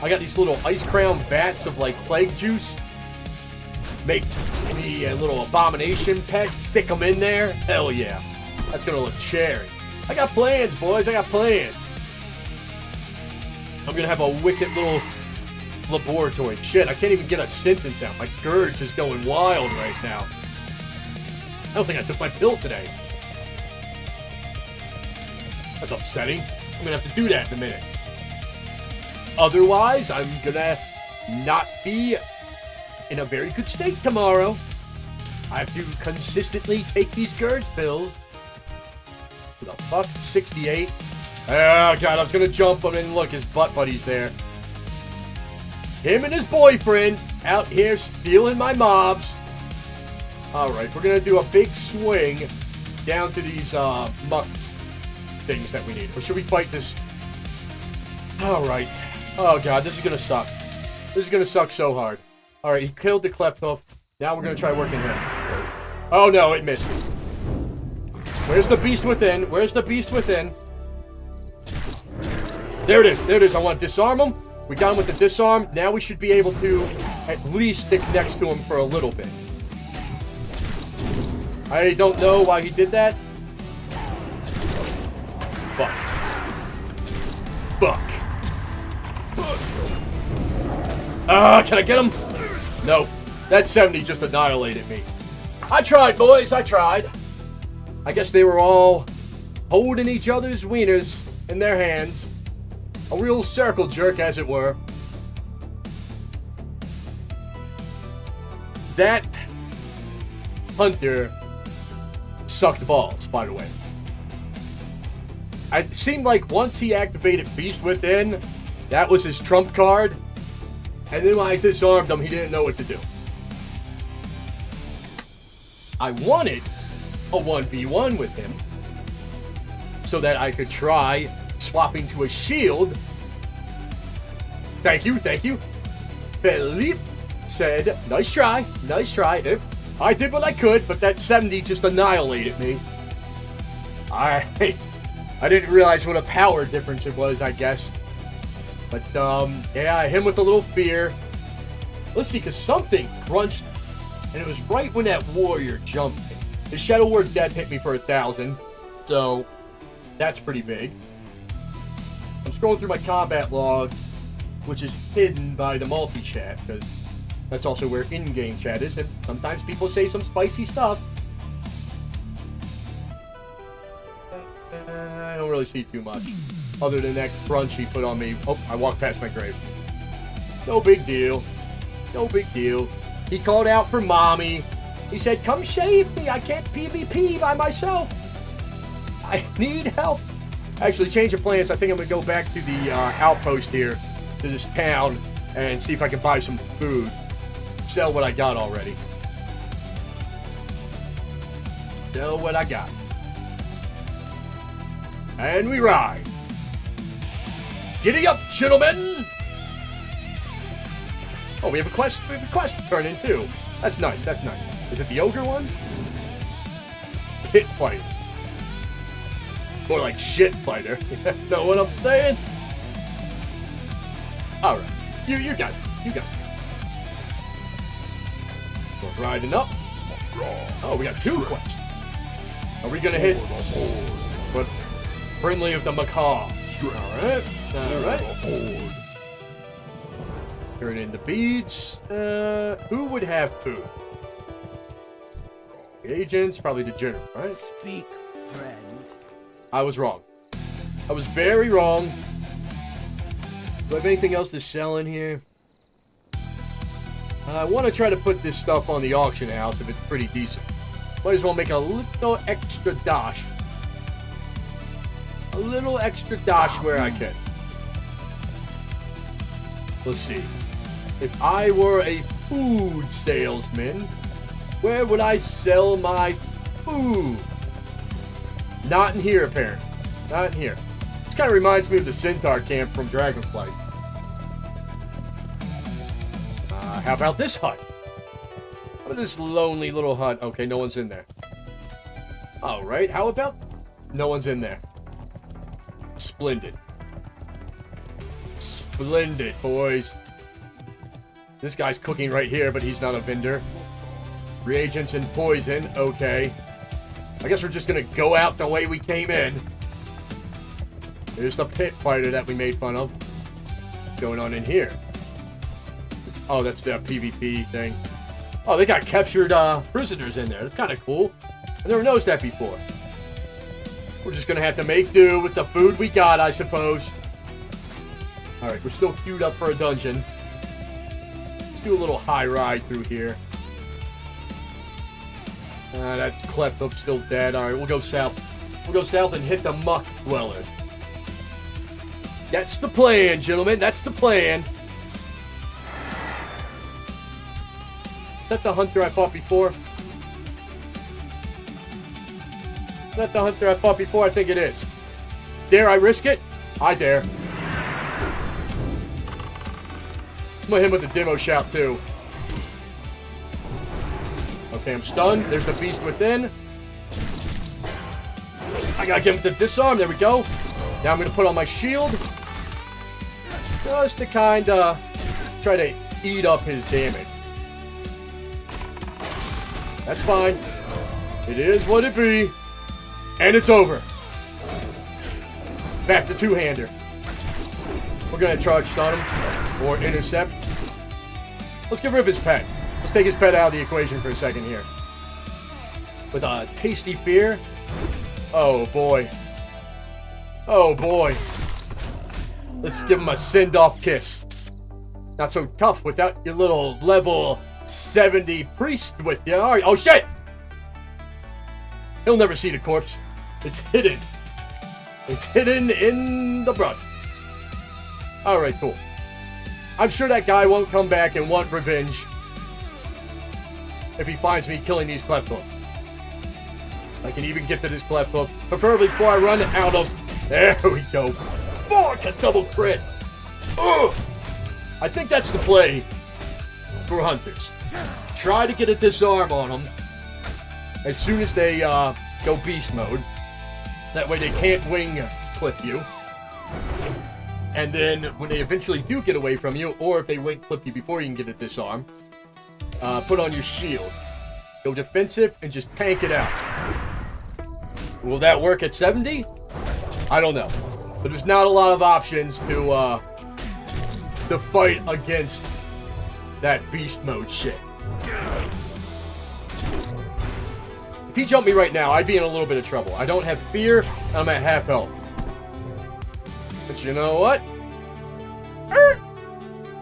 I got these little ice crown vats of like plague juice. Make me a little abomination pet, stick them in there. Hell yeah. That's gonna look cherry. I got plans, boys. I got plans. I'm gonna have a wicked little laboratory. Shit, I can't even get a sentence out. My GERDS is going wild right now. I don't think I took my pill today. That's upsetting. I'm gonna have to do that in a minute. Otherwise, I'm gonna not be in a very good state tomorrow. I have to consistently take these GERD pills. What the fuck? 68. Oh god, I was gonna jump him and look, his butt buddy's there. Him and his boyfriend out here stealing my mobs. Alright, we're gonna do a big swing down to these muck things that we need. Or should we fight this? Alright. Oh god, this is gonna suck. This is gonna suck so hard. Alright, he killed the cleft hoof. Now we're gonna try working him. Oh no, it missed. Where's the beast within? Where's the beast within? There it is. There it is. I want to disarm him. We got him with the disarm. Now we should be able to at least stick next to him for a little bit. I don't know why he did that. Fuck. Fuck. Can I get him? No. That 70 just annihilated me. I tried, boys. I tried. I guess they were all holding each other's wieners in their hands. A real circle jerk, as it were. That hunter sucked balls, by the way. It seemed like once he activated Beast Within, that was his trump card. And then when I disarmed him, he didn't know what to do. I wanted a 1v1 with him so that I could try swapping to a shield. Thank you, thank you. Philippe said, nice try, nice try. I did what I could, but that 70 just annihilated me. I didn't realize what a power difference it was, I guess. But, yeah, I hit him with a little fear. Let's see, because something crunched, and it was right when that warrior jumped. The Shadow Ward Death hit me for 1,000, so that's pretty big. I'm scrolling through my combat log, which is hidden by the multi-chat, because that's also where in-game chat is, and sometimes people say some spicy stuff. I don't really see too much, other than that crunch he put on me. Oh, I walked past my grave. No big deal. No big deal. He called out for mommy. He said, come save me. I can't PvP by myself. I need help. Actually, change of plans. I think I'm going to go back to the outpost here, to this town, and see if I can buy some food. Sell what I got already. Sell what I got. And we ride. Giddy up, gentlemen! Oh, we have a quest. We have a quest to turn in, too. That's nice. That's nice. Is it the ogre one? Pit fight. More like shit fighter. Know what I'm saying? Alright. You got it. You got it. We're riding up. Oh, we got 2 quests. Are we gonna hit what friendly of the macaw? Alright. Alright. Turn in the beads. Who would have food? The agents, probably the general, right? Speak, friend. I was wrong. I was very wrong. Do I have anything else to sell in here? I want to try to put this stuff on the auction house if it's pretty decent. Might as well make a little extra dash. A little extra dash where I can. Let's see. If I were a food salesman, where would I sell my food? Not in here, apparently. Not in here. This kind of reminds me of the Centaur camp from Dragonflight. How about this hut? How about this lonely little hut? Okay, no one's in there. Alright, how about... No one's in there. Splendid. Splendid, boys. This guy's cooking right here, but he's not a vendor. Reagents and poison. Okay. I guess we're just gonna go out the way we came in. Here's the pit fighter that we made fun of. What's going on in here? Oh, that's the PvP thing. Oh, they got captured prisoners in there. That's kind of cool. I never noticed that before. We're just gonna have to make do with the food we got, I suppose. Alright, we're still queued up for a dungeon. Let's do a little high ride through here. That's Kleptop still dead. Alright, we'll go south. We'll go south and hit the muck dwellers. That's the plan, gentlemen. That's the plan. Is that the hunter I fought before? Is that the hunter I fought before? I think it is. Dare I risk it? I dare. I'm gonna hit him with the demo shout, too. Okay, I'm stunned. There's the beast within. I gotta get him to disarm. There we go. Now I'm gonna put on my shield. Just to kinda try to eat up his damage. That's fine. It is what it be. And it's over. Back to two-hander. We're gonna charge stun him. Or intercept. Let's get rid of his pet. Let's take his pet out of the equation for a second here. With a tasty fear. Oh boy. Oh boy. Let's give him a send-off kiss. Not so tough without your little level 70 priest with you. Alright. Oh shit! He'll never see the corpse. It's hidden. It's hidden in the brush. Alright, cool. I'm sure that guy won't come back and want revenge if he finds me killing these Kleptop. I can even get to this Kleptop, preferably before I run out of... There we go. Fuck, a double crit. Ugh. I think that's the play for hunters. Try to get a disarm on them as soon as they go beast mode. That way they can't wing clip you. And then when they eventually do get away from you, or if they wing clip you before you can get a disarm, put on your shield. Go defensive and just tank it out. Will that work at 70? I don't know. But there's not a lot of options to fight against that beast mode shit. If he jumped me right now, I'd be in a little bit of trouble. I don't have fear, and I'm at half health. But you know what?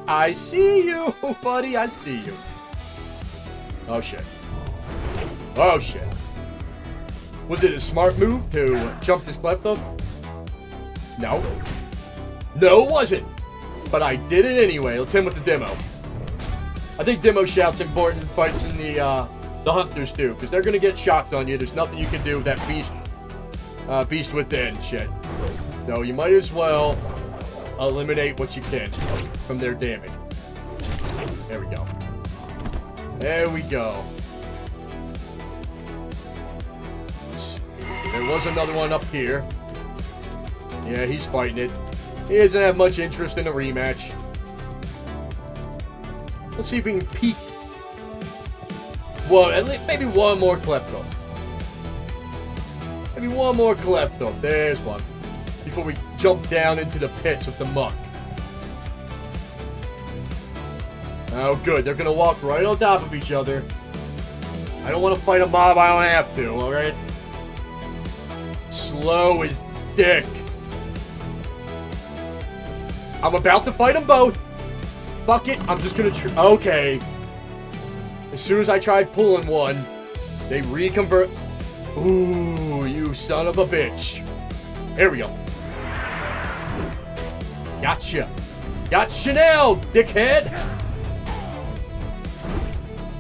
I see you, buddy. I see you. Oh, shit. Oh, shit. Was it a smart move to jump this Kleptop? No. No, it wasn't. But I did it anyway. Let's hit him with the demo. I think demo shout's important in fights in the hunters too, because they're gonna get shots on you. There's nothing you can do with that beast within shit. So you might as well eliminate what you can from their damage. There we go. There we go. There was another one up here. Yeah, he's fighting it. He doesn't have much interest in a rematch. Let's see if we can peek. Well, at least maybe one more Klepto. Maybe one more Klepto. There's one. Before we jump down into the pits with the muck. Oh, good. They're going to walk right on top of each other. I don't want to fight a mob I don't have to, alright? Slow as dick. I'm about to fight them both. Fuck it. I'm just going to... Okay. As soon as I tried pulling one, they reconvert... Ooh, you son of a bitch. There we go. Gotcha. Gotcha now, dickhead.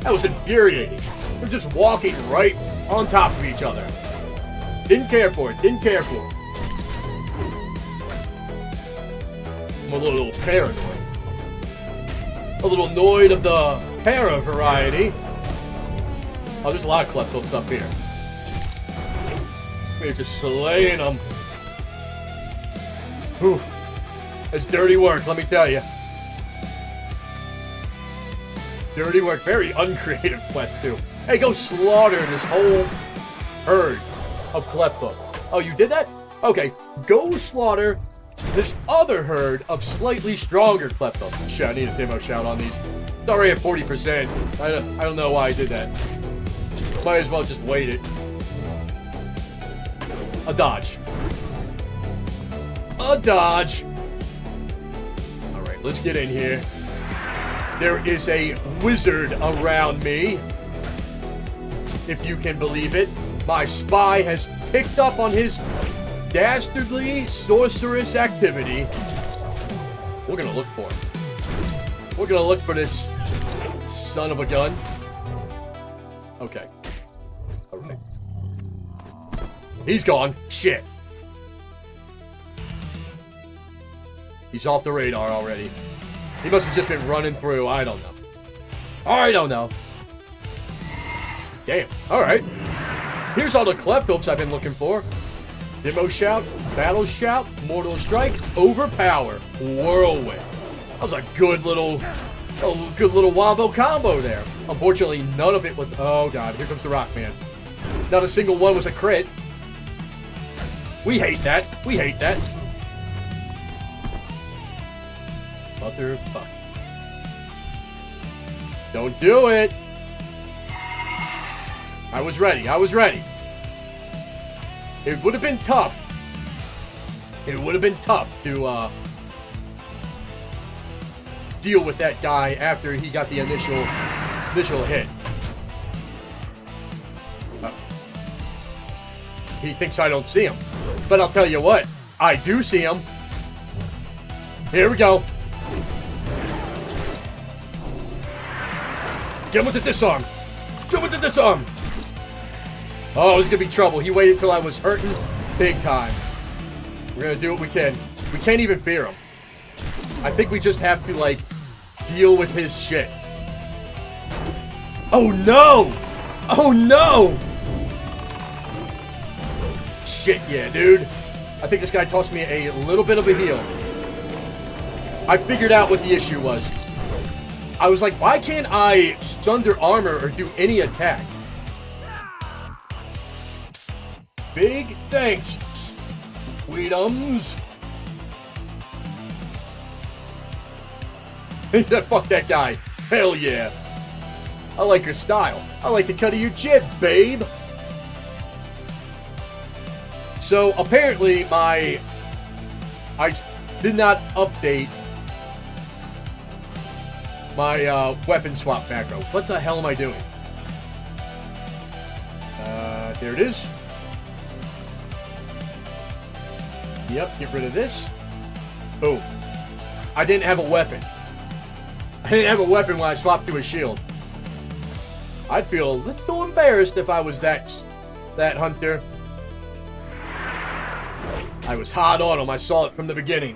That was infuriating. They're just walking right on top of each other. Didn't care for it. Didn't care for it. I'm a little paranoid. A little annoyed of the para variety. Oh, there's a lot of Kleptos up here. We're just slaying them. Whew. It's dirty work, let me tell you. Dirty work. Very uncreative quest, too. Hey, go slaughter this whole herd of Kleptos. Oh, you did that? Okay. Go slaughter this other herd of slightly stronger Kleptos. Shit, I need a demo shout on these. It's already at 40%. I don't know why I did that. Might as well just wait it. A dodge. A dodge. Alright, let's get in here. There is a wizard around me. If you can believe it. My spy has picked up on his dastardly sorceress activity. We're gonna look for him. We're gonna look for this son of a gun. Okay. Alright. He's gone. Shit. He's off the radar already. He must have just been running through. I don't know. I don't know. Damn. Alright. Here's all the Kleptos I've been looking for. Demo Shout, Battle Shout, Mortal Strike, Overpower, Whirlwind. That was a good little wombo combo there. Unfortunately, none of it was... Oh, God. Here comes the Rock Man. Not a single one was a crit. We hate that. We hate that. Motherfucker. Don't do it. I was ready. I was ready. It would have been tough. It would have been tough to deal with that guy after he got the initial hit. He thinks I don't see him. But I'll tell you what. I do see him. Here we go. Get him with the disarm. Get him with the disarm. Oh, this is going to be trouble. He waited till I was hurting big time. We're going to do what we can. We can't even fear him. I think we just have to, like, deal with his shit. Oh, no! Oh, no! Shit, yeah, dude. I think this guy tossed me a little bit of a heal. I figured out what the issue was. I was like, why can't I sunder armor or do any attack? Big thanks, sweetums. Fuck that guy. Hell yeah. I like your style. I like the cut of your jib, babe. So apparently I did not update my weapon swap macro. What the hell am I doing? There it is. Yep, get rid of this. Boom. I didn't have a weapon. I didn't have a weapon when I swapped to a shield. I'd feel a little embarrassed if I was that hunter. I was hot on him. I saw it from the beginning.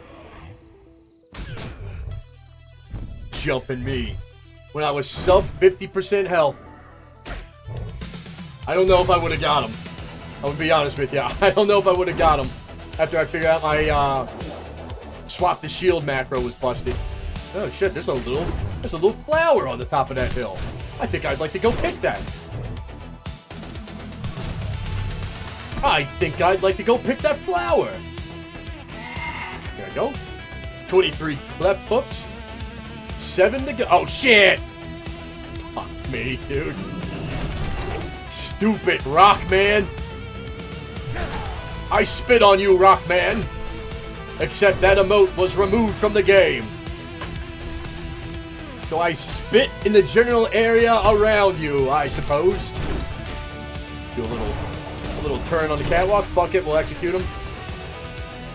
Jumping me. When I was sub 50% health. I don't know if I would have got him. I'm gonna be honest with you. I don't know if I would have got him. After I figured out my swap the shield macro was busted. Oh shit, there's a little flower on the top of that hill. I think I'd like to go pick that. I think I'd like to go pick that flower. There I go. 23 left hooks. 7 to go. Oh shit! Fuck me, dude. Stupid Rockman. I spit on you, Rockman. Except that emote was removed from the game. So I spit in the general area around you, I suppose. Do a little turn on the catwalk. Fuck it, we'll execute him.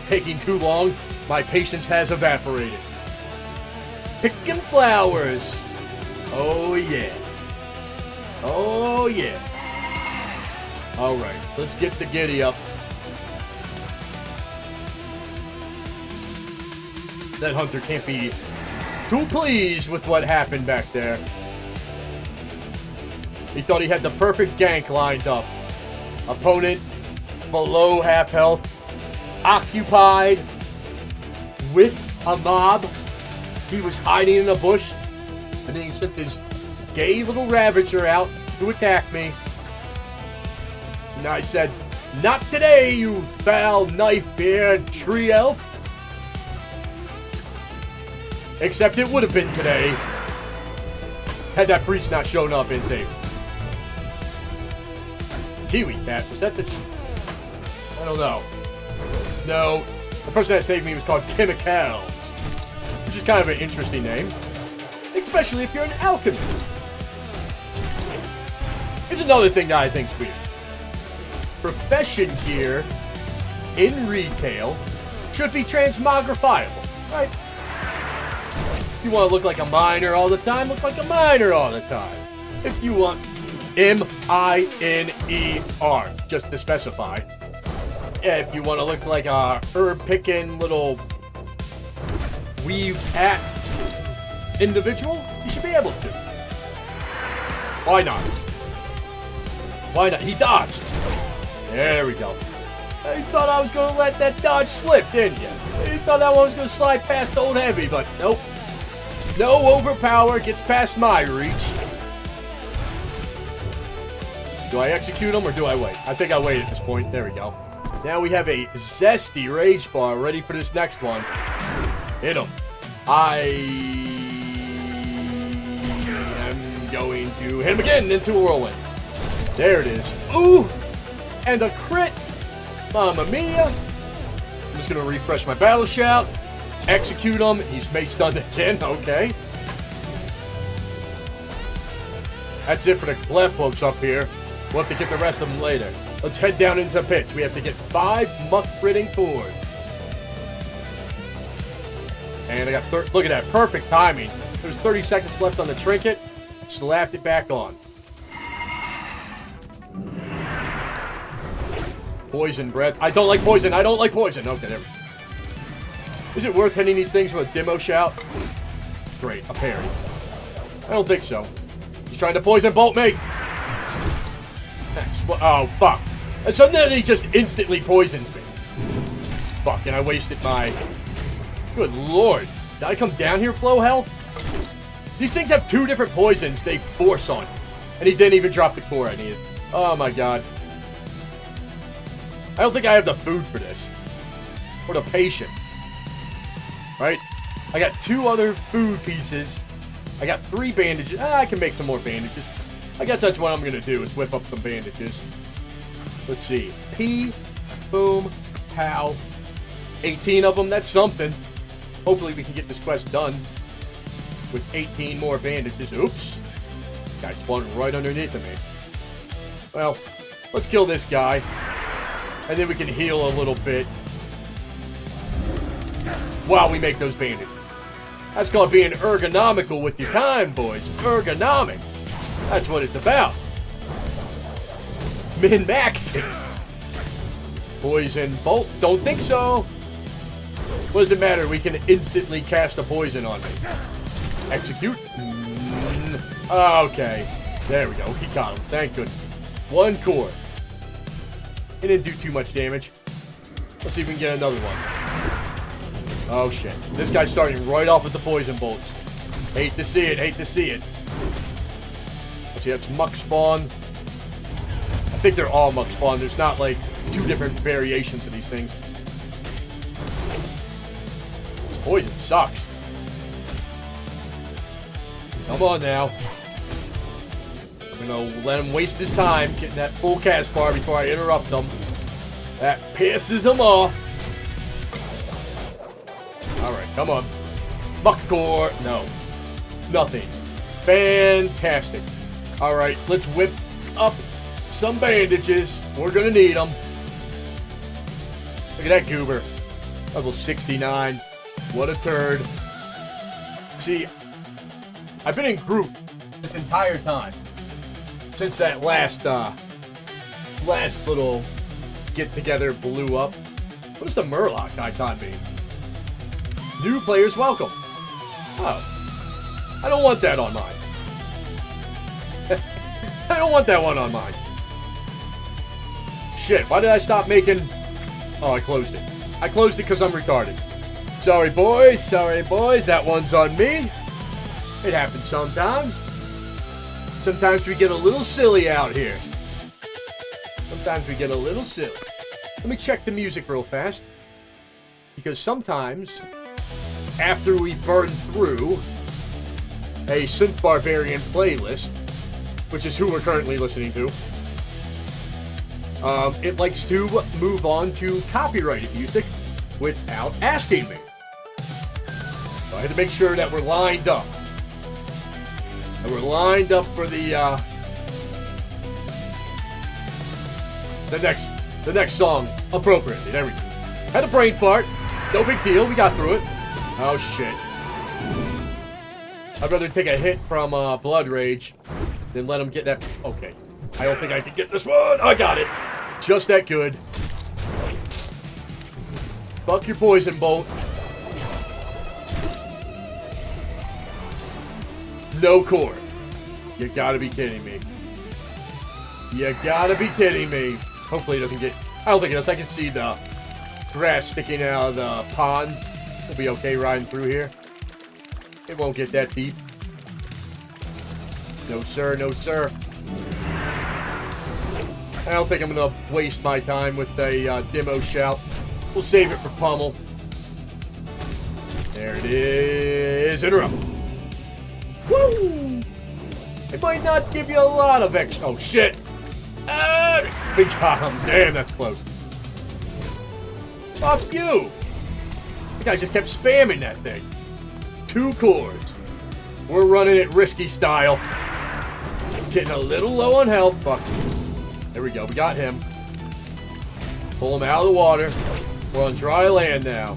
Taking too long. My patience has evaporated. Picking flowers. Oh yeah. Oh yeah. Alright, let's get the giddy up. That hunter can't be too pleased with what happened back there. He thought he had the perfect gank lined up. Opponent below half health, occupied with a mob. He was hiding in a bush, and then he sent this gay little Ravager out to attack me. And I said, "Not today, you foul knife-beard tree elf." Except it would have been today, had that priest not shown up and saved. Kiwi cat, was that the... I don't know. No, the person that saved me was called Chemical, which is kind of an interesting name, especially if you're an alchemist. Here's another thing that I think's weird. Profession gear in retail should be transmogrifiable, right? If you want to look like a miner all the time, look like a miner all the time. If you want M-I-N-E-R, just to specify. If you want to look like a herb-picking little weave hat individual, you should be able to. Why not? Why not? He dodged. There we go. You thought I was going to let that dodge slip, didn't you? You thought that one was going to slide past old Heavie, but nope. No overpower gets past my reach. Do I execute him or do I wait? I think I wait at this point. There we go. Now we have a zesty rage bar ready for this next one. Hit him. I am going to hit him again into a whirlwind. There it is. Ooh! And a crit. Mamma mia. I'm just going to refresh my battle shout. Execute him. He's mace stunned again. Okay. That's it for the left folks up here. We'll have to get the rest of them later. Let's head down into the pits. We have to get 5 muck-ritting forward. And I got look at that. Perfect timing. There's 30 seconds left on the trinket. Slapped it back on. Poison breath. I don't like poison. I don't like poison. Okay, there we go. Is it worth hitting these things with a demo shout? Great, a parry. I don't think so. He's trying to poison bolt me. Oh, fuck. And so then he just instantly poisons me. Fuck, and I wasted my... Good lord. Did I come down here, flow health? These things have 2 different poisons they force on. And he didn't even drop the core I needed. Oh my god. I don't think I have the food for this. Or the patience. Right? I got 2 other food pieces. I got 3 bandages. I can make some more bandages. I guess that's what I'm going to do, is whip up some bandages. Let's see. P, boom, pow. 18 of them, that's something. Hopefully we can get this quest done with 18 more bandages. Oops. Guy spawned right underneath of me. Well, let's kill this guy. And then we can heal a little bit while we make those bandages. That's called being ergonomical with your time, boys. Ergonomics. That's what it's about. Min-maxing. Poison bolt. Don't think so. What does it matter? We can instantly cast a poison on me. Execute. Okay. There we go. He got him. Thank goodness. 1 core. It didn't do too much damage. Let's see if we can get another one. Oh, shit. This guy's starting right off with the poison bolts. Hate to see it. Hate to see it. Let's see, that's muck spawn. I think they're all muck spawn. There's not, like, 2 different variations of these things. This poison sucks. Come on now. I'm gonna let him waste his time getting that full cast bar before I interrupt him. That pisses him off. Alright, come on. Muck core. No. Nothing. Fantastic. Alright, let's whip up some bandages. We're gonna need them. Look at that goober. Level 69. What a turd. See, I've been in group this entire time. Since that last little get-together blew up. What does the Murloc icon mean? New players welcome. Oh. I don't want that on mine. I don't want that one on mine. Shit, why did I stop making... Oh, I closed it. I closed it because I'm retarded. Sorry, boys. Sorry, boys. That one's on me. It happens sometimes. Sometimes we get a little silly out here. Sometimes we get a little silly. Let me check the music real fast. Because sometimes, after we burn through a Synth Barbarian playlist, which is who we're currently listening to, it likes to move on to copyrighted music without asking me. So I had to make sure that we're lined up. And we're lined up for the next song appropriately. There we go. Had a brain fart. No big deal. We got through it. Oh shit. I'd rather take a hit from Blood Rage than let him get that. Okay. I don't think I can get this one. I got it. Just that good. Fuck your poison bolt. No core. You gotta be kidding me. You gotta be kidding me. Hopefully it doesn't get... I don't think it does. I can see the grass sticking out of the pond. We'll be okay riding through here. It won't get that deep. No, sir. No, sir. I don't think I'm gonna waste my time with a demo shout. We'll save it for Pummel. There it is. Interrupt. Woo! It might not give you a lot of extra. Oh, shit. We got him. Damn, that's close. Fuck you. The guy just kept spamming that thing. 2 cores. We're running it risky style. Getting a little low on health. Fuck. There we go. We got him. Pull him out of the water. We're on dry land now.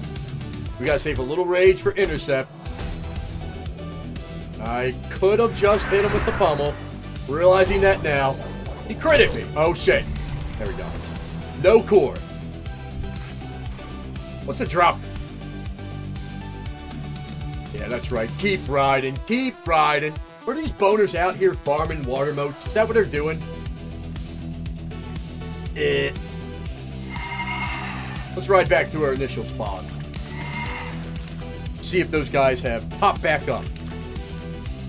We gotta save a little rage for intercept. I could have just hit him with the pummel. Realizing that now. He critted me. Oh, shit. There we go. No core. What's the drop? Yeah, that's right. Keep riding. Keep riding. Were these boners out here farming water moats? Is that what they're doing? Let's ride back to our initial spawn. See if those guys have popped back up.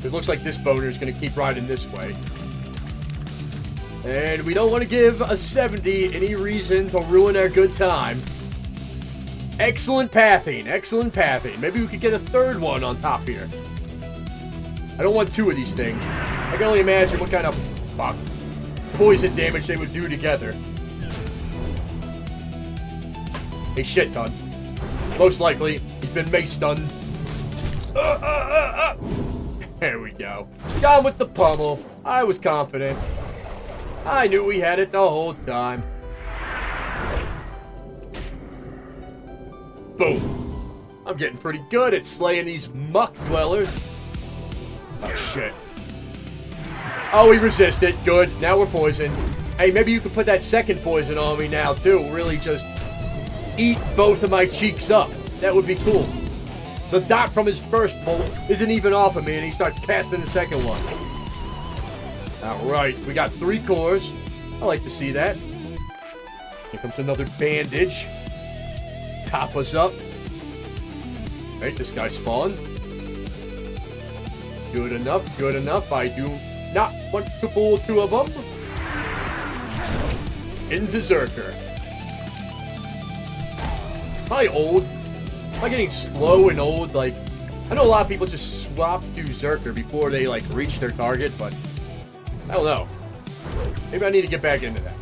It looks like this boner is going to keep riding this way. And we don't want to give a 70 any reason to ruin our good time. Excellent pathing. Excellent pathing. Maybe we could get a 3rd one on top here. I don't want 2 of these things. I can only imagine what kind of poison damage they would do together. A shit ton. Most likely, he's been mace stunned. There we go. Gone with the pummel. I was confident. I knew we had it the whole time. Boom. I'm getting pretty good at slaying these muck dwellers. Oh, shit. Oh, we resisted. Good. Now we're poisoned. Hey, maybe you could put that second poison on me now, too. Really just eat both of my cheeks up. That would be cool. The dot from his first bolt isn't even off of me, and he starts casting the second one. Alright, we got 3 cores. I like to see that. Here comes another bandage. top us up. Right, this guy spawned. Good enough, good enough. I do not want to pull two of them. Into Zerker. Am I old? Am I getting slow and old? Like, I know a lot of people just swap to Zerker before they, like, reach their target, but I don't know. Maybe I need to get back into that.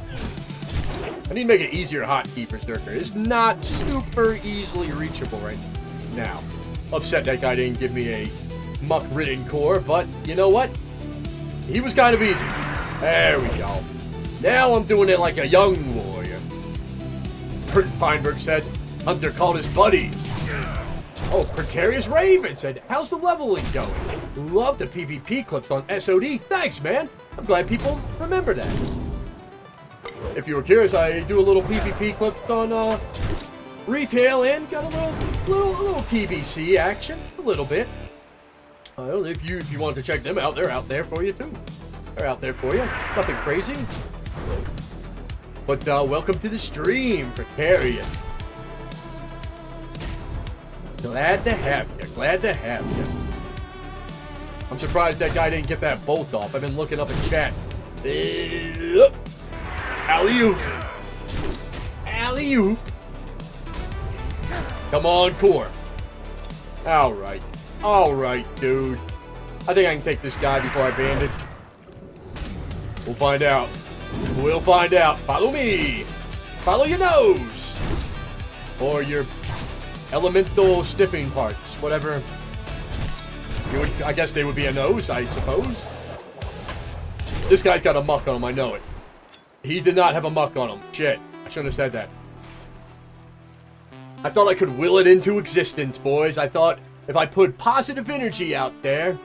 I need to make it easier hotkey for Zerker. It's not super easily reachable right now. Upset that guy didn't give me a muck-ridden core, but you know what? He was kind of easy. There we go. Now I'm doing it like a young warrior. Kurt Feinberg said, Hunter called his buddies. Oh, Precarious Raven said, how's the leveling going? Love the PvP clips on SOD. Thanks, man. I'm glad people remember that. If you were curious, I do a little PvP clip on retail and got a little TBC action, a little bit. If you want to check them out, they're out there for you too. They're out there for you. Nothing crazy. But welcome to the stream, Precarious. Glad to have you. Glad to have you. I'm surprised that guy didn't get that bolt off. I've been looking up in chat. Alley-oop. Alley-oop. Come on, core. Alright. Alright, dude. I think I can take this guy before I bandage. We'll find out. We'll find out. Follow me. Follow your nose. Or your elemental sniffing parts. Whatever. I guess they would be a nose, I suppose. This guy's got a muck on him, I know it. He did not have a muck on him. Shit. I shouldn't have said that. I thought I could will it into existence, boys. I thought if I put positive energy out there,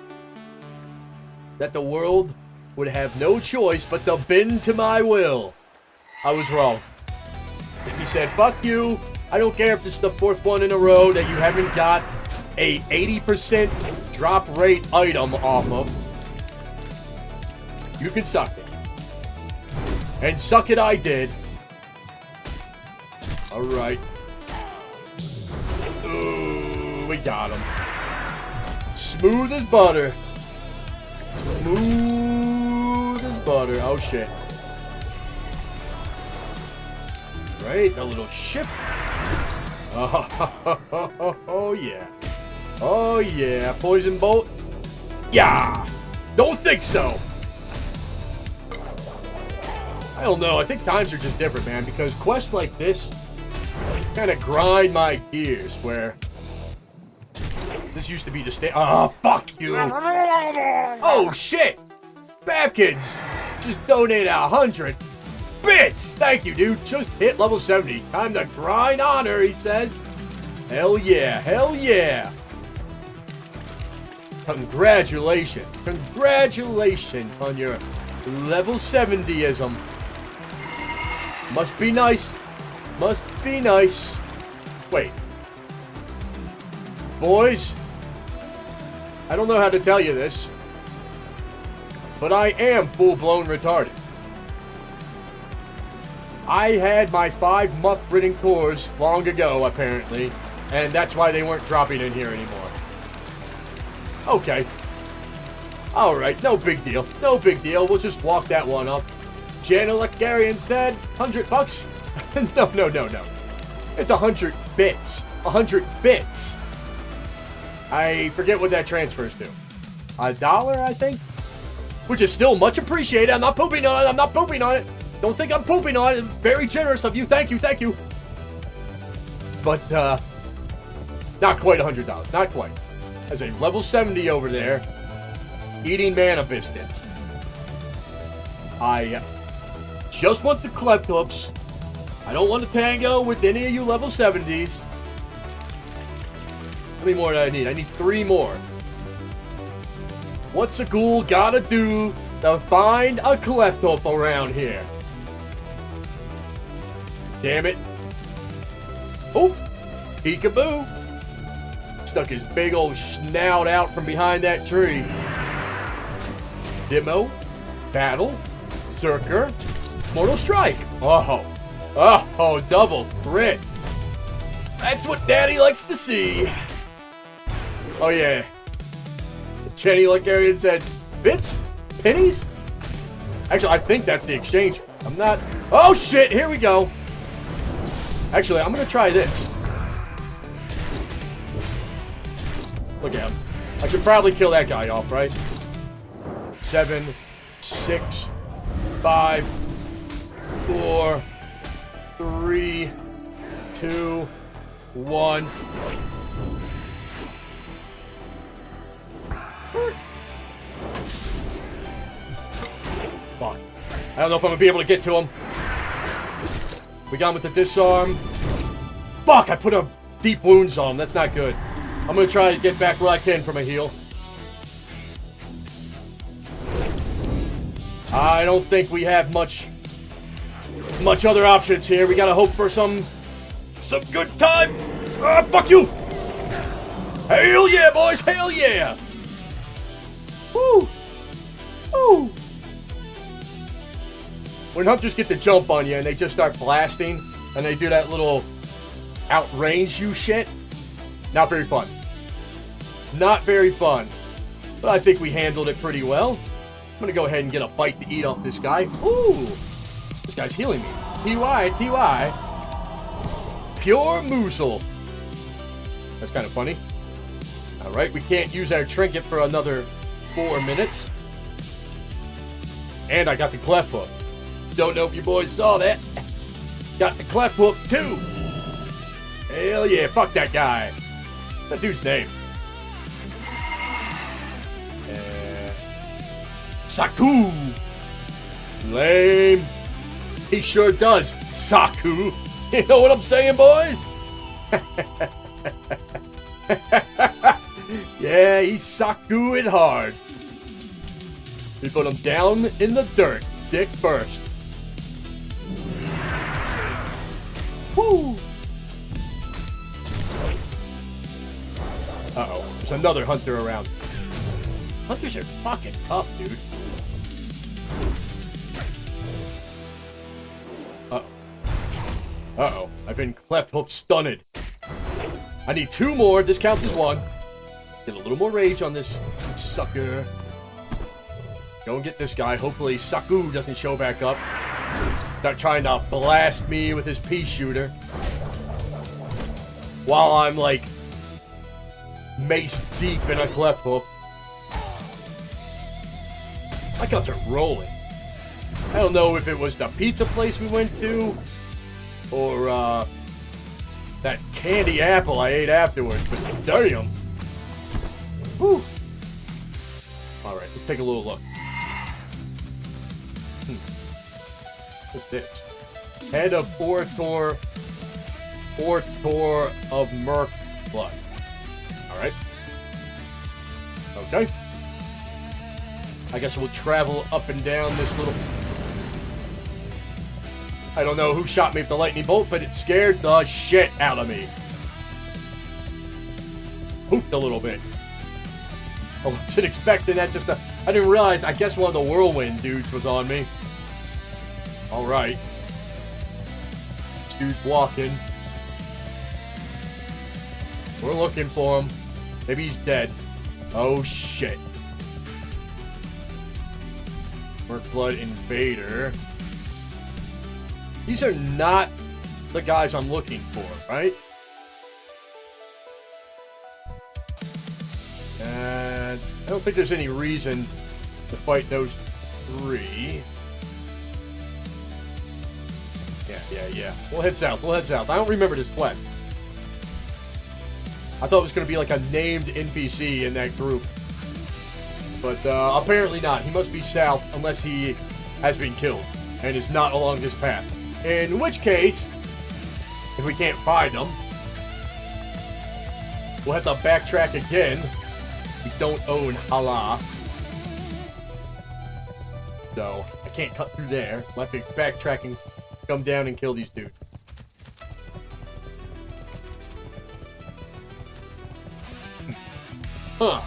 that the world would have no choice but to bend to my will. I was wrong. He said, fuck you. I don't care if this is the fourth one in a row that you haven't got a 80% drop rate item off of. You can suck it. And suck it I did. Alright. Ooh, we got him. Smooth as butter. Smooth as butter. Oh, shit. Right, a little ship. Oh, yeah. Oh, yeah. Poison bolt. Yeah. Don't think so. I don't know. I think times are just different, man, because quests like this kind of grind my gears, where this used to be the oh, fuck you. Oh, shit. Babkins just donated 100 bits. Thank you, dude. Just hit level 70. Time to grind honor, he says. Hell yeah. Hell yeah. Congratulations. Congratulations on your level 70ism. Must be nice. Must be nice. Wait. Boys, I don't know how to tell you this, but I am full-blown retarded. I had my 5 muck-ridden cores long ago, apparently, and that's why they weren't dropping in here anymore. Okay. Alright, no big deal. No big deal. We'll just walk that one up. Janelacarian said, $100? No. It's 100 bits. 100 bits. I forget what that transfers to. $1, I think? Which is still much appreciated. I'm not pooping on it. I'm not pooping on it. Don't think I'm pooping on it. Very generous of you. Thank you. Thank you. But, not quite $100. Not quite. As a level 70 over there, eating mana biscuits. I just want the Kleptops. I don't want to tango with any of you level 70s. How many more do I need? I need 3 more. What's a ghoul gotta do to find a Kleptop around here? Damn it. Oh, peekaboo. Stuck his big old snout out from behind that tree. Demo, battle, Zerker, Mortal Strike. Oh, double crit. That's what Daddy likes to see. Oh, yeah. Jenny Lugarian said, bits? Pennies? Actually, I think that's the exchange. I'm not... Oh, shit! Here we go. Actually, I'm gonna try this. Look at him. I should probably kill that guy off, right? 7, 6, 5, 4, 3, 2, 1. Fuck. I don't know if I'm gonna be able to get to him. We got him with the disarm. Fuck! I put a deep wounds on him. That's not good. I'm gonna try to get back where I can from a heal. I don't think we have much other options here. We gotta hope for some good time. Ah, fuck you! Hell yeah, boys! Hell yeah! Woo! Woo! When hunters get the jump on you and they just start blasting and they do that little outrange you shit, not very fun. Not very fun. But I think we handled it pretty well. I'm gonna go ahead and get a bite to eat off this guy. Ooh! This guy's healing me. TY. Pure Moozle. That's kind of funny. Alright, we can't use our trinket for another 4 minutes. And I got the cleft hook. Don't know if you boys saw that. Got the cleft hook too. Hell yeah, fuck that guy. What's that dude's name? Saku. Lame. He sure does, Saku. You know what I'm saying, boys? Yeah, he's Saku it hard. We put him down in the dirt, dick first. Woo! Uh-oh, there's another hunter around. Hunters are fucking tough, dude. Uh-oh, I've been cleft hoof stunned. I need 2 more, this counts as 1. Get a little more rage on this sucker. Go and get this guy. Hopefully Saku doesn't show back up. Start trying to blast me with his pea shooter. While I'm like mace deep in a cleft hoof. My guns are rolling. I don't know if it was the pizza place we went to or that candy apple I ate afterwards, but damn. Whew. Alright, let's take a little look. What's this? Head of Orator of Merc Blood. Alright. Okay. I guess we'll travel up and down this little... I don't know who shot me with the lightning bolt, but it scared the shit out of me. Hooped a little bit. I wasn't expecting that just to... I didn't realize, I guess one of the whirlwind dudes was on me. Alright. This dude's walking. We're looking for him. Maybe he's dead. Oh shit. Merc Blood Invader. These are not the guys I'm looking for, right? And I don't think there's any reason to fight those 3. Yeah. We'll head south. I don't remember this quest. I thought it was going to be like a named NPC in that group. But apparently not. He must be south unless he has been killed and is not along this path. In which case, if we can't find him, we'll have to backtrack again. We don't own Hala. So, I can't cut through there. We'll have to backtrack and come down and kill these dudes. Huh.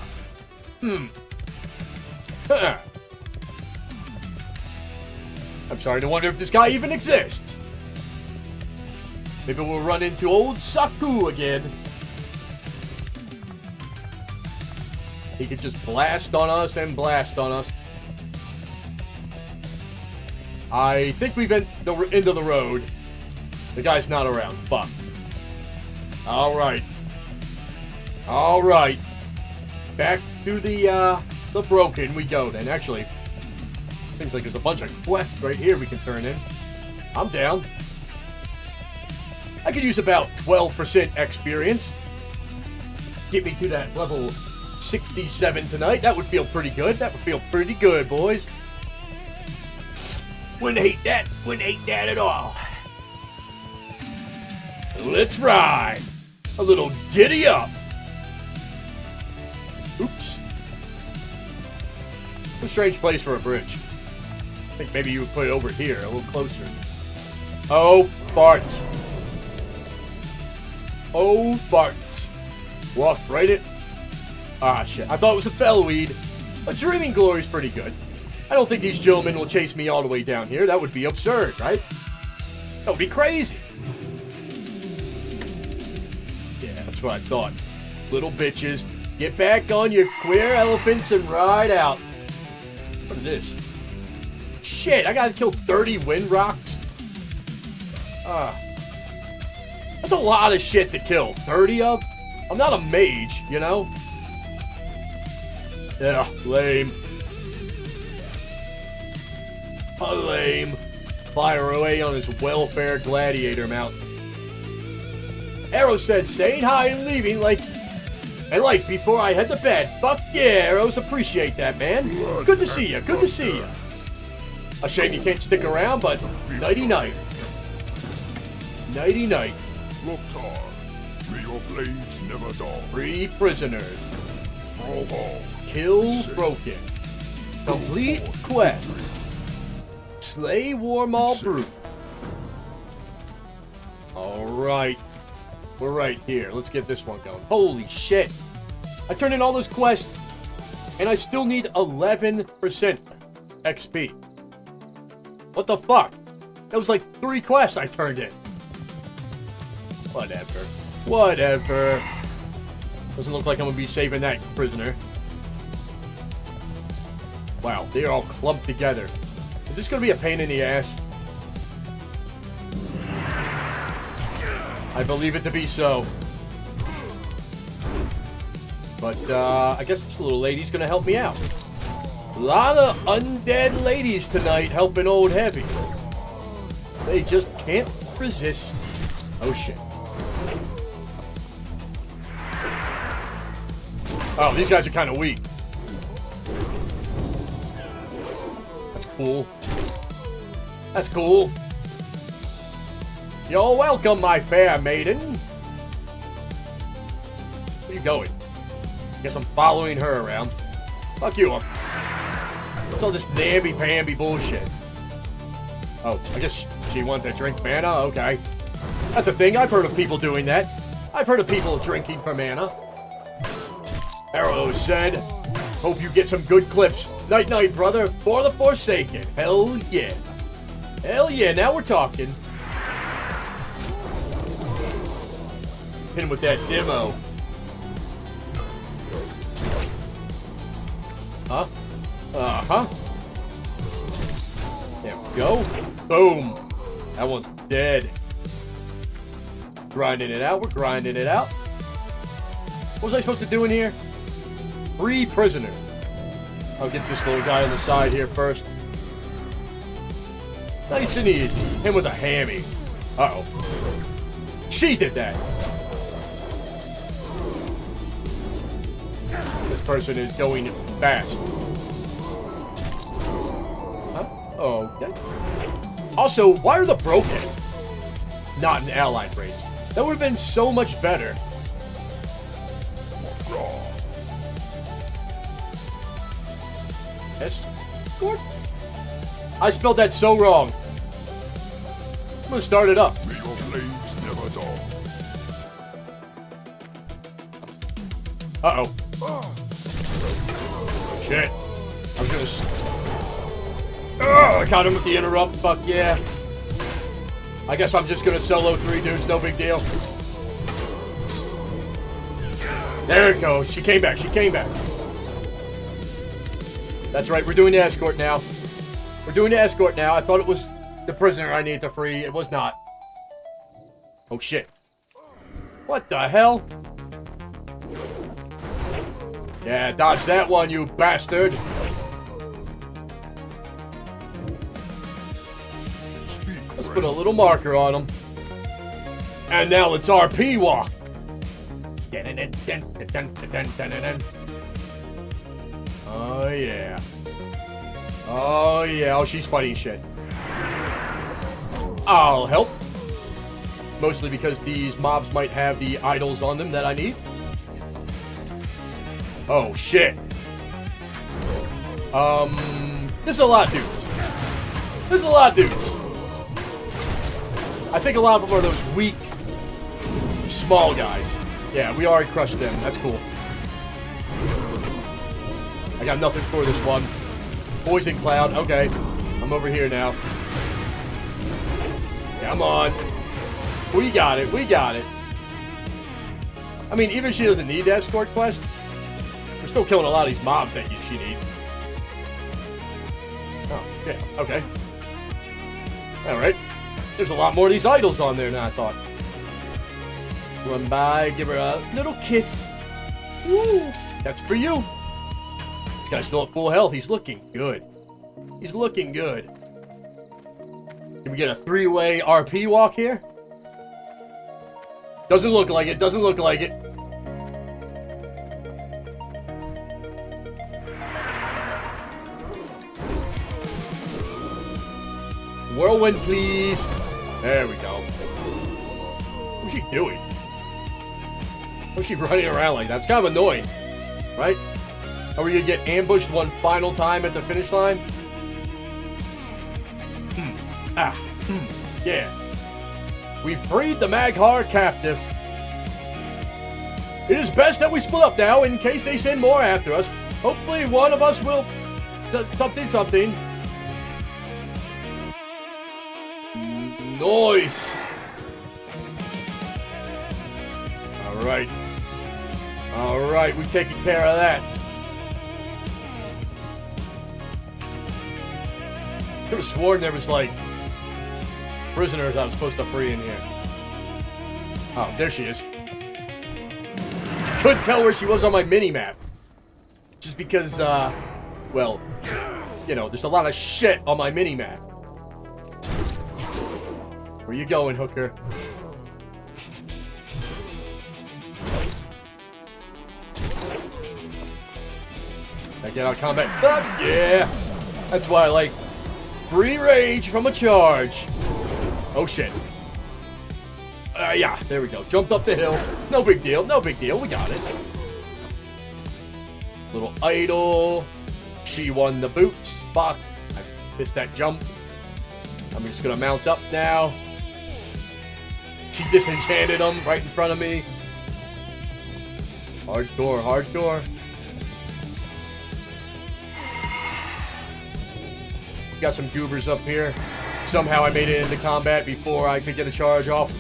Huh. I'm starting to wonder if this guy even exists. Maybe we'll run into old Saku again. He could just blast on us and blast on us. I think we've been into the road. The guy's not around. Fuck. Alright. Alright. Back to the broken we go then. Actually, seems like there's a bunch of quests right here we can turn in. I'm down. I could use about 12% experience. Get me to that level 67 tonight. That would feel pretty good. That would feel pretty good, boys. Wouldn't hate that. Wouldn't hate that at all. Let's ride. A little giddy up. Oops. It's a strange place for a bridge. I think maybe you would put it over here, a little closer. Oh, farts. Oh, farts. Walked right in. Ah, shit. I thought it was a fellweed. But Dreaming Glory's pretty good. I don't think these gentlemen will chase me all the way down here. That would be absurd, right? That would be crazy. Yeah, that's what I thought. Little bitches. Get back on your queer elephants and ride out. What is this? Shit, I gotta kill 30 wind rocks? That's a lot of shit to kill. 30 of? I'm not a mage, you know? Yeah, lame. Lame. Fire away on his welfare gladiator mount. Arrow said, saying hi and leaving like before I head to bed. Fuck yeah, Arrows. Appreciate that, man. Good to see you. Good to see you. A shame you can't stick around, but nighty-night. Nighty-night. Loktar, may your blades never dull. Free prisoners. Brawl. Kill broken. Complete quest. Slay Warmaw Brute. Alright. We're right here. Let's get this one going. Holy shit. I turned in all those quests, and I still need 11% XP. What the fuck? That was like 3 quests I turned in. Whatever. Whatever. Doesn't look like I'm gonna be saving that prisoner. Wow, they're all clumped together. Is this gonna be a pain in the ass? I believe it to be so. But, I guess this little lady's gonna help me out. A lot of undead ladies tonight helping old Heavie. They just can't resist. Oh, shit. Oh, these guys are kind of weak. That's cool. That's cool. You're welcome, my fair maiden. Where are you going? Guess I'm following her around. Fuck you. What's all this namby-pamby bullshit? Oh, I guess she wanted to drink mana? Okay. That's a thing. I've heard of people doing that. I've heard of people drinking for mana. Arrow said, hope you get some good clips. Night-night, brother. For the Forsaken. Hell yeah. Hell yeah, now we're talking. Hit him with that demo. Huh? Uh-huh. There we go. Boom. That one's dead. Grinding it out. We're grinding it out. What was I supposed to do in here? Free prisoner. I'll get this little guy on the side here first. Nice and easy. Him with a hammy. Uh-oh. She did that. This person is going fast. Huh? Oh, okay. Also, why are the broken not an allied race? That would have been so much better. Escort? I spelled that so wrong. I'm gonna start it up. May your blades never dull. Uh-oh. Shit. I was gonna... Oh, I caught him with the interrupt. Fuck yeah. I guess I'm just gonna solo 3 dudes, no big deal. There it goes. She came back. She came back. That's right. We're doing the escort now. We're doing the escort now. I thought it was the prisoner I need to free. It was not. Oh, shit. What the hell? Yeah, dodge that one, you bastard. Let's put a little marker on him. And now let's RP walk. Oh, yeah. Oh, yeah. Oh, she's fighting shit. I'll help. Mostly because these mobs might have the idols on them that I need. Oh, shit. This is a lot of dudes. This is a lot of dudes. I think a lot of them are those weak, small guys. Yeah, we already crushed them. That's cool. I got nothing for this one. Poison cloud. Okay. I'm over here now. Come on. We got it. We got it. I mean, even if she doesn't need the escort quest, we're still killing a lot of these mobs that she needs. Oh, yeah. Okay. Alright. There's a lot more of these idols on there than I thought. Run by, give her a little kiss. Woo! That's for you. This guy's still at full health. He's looking good. He's looking good. Can we get a 3-way RP walk here? Doesn't look like it. Doesn't look like it. Whirlwind, please. There we go. What's she doing? What's she running around like that? It's kind of annoying, right? Are we gonna get ambushed one final time at the finish line? Yeah. We freed the Maghar captive. It is best that we split up now in case they send more after us. Hopefully one of us will something. Nice. Alright. Alright, we've taken care of that. I could have sworn there was like prisoners I was supposed to free in here. Oh, there she is. Couldn't tell where she was on my mini-map. Just because, well, you know, there's a lot of shit on my mini-map. Where you going, hooker? I get out of combat. Ah, yeah! That's why I like free rage from a charge. Oh, shit. Yeah, there we go. Jumped up the hill. No big deal. No big deal. We got it. Little idol. She won the boots. Fuck. I missed that jump. I'm just gonna mount up now. She disenchanted him right in front of me. Hardcore, hardcore. Got some goobers up here. Somehow I made it into combat before I could get a charge off.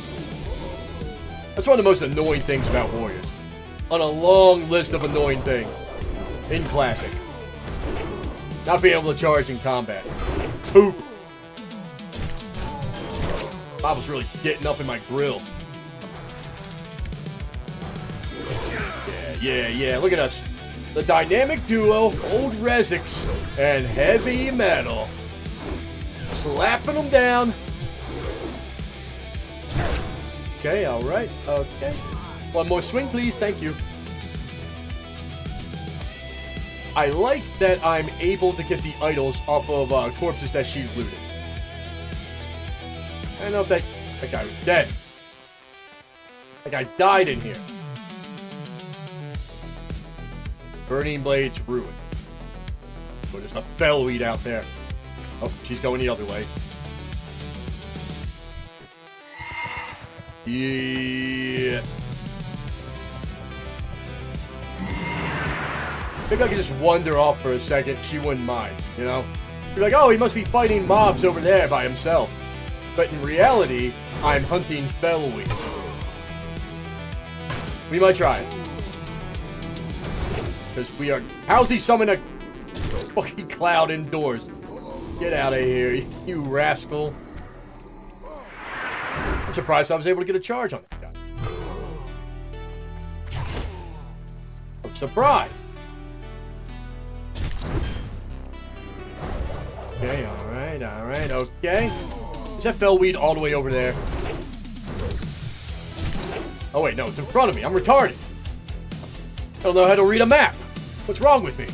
That's one of the most annoying things about Warriors. On a long list of annoying things. In Classic. Not being able to charge in combat. Poop. Bob was really getting up in my grill. Yeah. Look at us. The dynamic duo, Old Resix and Heavy Mettle. Slapping them down. Okay, alright. Okay. One more swing, please. Thank you. I like that I'm able to get the idols off of corpses that she looted. I don't know if that guy was dead. That guy died in here. Burning Blades ruined. So there's a bellweed out there. Oh, she's going the other way. Yeah. Maybe I could just wander off for a second. She wouldn't mind, you know? You're like, oh, he must be fighting mobs over there by himself. But in reality, I'm hunting Fellweed. We might try it. Because we are... How's he summon a fucking cloud indoors? Get out of here, you rascal. I'm surprised I was able to get a charge on that guy. I'm surprised. Okay, alright, okay. Is that Fellweed all the way over there? Oh wait, no, it's in front of me. I'm retarded. I don't know how to read a map. What's wrong with me?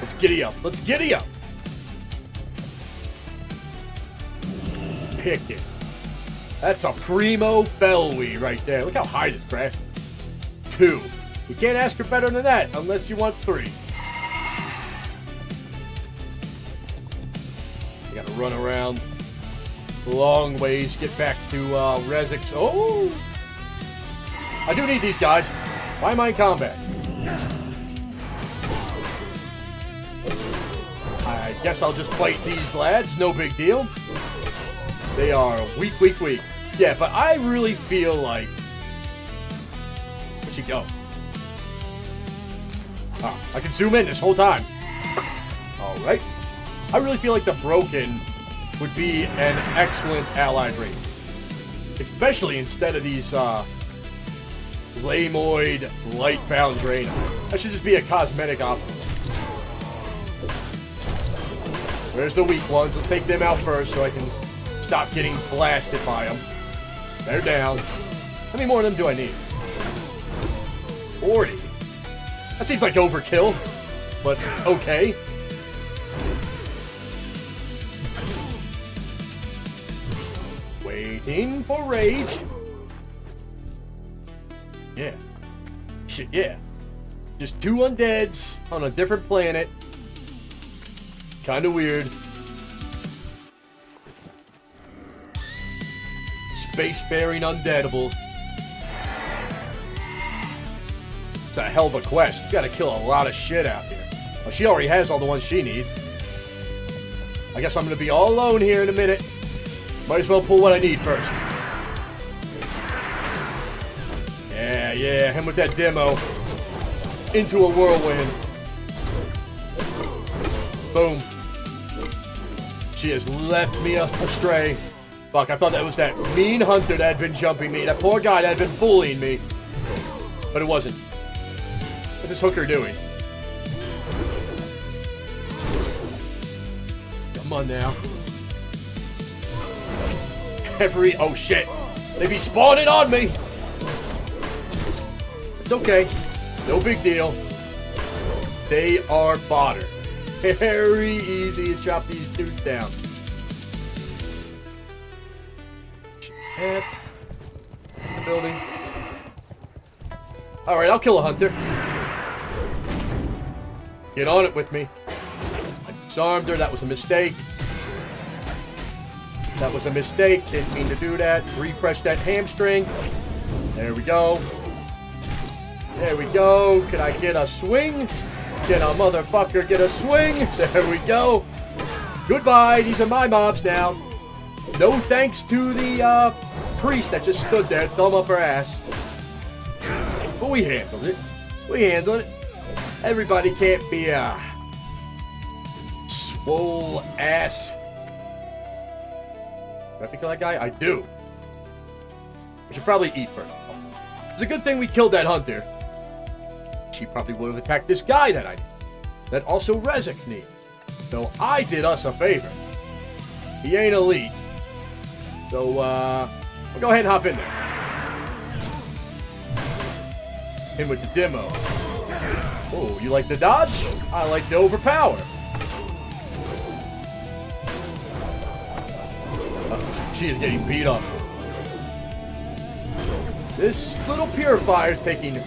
Let's giddy up. Let's giddy up. Pick it. That's a primo Fellweed right there. Look how high this grass is. 2. You can't ask for better than that unless you want 3. You gotta run around long ways, get back to Rezik's. Oh! I do need these guys. Why am I in combat? I guess I'll just fight these lads. No big deal. They are weak. Yeah, but I really feel like... Where'd she go? Ah, I can zoom in this whole time. Alright. I really feel like the Broken would be an excellent allied race. Especially instead of these, Lamoid Lightbound Drain. That should just be a cosmetic option. Where's the weak ones? Let's take them out first so I can stop getting blasted by them. They're down. How many more of them do I need? 40. That seems like overkill, but okay. Waiting for rage. Yeah. Shit, yeah. Just 2 undeads on a different planet. Kinda weird. Spacefaring undeadables. It's a hell of a quest. You gotta kill a lot of shit out here. Well, she already has all the ones she needs. I guess I'm gonna be all alone here in a minute. Might as well pull what I need first. Yeah, him with that demo. Into a whirlwind. Boom. She has left me astray. Fuck, I thought that was that mean hunter that had been jumping me. That poor guy that had been bullying me. But it wasn't. What's this hooker doing? Come on now. Oh shit. They be spawning on me. It's okay. No big deal. They are fodder. Very easy to chop these dudes down. At the building. Alright, I'll kill a hunter. Get on it with me. I disarmed her. That was a mistake. That was a mistake. Didn't mean to do that. Refresh that hamstring. There we go. There we go. Can I get a swing? Can a motherfucker get a swing? There we go. Goodbye. These are my mobs now. No thanks to the priest that just stood there, thumb up her ass. But we handled it. We handled it. Everybody can't be a swole ass. Do I have to kill that guy? I do. I should probably eat first. It's a good thing we killed that hunter. She probably would have attacked this guy that also Rezik needs. So I did us a favor. He ain't elite. So, we'll go ahead and hop in there. Him with the demo. Oh, you like the dodge? I like the overpower. She is getting beat up. This little purifier is taking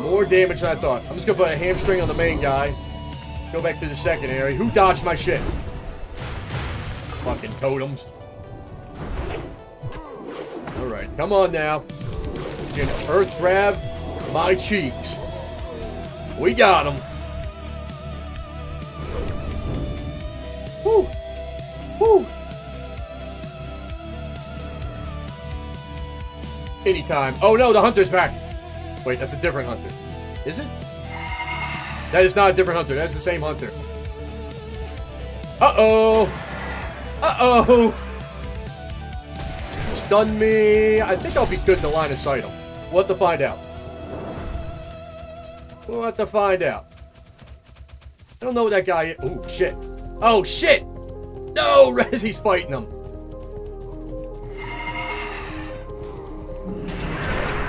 more damage than I thought. I'm just gonna put a hamstring on the main guy. Go back to the secondary. Who dodged my shit? Fucking totems. Alright, come on now. You can earth grab my cheeks. We got him. Woo. Woo. anytime. Oh no, the hunter's back. Wait, that's a different hunter. Is it? That is not a different hunter. That's the same hunter. Uh-oh. Uh-oh. Stun me. I think I'll be good to line of sight him. We'll have to find out. We'll have to find out. I don't know what that guy is. Oh, shit. Oh, shit. No, Rezzy's fighting him.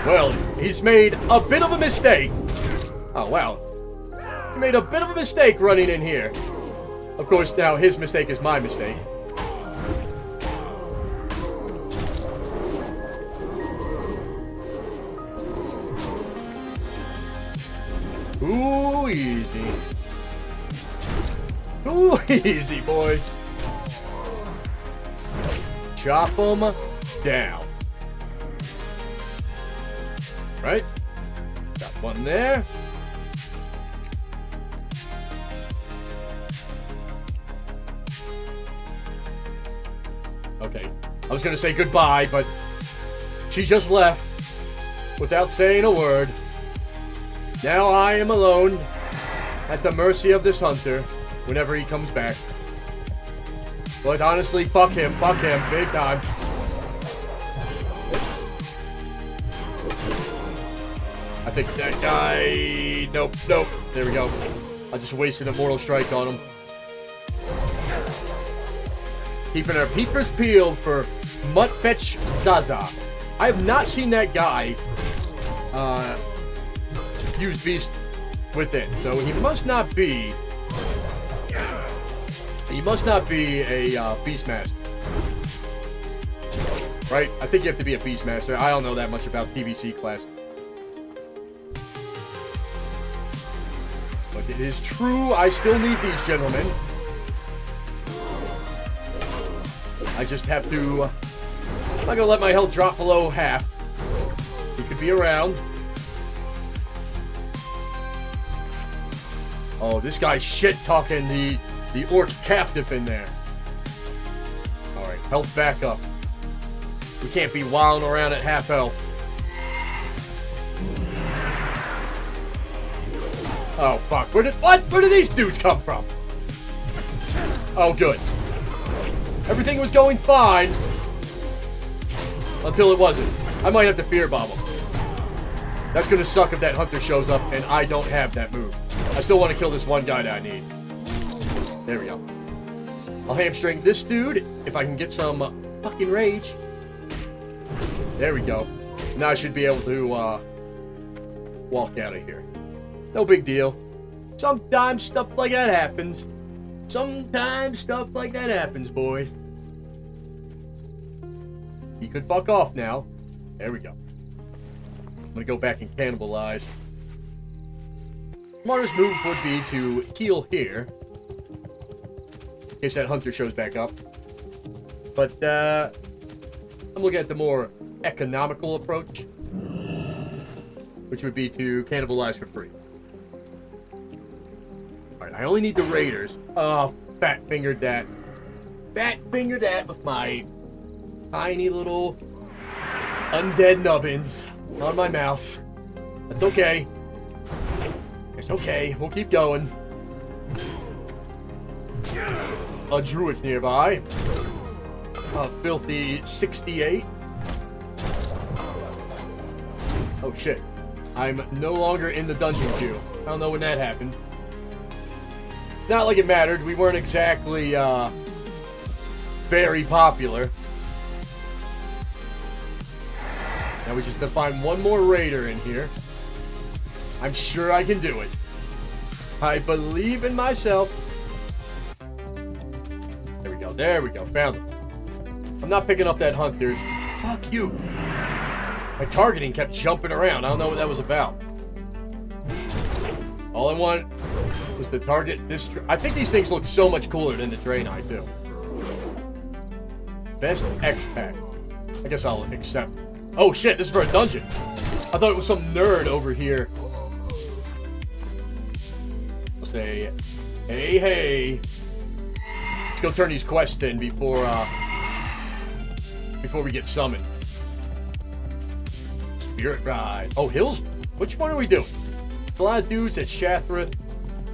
Well, he's made a bit of a mistake. Oh, wow. He made a bit of a mistake running in here. Of course, now his mistake is my mistake. Ooh, easy. Ooh, easy, boys. Chop them down. Right? Got one there. Okay. I was gonna say goodbye, but she just left without saying a word. Now I am alone at the mercy of this hunter whenever he comes back. But honestly, fuck him, big time. I think that guy... Nope. There we go. I just wasted a mortal strike on him. Keeping our peepers peeled for Mutfetch Zaza. I have not seen that guy use Beast within, so he must not be a Beastmaster. Right? I think you have to be a Beastmaster. I don't know that much about TBC class. But it is true, I still need these gentlemen. I just have to... I'm not gonna let my health drop below half. He could be around. Oh, this guy's shit-talking the orc captive in there. Alright, health back up. We can't be wilding around at half health. Oh, fuck. Where did these dudes come from? Oh, good. Everything was going fine. Until it wasn't. I might have to fear bomb him. That's gonna suck if that hunter shows up and I don't have that move. I still want to kill this one guy that I need. There we go. I'll hamstring this dude if I can get some fucking rage. There we go. Now I should be able to walk out of here. No big deal. Sometimes stuff like that happens. Sometimes stuff like that happens, boys. He could fuck off now. There we go. I'm gonna go back and cannibalize. Smartest move would be to heal here. In case that hunter shows back up. But, I'm looking at the more economical approach. Which would be to cannibalize for free. Alright, I only need the raiders. Oh, fat-fingered that. Fat-fingered that with my tiny little undead nubbins on my mouse. That's okay. It's okay. We'll keep going. A druid's nearby. A filthy 68. Oh shit. I'm no longer in the dungeon queue. I don't know when that happened. Not like it mattered. We weren't exactly very popular. Now we just have to find one more raider in here. I'm sure I can do it. I believe in myself. There we go. There we go. Found him. I'm not picking up that hunter's. Fuck you. My targeting kept jumping around. I don't know what that was about. All I want was to target this. I think these things look so much cooler than the Draenei, too. Best X-Pack. I guess I'll accept. Oh shit, this is for a dungeon. I thought it was some nerd over here. I'll say, hey. Let's go turn these quests in before we get summoned. Spirit Ride. Oh, Hills. Which one are we doing? There's a lot of dudes at Shathrith.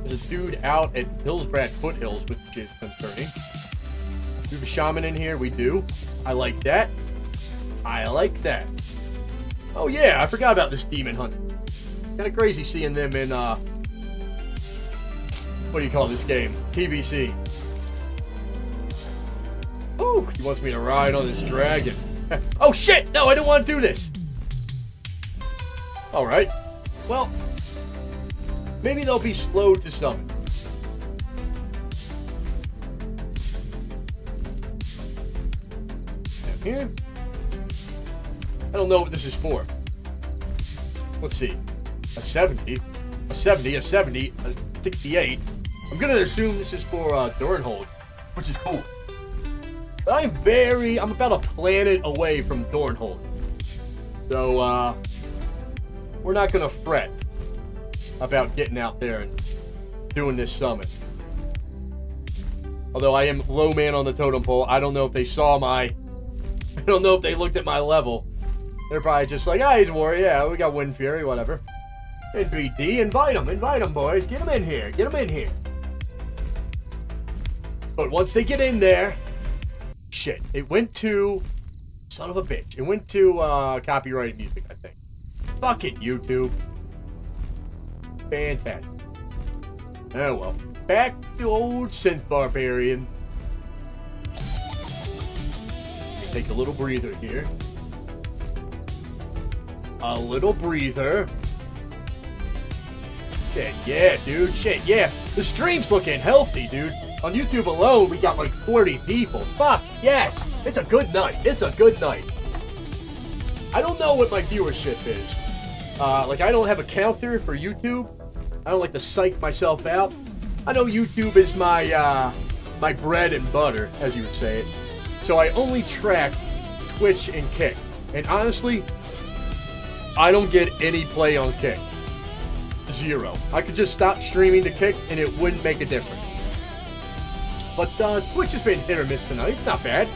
There's a dude out at Hillsbrad Foothills, which is concerning. Do we have a shaman in here? We do. I like that. I like that. Oh yeah, I forgot about this demon hunt. Kind of crazy seeing them in, what do you call this game? TBC. Oh, he wants me to ride on this dragon. Oh shit! No, I don't want to do this. Alright. Well, maybe they'll be slow to summon. Down here. I don't know what this is for. Let's see. A 70. A 70, a 70, a 68. I'm gonna assume this is for Dornhold, which is cool. But I'm about a planet away from Dornhold. So, we're not gonna fret about getting out there and doing this summon. Although I am low man on the totem pole, I don't know if they saw I don't know if they looked at my level. They're probably just like, ah, he's a warrior, yeah, we got Wind Fury, whatever. And BD, invite them, boys, get them in here, But once they get in there, shit, it went to, son of a bitch, it went to copyrighted music, I think. Fuck it, YouTube. Fantastic. Oh well, back to old Synth Barbarian. Take a little breather here. A little breather. Shit, yeah, dude. Shit, yeah. The stream's looking healthy, dude. On YouTube alone, we got like 40 people. Fuck, yes. It's a good night. It's a good night. I don't know what my viewership is. Like, I don't have a counter for YouTube. I don't like to psych myself out. I know YouTube is my, my bread and butter, as you would say it. So I only track Twitch and Kick. And honestly, I don't get any play on Kick. Zero. I could just stop streaming to Kick and it wouldn't make a difference. But Twitch has been hit or miss tonight. It's not bad.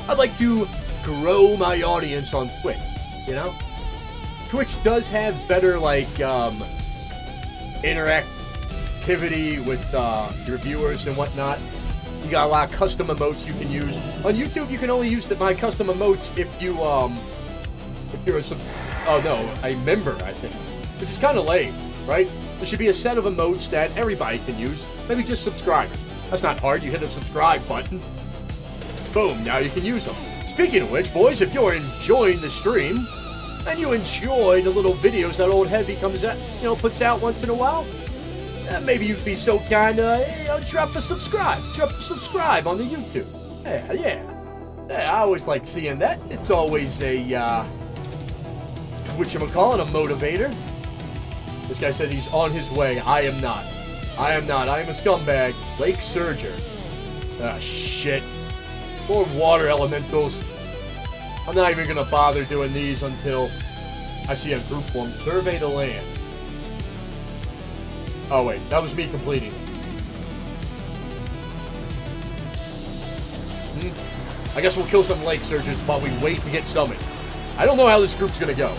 I'd like to grow my audience on Twitch, you know? Twitch does have better, like, interactivity with your viewers and whatnot. You got a lot of custom emotes you can use. On YouTube, you can only use my custom emotes if you're a member, I think. Which is kind of lame, right? There should be a set of emotes that everybody can use. Maybe just subscribe. That's not hard. You hit the subscribe button. Boom, now you can use them. Speaking of which, boys, if you're enjoying the stream, and you enjoy the little videos that old Heavie comes out, puts out once in a while, maybe you'd be so kind to, drop a subscribe. Drop a subscribe on the YouTube. Yeah, I always like seeing that. It's always a, whatchamacallit, a motivator. This guy said he's on his way. I am not. I am a scumbag. Lake Surger. Ah, shit. More water elementals. I'm not even gonna bother doing these until I see a group form. Survey the land. Oh wait, that was me completing. I guess we'll kill some Lake Surgers while we wait to get summoned. I don't know how this group's gonna go.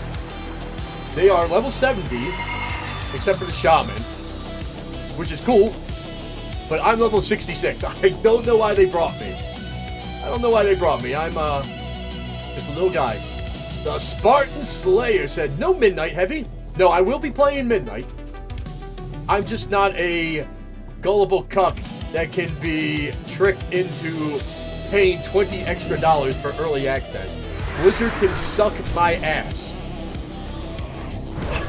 They are level 70, except for the shaman, which is cool, but I'm level 66. I don't know why they brought me. I'm just a little guy. The Spartan Slayer said, no Midnight Heavy. No, I will be playing Midnight. I'm just not a gullible cuck that can be tricked into paying $20 extra for early access. Blizzard can suck my ass.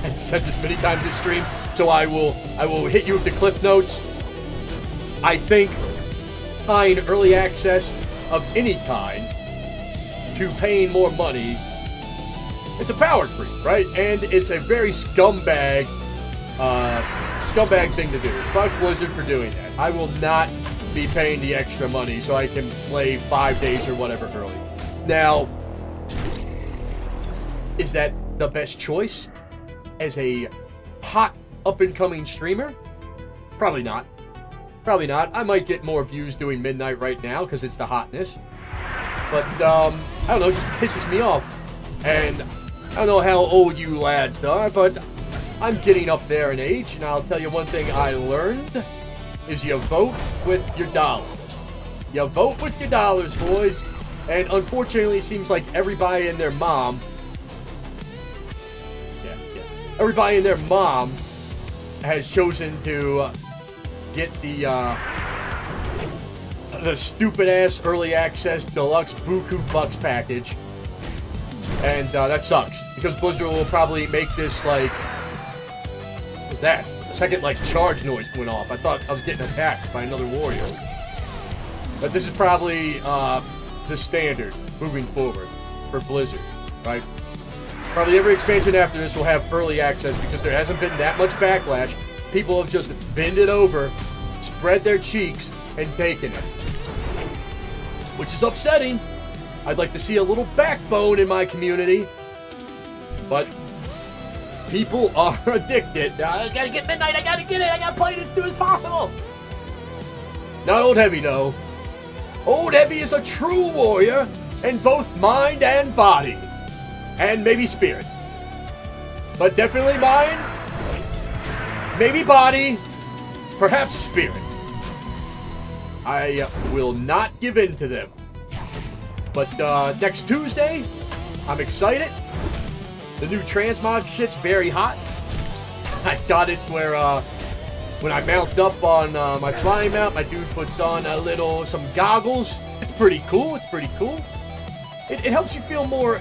I've said this many times this stream, so I will hit you with the clip notes. I think tying early access of any kind to paying more money, it's a power creep, right? And it's a very scumbag thing to do. Fuck Blizzard for doing that. I will not be paying the extra money so I can play 5 days or whatever early. Now, is that the best choice as a hot up-and-coming streamer? Probably not. I might get more views doing Midnight right now because it's the hotness. But, I don't know, it just pisses me off. And I don't know how old you lads are, but I'm getting up there in age, and I'll tell you one thing I learned is you vote with your dollars. You vote with your dollars, boys. And unfortunately, it seems like everybody and their mom... Everybody and their mom has chosen to get the stupid-ass early access deluxe Buku Bucks package. And that sucks, because Blizzard will probably make this, like... What was that? The second, like, charge noise went off. I thought I was getting attacked by another warrior. But this is probably the standard moving forward for Blizzard, right? Probably every expansion after this will have early access because there hasn't been that much backlash. People have just bended over, spread their cheeks, and taken it. Which is upsetting. I'd like to see a little backbone in my community. But people are addicted. I gotta get midnight, I gotta get it, I gotta play this as soon as possible. Not Old Heavie, though. Old Heavie is a true warrior in both mind and body. And maybe spirit. But definitely mind, maybe body, perhaps spirit. I will not give in to them. But next Tuesday, I'm excited. The new transmog shit's very hot. I got it where when I mount up on my flying mount, my dude puts on some goggles. It's pretty cool. It's pretty cool. It helps you feel more,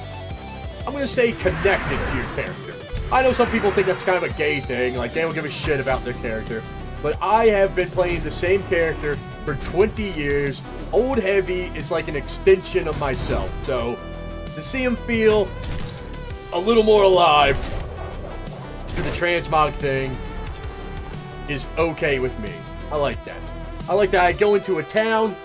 I'm going to say, connected to your character. I know some people think that's kind of a gay thing, like they don't give a shit about their character. But I have been playing the same character for 20 years. Old Heavie is like an extension of myself. So to see him feel a little more alive through the transmog thing is okay with me. I like that. I like that I go into a town,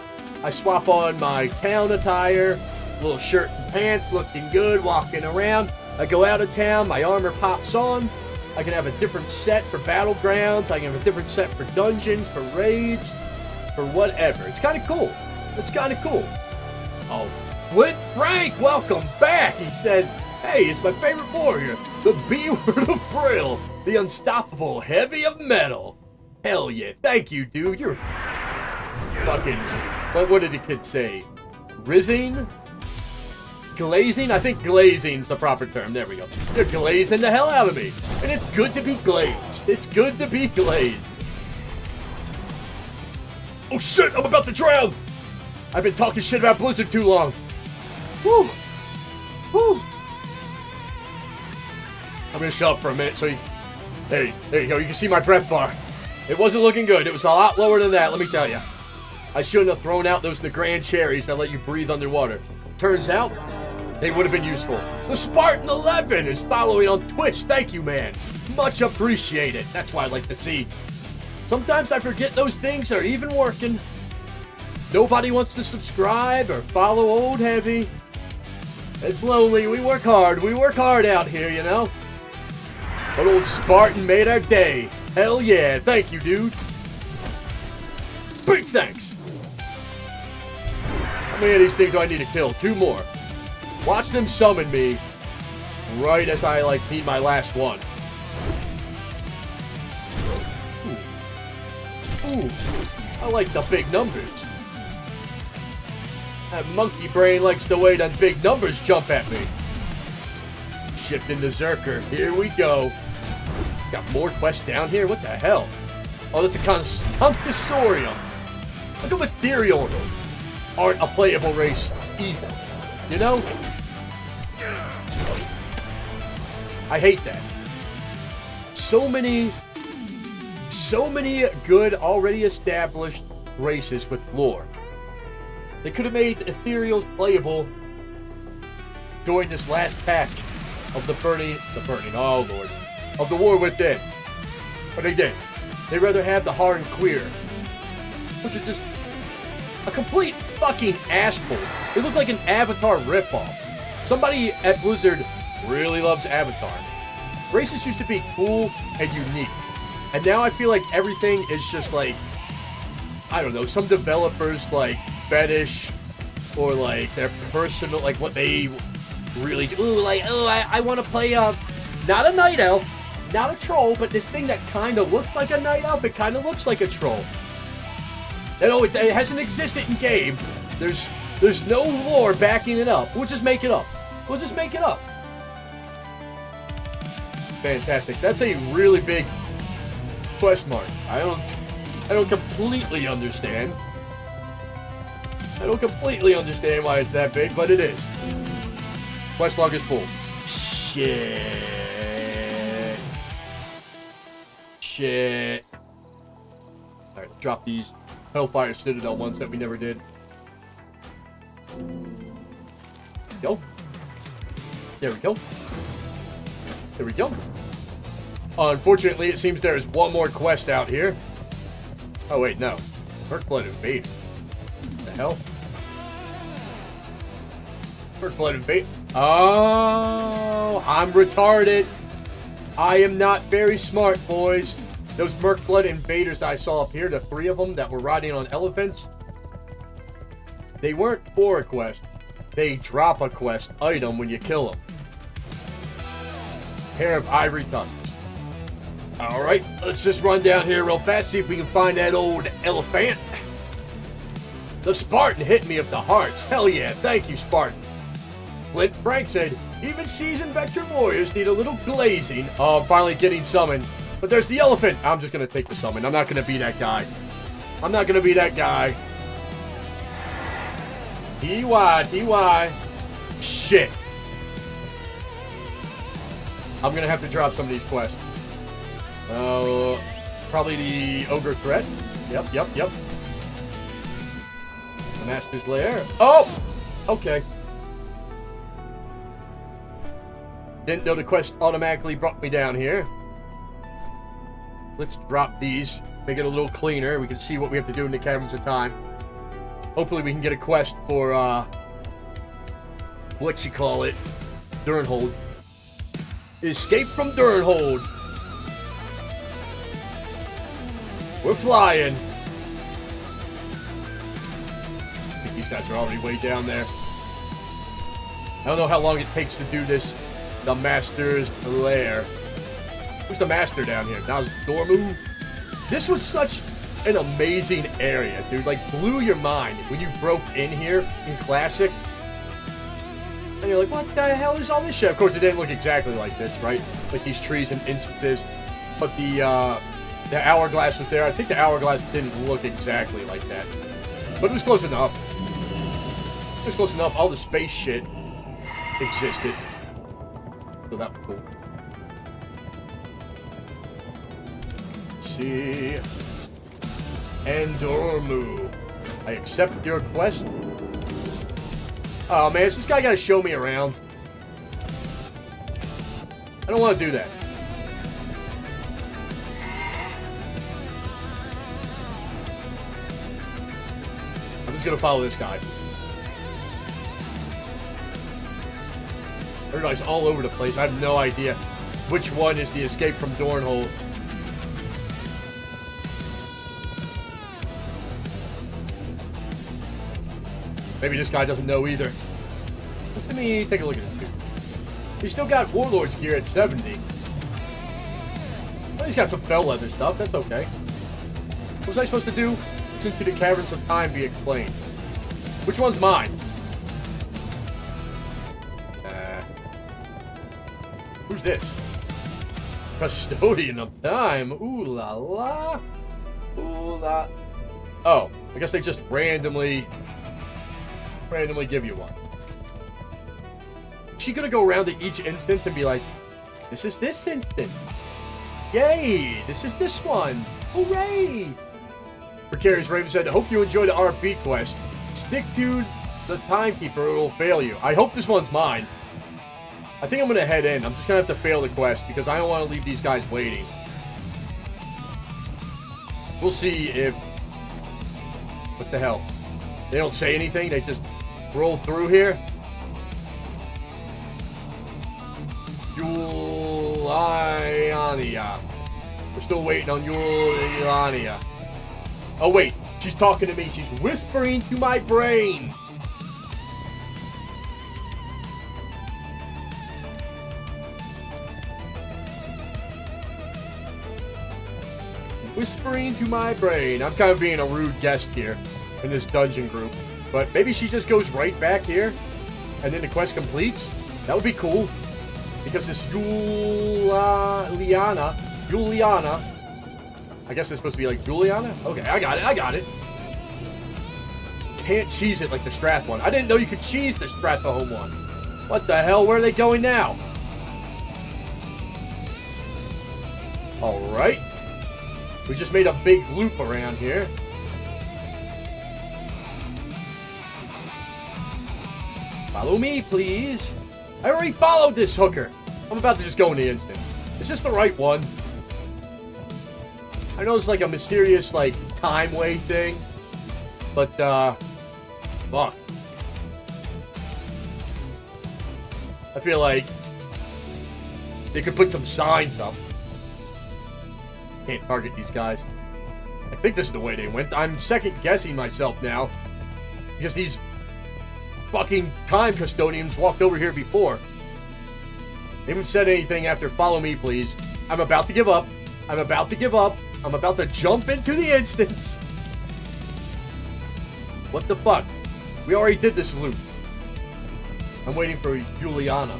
I swap on my town attire, little shirt and pants, looking good, walking around. I go out of town, my armor pops on. I can have a different set for battlegrounds. I can have a different set for dungeons, for raids, for whatever. It's kind of cool. It's kind of cool. Oh, Flint Frank, welcome back. He says, hey, it's my favorite warrior, the B-word of Brill, the unstoppable Heavie of Mettle. Hell yeah. Thank you, dude. You're fucking... What did the kid say? Rizzing? Glazing? I think glazing's the proper term. There we go. They're glazing the hell out of me. And it's good to be glazed. It's good to be glazed. Oh shit, I'm about to drown! I've been talking shit about Blizzard too long. Woo! Woo! I'm gonna shut up for a minute so you... There you go. You can see my breath bar. It wasn't looking good. It was a lot lower than that, let me tell you. I shouldn't have thrown out those Negrand cherries that let you breathe underwater. Turns out, they would have been useful. The Spartan 11 is following on Twitch. Thank you, man. Much appreciated. That's why I like to see. Sometimes I forget those things are even working. Nobody wants to subscribe or follow Old Heavie. It's lonely. We work hard. We work hard out here, you know? But old Spartan made our day. Hell yeah. Thank you, dude. Big thanks. How many of these things do I need to kill? 2 more. Watch them summon me right as I, like, need my last one. Ooh. I like the big numbers. That monkey brain likes the way that big numbers jump at me. Shift into Zerker. Here we go. Got more quests down here? What the hell? Oh, that's a Concussorium. Look at Ethereal aren't a playable race either. You know? I hate that. So many good, already established races with lore. They could have made Ethereals playable during this last patch of the burning, oh lord, of the War Within. But they didn't. They'd rather have the Harn Queer, which is just a complete fucking asshole. It looked like an Avatar ripoff. Somebody at Blizzard really loves Avatar. Races used to be cool and unique. And now I feel like everything is just like, I don't know, some developers like fetish or like their personal, like what they really, I want to play, not a night elf, not a troll, but this thing that kind of looks like a night elf, it kind of looks like a troll. It hasn't existed in game. There's no lore backing it up. We'll just make it up. We'll just make it up. Fantastic. That's a really big question mark. I don't completely understand. I don't completely understand why it's that big, but it is. Quest log is full. Shit. Alright, drop these Hellfire Citadel ones that we never did. Go. There we go. There we go. Unfortunately, it seems there is one more quest out here. Oh, wait, no. Mercblood Invader. What the hell? Mercblood Invader. Oh, I'm retarded. I am not very smart, boys. Those Mercblood Invaders that I saw up here, the 3 of them that were riding on elephants, they weren't for a quest. They drop a quest item when you kill them. Pair of ivory tusks. Alright, let's just run down here real fast, see if we can find that old elephant. The Spartan hit me of the hearts. Hell yeah, thank you, Spartan. Flint Frank said, even seasoned veteran warriors need a little glazing. Oh, I'm finally getting summoned. But there's the elephant. I'm just going to take the summon. I'm not going to be that guy. I'm not going to be that guy. TY. Shit. I'm going to have to drop some of these quests. Probably the Ogre Threat. Yep. The Master's Lair. Oh! Okay. Didn't know the quest automatically brought me down here. Let's drop these. Make it a little cleaner. We can see what we have to do in the Caverns of Time. Hopefully we can get a quest for, Durnhold. Escape from Durnhold. We're flying. I think these guys are already way down there. I don't know how long it takes to do this. The Master's Lair. Who's the Master down here? Now's Dormu. This was such an amazing area, dude. Like, blew your mind when you broke in here in Classic. And you're like, what the hell is all this shit? Of course, it didn't look exactly like this, right? Like these trees and instances. But the hourglass was there. I think the hourglass didn't look exactly like that. But it was close enough. It was close enough. All the space shit existed. So that was cool. Let's see. Endormu. I accept your quest. Oh man, is this guy gotta show me around? I don't want to do that. I'm just gonna follow this guy. Everybody's all over the place. I have no idea which one is the escape from Dornhold. Maybe this guy doesn't know either. Just let me take a look at this dude. He's still got Warlord's gear at 70. Well, he's got some fell leather stuff. That's okay. What was I supposed to do? Listen to the Caverns of Time be explained. Which one's mine? Who's this? Custodian of Time. Ooh la la. Ooh la. Oh, I guess they just randomly give you one. She gonna go around to each instance and be like, this is this instance. Yay, this is this one. Hooray! Precarious Raven said, I hope you enjoy the RP quest. Stick to the timekeeper or it will fail you. I hope this one's mine. I think I'm gonna head in. I'm just gonna have to fail the quest because I don't want to leave these guys waiting. We'll see if... What the hell? They don't say anything? They just roll through here? Yuliania. We're still waiting on Yuliania. Oh wait, she's talking to me. She's whispering to my brain. Whispering to my brain. I'm kind of being a rude guest here in this dungeon group. But maybe she just goes right back here and then the quest completes. That would be cool. Because this Juliana, I guess it's supposed to be like Juliana? Okay, I got it. Can't cheese it like the Strath one. I didn't know you could cheese the Stratholme one. What the hell? Where are they going now? Alright. We just made a big loop around here. Follow me, please. I already followed this hooker. I'm about to just go in the instant. Is this the right one? I know it's like a mysterious, like, time way thing. But, fuck. I feel like they could put some signs up. Can't target these guys. I think this is the way they went. I'm second guessing myself now. Because these fucking time custodians walked over here before. They haven't said anything after follow me, please. I'm about to give up. I'm about to give up. I'm about to jump into the instance. What the fuck? We already did this loop. I'm waiting for Juliana.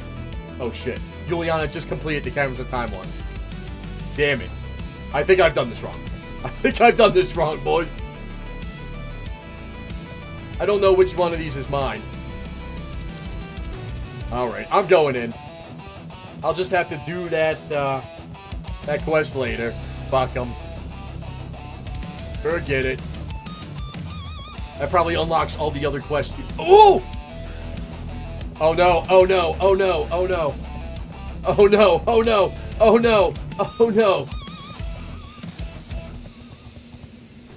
Oh shit. Juliana just completed the Cameras of Time one. Damn it. I think I've done this wrong. I think I've done this wrong, boys. I don't know which one of these is mine. Alright, I'm going in. I'll just have to do that, that quest later. Fuck 'em. Forget it. That probably unlocks all the other quests. Ooh! Oh no, oh no, oh no, oh no. Oh no, oh no, oh no, oh no.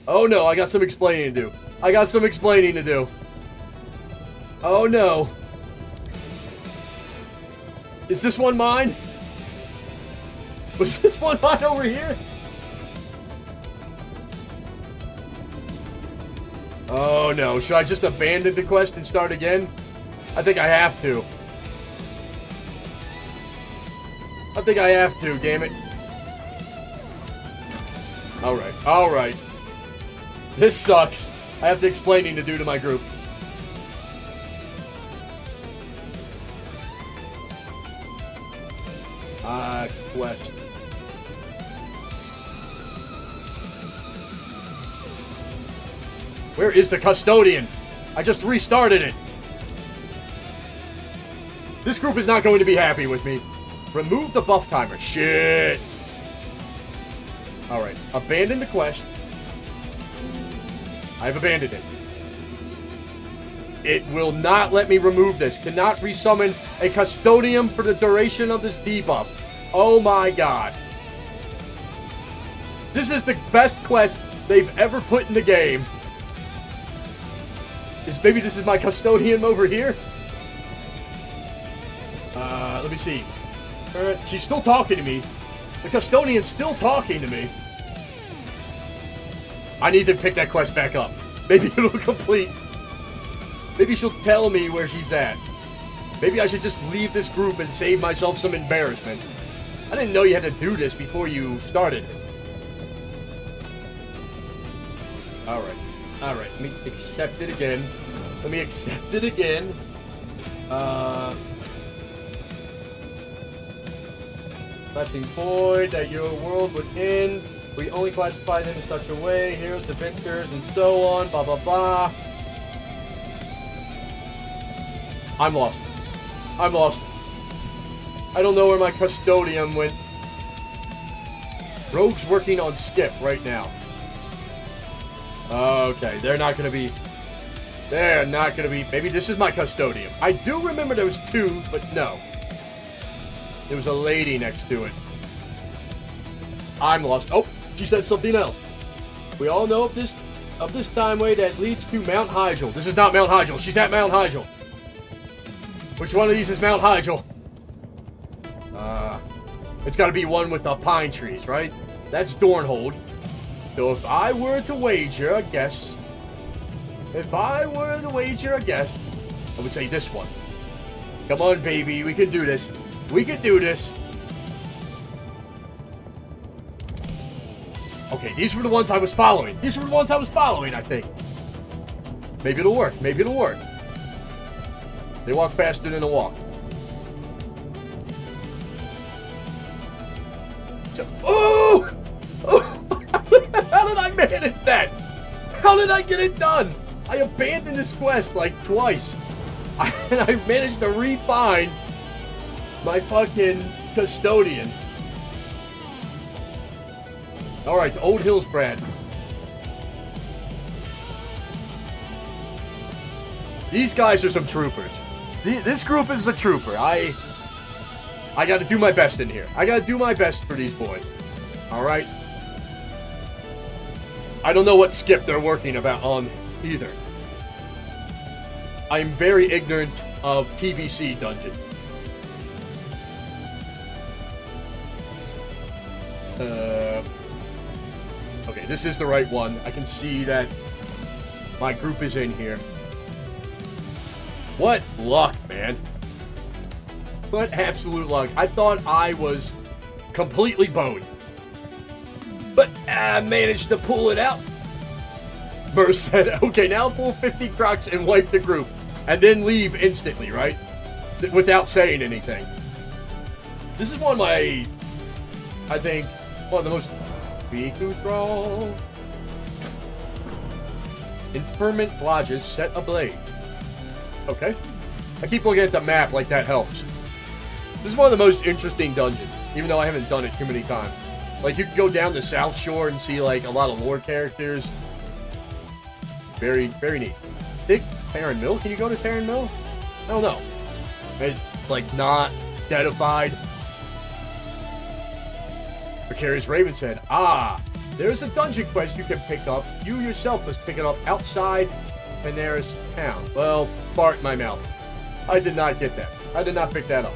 Oh no, I got some explaining to do. I got some explaining to do. Oh no. Is this one mine? Was this one mine over here? Oh no, should I just abandon the quest and start again? I think I have to. I think I have to, damn it. Alright, alright. This sucks. I have the explaining to do to my group. Quest. Where is the custodian? I just restarted it. This group is not going to be happy with me. Remove the buff timer. Shit. Alright. Abandon the quest. I've abandoned it. It will not let me remove this. Cannot resummon a custodian for the duration of this debuff. Oh my god. This is the best quest they've ever put in the game. Maybe this is my custodian over here? Let me see. She's still talking to me. The custodian's still talking to me. I need to pick that quest back up. Maybe it'll complete. Maybe she'll tell me where she's at. Maybe I should just leave this group and save myself some embarrassment. I didn't know you had to do this before you started. Alright. Alright, let me accept it again. Let me accept it again. Flashing void that your world would end. We only classify them in such a way. Heroes, the victors, and so on. Blah, blah, blah. I'm lost. I'm lost. I don't know where my custodian went. Rogue's working on Skip right now. Okay, they're not gonna be... They're not gonna be... Maybe this is my custodian. I do remember there was two, but no. There was a lady next to it. I'm lost. Oh, she said something else. We all know of this timeway that leads to Mount Hygel. This is not Mount Hygel. She's at Mount Hygel. Which one of these is Mount Hygel? It's got to be one with the pine trees, right? That's Dornhold. So if I were to wager a guess, I would say this one. Come on, baby, we can do this. We can do this. Okay, these were the ones I was following. These were the ones I was following, I think. Maybe it'll work. Maybe it'll work. They walk faster than a walk. So, oh! How did I manage that? How did I get it done? I abandoned this quest like twice. And I managed to re-find my fucking custodian. Alright, Old Hills Brad. These guys are some troopers. This group is a trooper. I gotta do my best in here. I gotta do my best for these boys. Alright? I don't know what skip they're working about on either. I'm very ignorant of TBC dungeon. Okay, this is the right one. I can see that my group is in here. What luck, man. What absolute luck. I thought I was completely boned. But I managed to pull it out. Burst said, okay, now pull 50 crocs and wipe the group. And then leave instantly, right? Without saying anything. This is one of my, I think, one of the most Biku throw. Infirmant lodges set ablaze. Okay. I keep looking at the map like that helps. This is one of the most interesting dungeons, even though I haven't done it too many times. Like, you can go down the South Shore and see, like, a lot of lore characters. Very, very neat. Think Terran Mill? Can you go to Terran Mill? I don't know. It's, like, not deadified. Precarious Raven said, there's a dungeon quest you can pick up. You yourself must pick it up outside Panaris town. Well, fart in my mouth. I did not get that. I did not pick that up.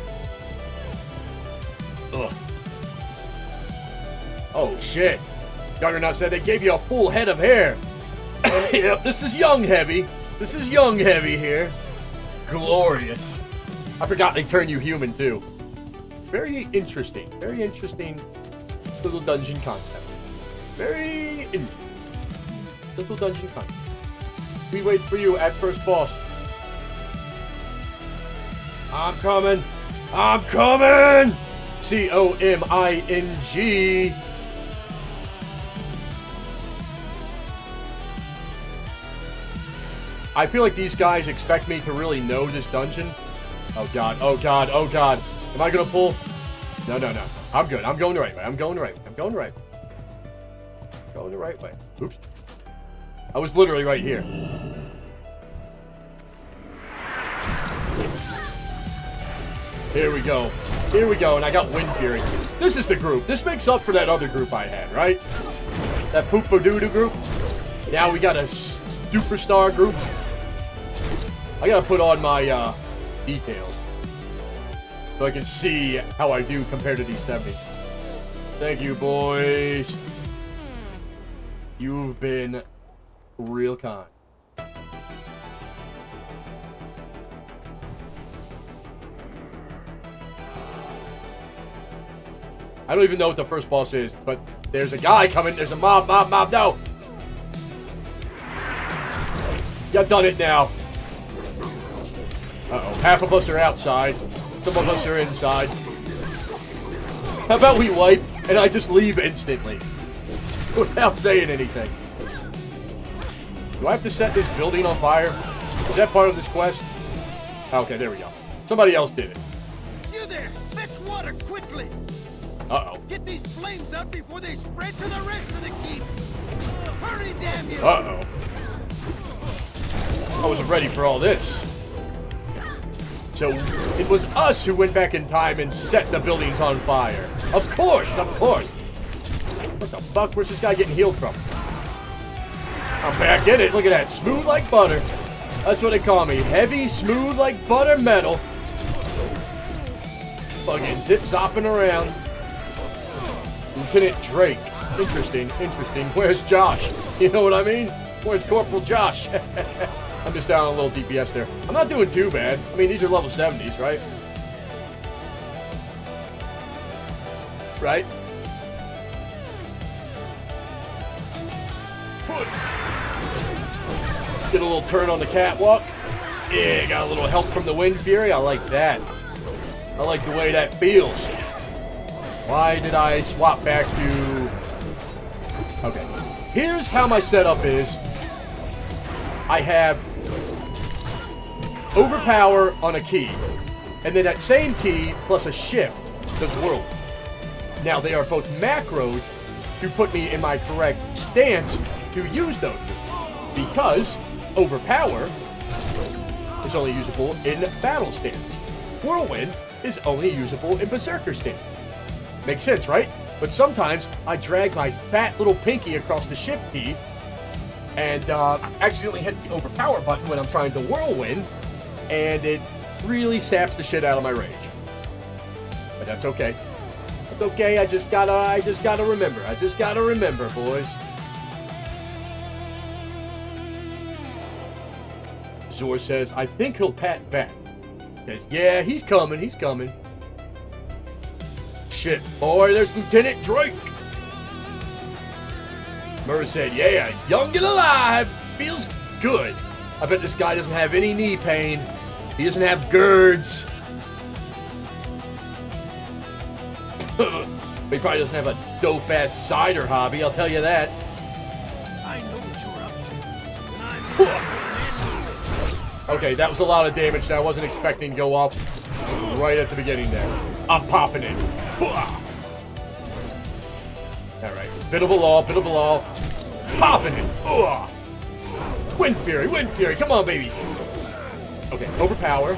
Ugh. Oh, shit. Juggernaut said they gave you a full head of hair. Yep, this is young Heavie. This is young Heavie here. Glorious. I forgot they turn you human, too. Very interesting. Very interesting little dungeon concept. Very interesting. Little dungeon concept. We wait for you at first boss. I'm coming. I'm coming! C-O-M-I-N-G. I feel like these guys expect me to really know this dungeon. Oh god, oh god, oh god. Am I gonna pull? No, no, no. I'm good. I'm going the right way. I'm going the right way. I'm going the right way. Going the right way. Oops. I was literally right here. Here we go. Here we go, and I got Wind Fury. This is the group. This makes up for that other group I had, right? That Poop-O-Doo-Doo group. Now we got a superstar group. I gotta put on my details so I can see how I do compared to these 70s. Thank you, boys. You've been real kind. I don't even know what the first boss is, but there's a guy coming. There's a mob, no! You done it now. Uh-oh. Half of us are outside. Some of us are inside. How about we wipe and I just leave instantly? Without saying anything. Do I have to set this building on fire? Is that part of this quest? Okay, there we go. Somebody else did it. You there! Fetch water quickly! Uh-oh. Get these flames out before they spread to the rest of the keep! Hurry, damn you! Uh-oh. I wasn't ready for all this. So, it was us who went back in time and set the buildings on fire. Of course, of course. What the fuck? Where's this guy getting healed from? I'm back in it. Look at that. Smooth like butter. That's what they call me. Heavy, smooth like butter metal. Fucking zip-zopping around. Lieutenant Drake. Interesting, interesting. Where's Josh? You know what I mean? Where's Corporal Josh? I'm just down a little DPS there. I'm not doing too bad. I mean, these are level 70s, right? Right? Get a little turn on the catwalk. Yeah, got a little help from the Wind Fury. I like that. I like the way that feels. Why did I swap back to... Okay. Here's how my setup is. I have overpower on a key. And then that same key plus a shift does whirl. Now they are both macros to put me in my correct stance to use those moves. Because overpower is only usable in battle stance. Whirlwind is only usable in berserker stance. Makes sense, right? But sometimes I drag my fat little pinky across the shift key and accidentally hit the overpower button when I'm trying to whirlwind, and it really saps the shit out of my rage. But that's okay. It's okay. I just gotta remember. I just gotta remember, boys. Zor says, I think he'll pat back. Says, yeah, he's coming. He's coming. Shit, boy, there's Lieutenant Drake. Murray said, yeah, young and alive. Feels good. I bet this guy doesn't have any knee pain. He doesn't have GERDs. He probably doesn't have a dope-ass cider hobby, I'll tell you that. I know what you're up to. Okay, that was a lot of damage that I wasn't expecting to go off right at the beginning there. I'm popping it. Alright, bit of a lull. Popping it. Wind Fury, come on, baby. Okay, overpower.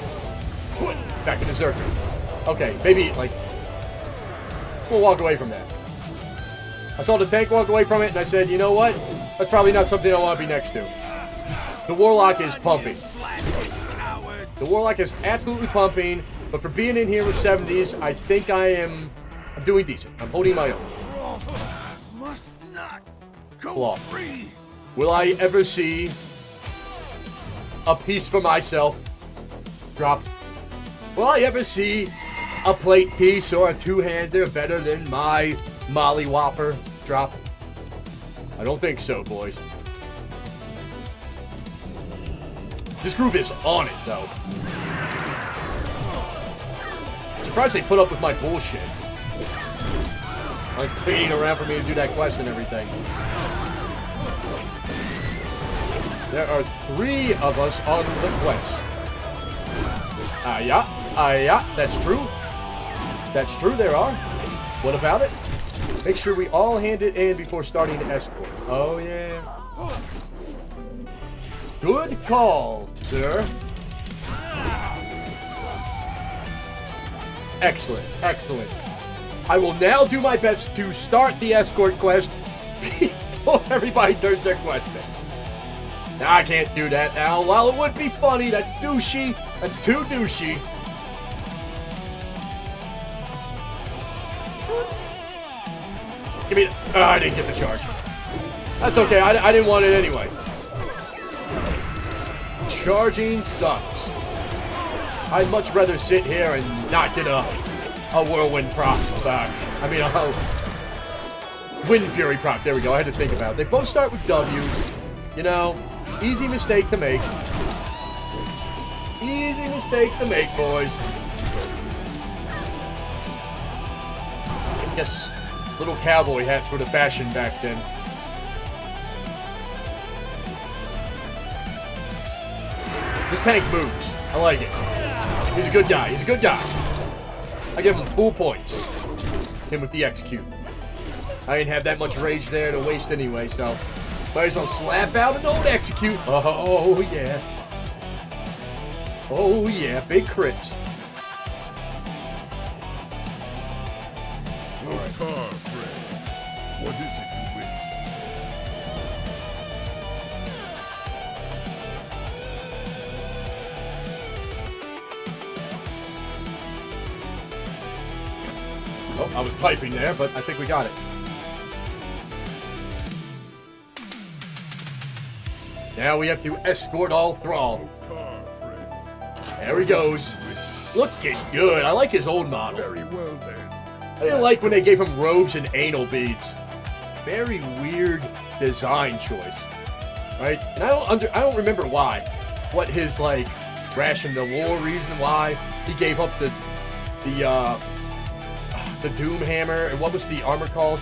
Back to Berserker. Okay, maybe, like, we'll walk away from that. I saw the tank walk away from it, and I said, you know what? That's probably not something I want to be next to. The Warlock is pumping. The Warlock is absolutely pumping, but for being in here with 70s, I think I'm doing decent. I'm holding my own. Must not go Claw. free. Will I ever see a piece for myself drop? Will I ever see a plate piece or a two-hander better than my Molly Whopper drop? I don't think so, boys. This group is on it, though. Surprised they put up with my bullshit. Like, waiting around for me to do that quest and everything. There are 3 of us on the quest. Yeah, that's true. That's true, there are. What about it? Make sure we all hand it in before starting the escort. Oh, yeah. Good call, sir. Excellent, excellent. I will now do my best to start the escort quest before everybody turns their quest in. Now, I can't do that now. While it would be funny, that's douchey. That's too douchey. Give me... I didn't get the charge. That's okay. I didn't want it anyway. Charging sucks. I'd much rather sit here and not get a whirlwind proc. A Wind Fury proc. There we go. I had to think about it. They both start with W's. You know, easy mistake to make. Easy mistake to make, boys. I guess little cowboy hats were the fashion back then. This tank moves. I like it. He's a good guy. He's a good guy. I give him full points. Him with the execute. I didn't have that much rage there to waste anyway, so might as well slap out an old execute. Oh, yeah. Oh, yeah. Big crits. Your car, friend. What is it you wish? Oh, I was typing there, but I think we got it. Now we have to escort all thrall. There he goes. Looking good. I like his old model. Very well then. I didn't like when they gave him robes and anal beads. Very weird design choice. right? And I don't remember why. What his, like, ration the war reason why he gave up the Doom Hammer. And what was the armor called?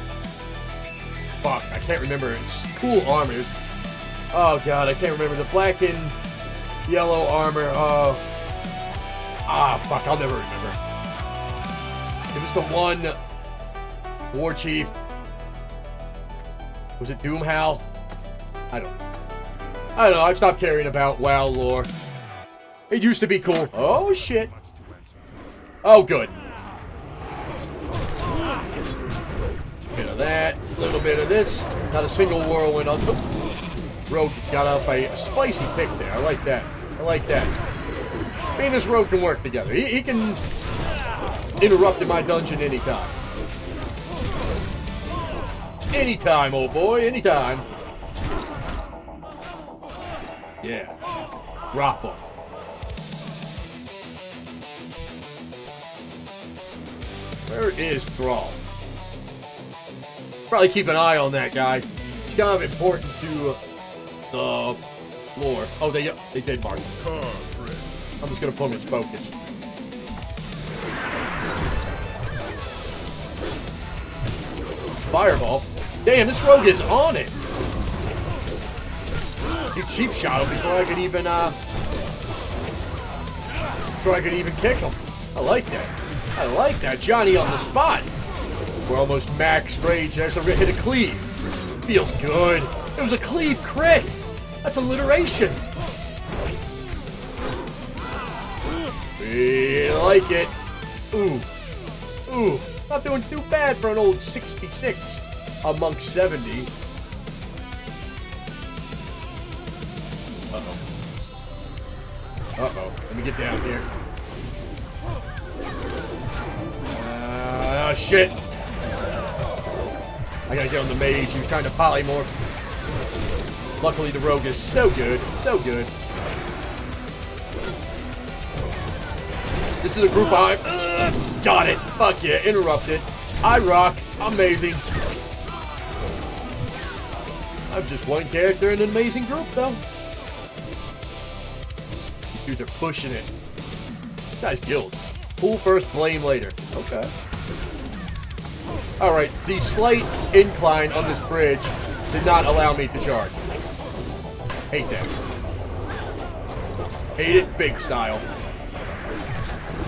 Fuck, I can't remember. It's cool armor. Oh, God, I can't remember. The black and yellow armor. Fuck, I'll never remember. It was the one war chief. Was it Doomhow? I don't know. I've stopped caring about WoW lore. It used to be cool. Oh, shit. Oh, good. Bit of that. A little bit of this. Not a single whirlwind. Rogue got up a spicy pick there. I like that. I like that. Me and this rogue can work together. He can interrupt in my dungeon anytime. Anytime, old boy. Anytime. Yeah. Drop him. Where is Thrall? Probably keep an eye on that guy. It's kind of important to the lore. Oh, they did mark him. I'm just gonna put him in focus. Fireball. Damn, this rogue is on it. He cheap shot him before I could even kick him. I like that. I like that. Johnny on the spot. We're almost max rage. There's a hit of cleave. Feels good. It was a cleave crit. That's alliteration. We like it. Ooh. Ooh. Not doing too bad for an old 66 amongst 70. Uh-oh. Uh-oh. Let me get down here. Oh, shit. I gotta get on the mage. He was trying to polymorph. Luckily, the rogue is so good. So good. This is a group I... got it. Fuck yeah. Interrupted. I rock. Amazing. I'm just one character in an amazing group, though. These dudes are pushing it. This guy's guild. Pull first, blame later. Okay. Alright, the slight incline on this bridge did not allow me to charge. Hate that. Hate it big style.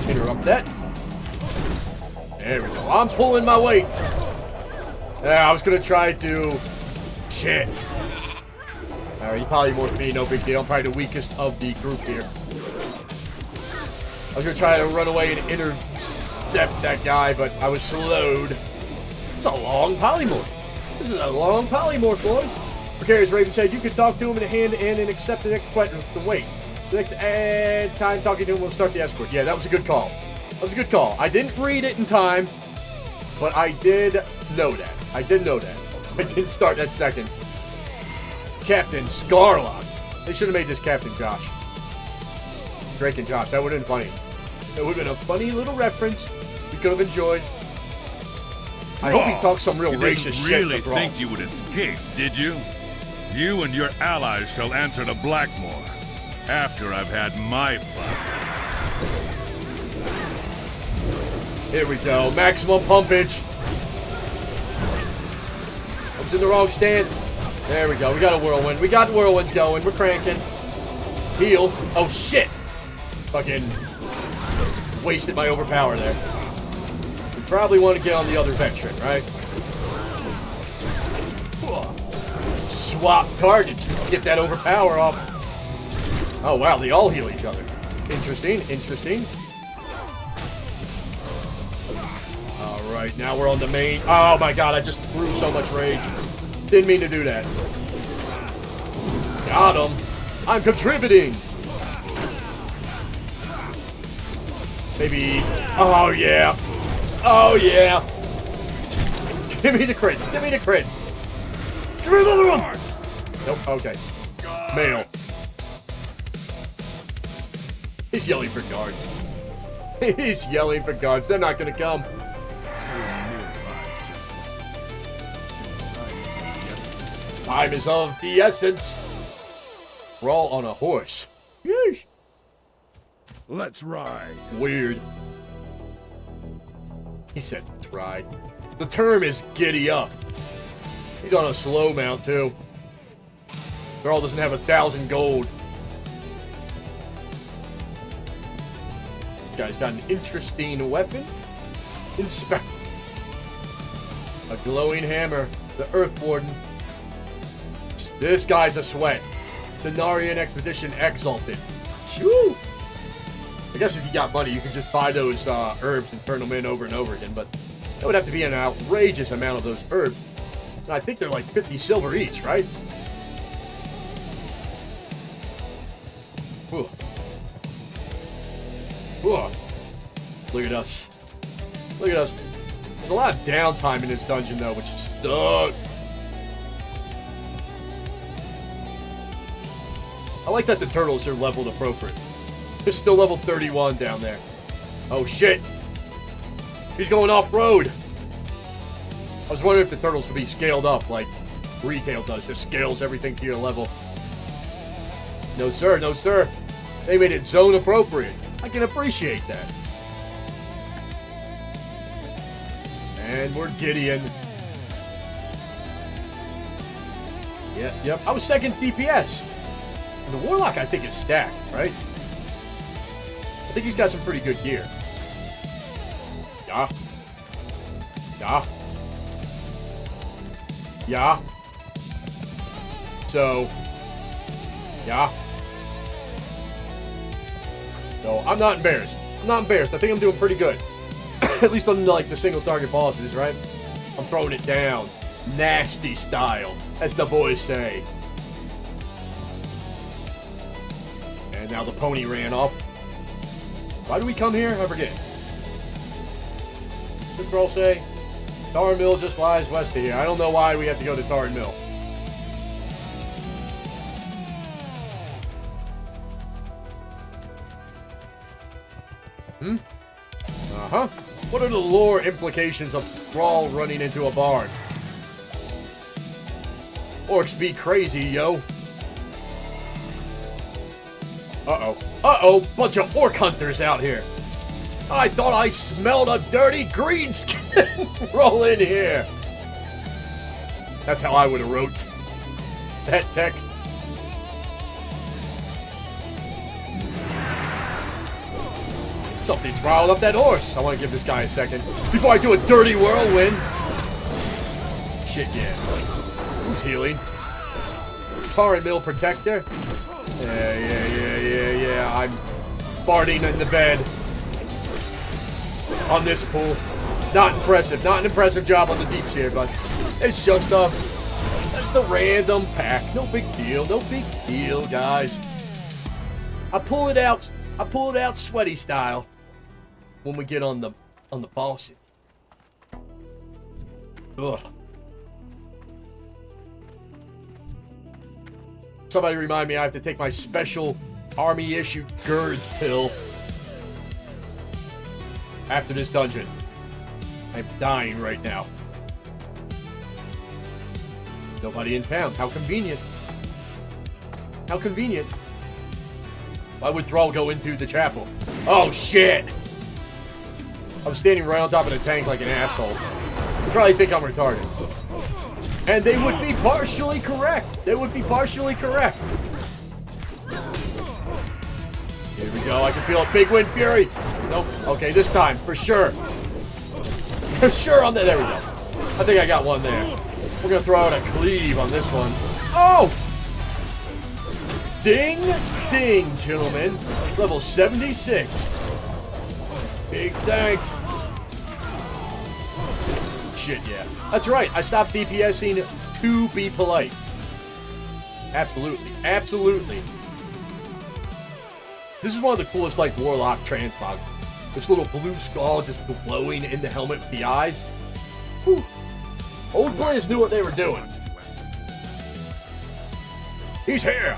Interrupt that. There we go. I'm pulling my weight. Yeah, I was gonna try to... Shit. Alright, you probably more than me, no big deal. I'm probably the weakest of the group here. I was gonna try to run away and intercept that guy, but I was slowed. It's a long polymorph. This is a long polymorph, boys. Precarious Raven said you could talk to him in a hand-to-hand and accept the next question. Wait. The next time talking to him, we'll start the escort. Yeah, that was a good call. That was a good call. I didn't read it in time, but I did know that. I did know that. I didn't start that second. Captain Scarlock. They should have made this Captain Josh. Drake and Josh. That would have been funny. That would have been a funny little reference we could have enjoyed. I hope he talks some real racist shit. You didn't really think you would escape, did you? You and your allies shall answer to Blackmore after I've had my fun. Here we go. Maximum pumpage. I was in the wrong stance. There we go. We got a whirlwind. We got whirlwinds going. We're cranking. Heal. Oh, shit. Fucking wasted my overpower there. We probably want to get on the other veteran, right? Swap targets just to get that overpower off. Oh, wow. They all heal each other. Interesting. Interesting. Alright, now we're on the main. Oh, my God. I just threw so much rage. Didn't mean to do that. Got him. I'm contributing. Maybe. Oh, yeah. Oh, yeah. Give me the crits. Give me the crits. Nope. Okay. Male. He's yelling for guards. He's yelling for guards. They're not going to come. Time is of the essence. Brawl on a horse. Yeesh. Let's ride. Weird. He said ride. The term is giddy up. He's on a slow mount too. Girl doesn't have 1,000 gold. This guy's got an interesting weapon. Inspect. A glowing hammer. The Earth Warden. This guy's a sweat. Cenarian Expedition Exalted. Shoo! I guess if you got money, you can just buy those herbs and turn them in over and over again, but that would have to be an outrageous amount of those herbs. And I think they're like 50 silver each, right? Whew. Whew. Look at us. Look at us. There's a lot of downtime in this dungeon, though, which sucks. I like that the turtles are leveled appropriate. They're still level 31 down there. Oh, shit. He's going off-road. I was wondering if the turtles would be scaled up like retail does. Just scales everything to your level. No, sir. No, sir. They made it zone appropriate. I can appreciate that. And we're Gideon. Yep. I was second DPS. The Warlock, I think, is stacked, right? I think he's got some pretty good gear. Yeah. So, yeah. So, I'm not embarrassed. I think I'm doing pretty good. At least on, like, the single target bosses, right? I'm throwing it down. Nasty style, as the boys say. And now the pony ran off. Why do we come here? I forget. What did Brill say? Tar Mill just lies west of here. I don't know why we have to go to Tar Mill. Uh-huh. What are the lore implications of Brawl running into a barn? Orcs be crazy, yo. Uh-oh. Bunch of orc hunters out here. I thought I smelled a dirty greenskin. Roll in here. That's how I would have wrote that text. Something's riled up that horse. I want to give this guy a second before I do a dirty whirlwind. Shit, yeah. Who's healing? Tar and Mill Protector. Yeah. I'm farting in the bed on this pool. Not impressive. Not an impressive job on the deeps here, but it's just a random pack. No big deal. No big deal, guys. I pull it out sweaty style when we get on the boss. Ugh. Somebody remind me I have to take my special army-issued GERDS pill after this dungeon. I'm dying right now. Nobody in town. How convenient. How convenient. Why would Thrall go into the chapel? Oh, shit! I'm standing right on top of the tank like an asshole. You probably think I'm retarded. And they would be partially correct. Here we go. I can feel a big wind fury. Nope. Okay, this time, for sure. For sure on there we go. I think I got one there. We're going to throw out a cleave on this one. Oh! Ding, ding, gentlemen. Level 76. Big thanks. Shit, yeah. That's right. I stopped DPSing to be polite. Absolutely. This is one of the coolest, like, Warlock transmogs. This little blue skull just glowing in the helmet with the eyes. Whew. Old players knew what they were doing. He's here.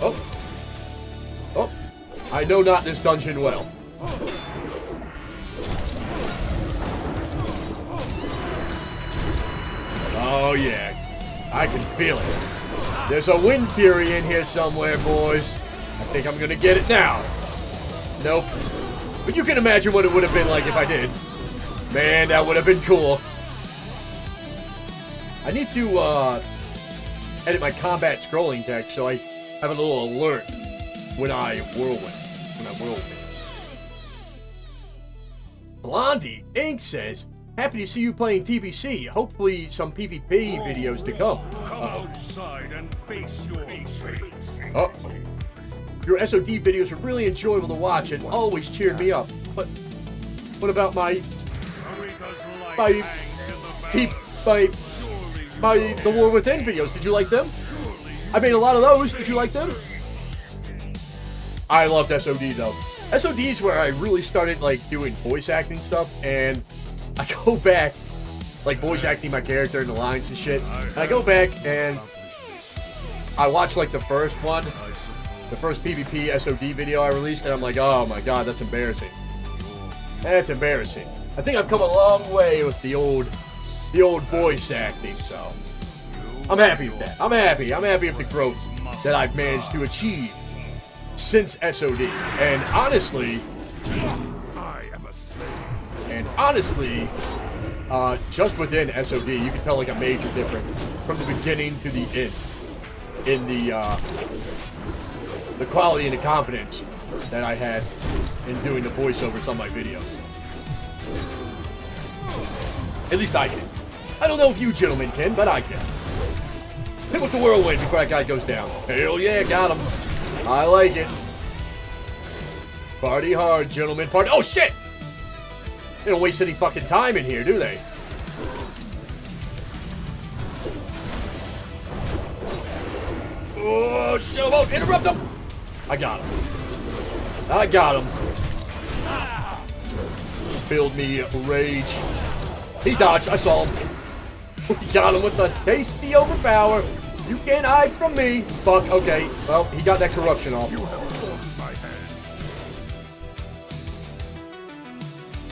Oh. I know not this dungeon well. Oh, yeah. I can feel it. There's a wind fury in here somewhere, boys. I think I'm gonna get it now. Nope. But you can imagine what it would have been like if I did. Man, that would have been cool. I need to edit my combat scrolling text so I have a little alert when I whirlwind. Blondie Inc. says, happy to see you playing TBC. Hopefully some PvP videos to come. Come outside and face your fate. Oh. Your SOD videos were really enjoyable to watch and always cheered me up. But what about my The War Within videos? Did you like them? I made a lot of those. Did you like them? I loved SOD though. SOD is where I really started like doing voice acting stuff, and I go back, like voice acting my character and the lines and shit. And I go back and I watch like the first one, the first PvP SOD video I released, and I'm like, oh my god, that's embarrassing. That's embarrassing. I think I've come a long way with the old voice acting, so I'm happy with that. I'm happy with the growth that I've managed to achieve since SOD. And honestly, just within SOD, you can tell like a major difference from the beginning to the end in the quality and the confidence that I had in doing the voiceovers on my videos. At least I can. I don't know if you gentlemen can, but I can. Hit with the whirlwind before that guy goes down. Hell yeah, got him. I like it. Party hard, gentlemen. Party. Oh, shit! They don't waste any fucking time in here, do they? Oh, shut him out. Interrupt him. I got him. Build me rage. He dodged. I saw him. We got him with the tasty overpower. You can't hide from me. Fuck. Okay. Well, he got that corruption off.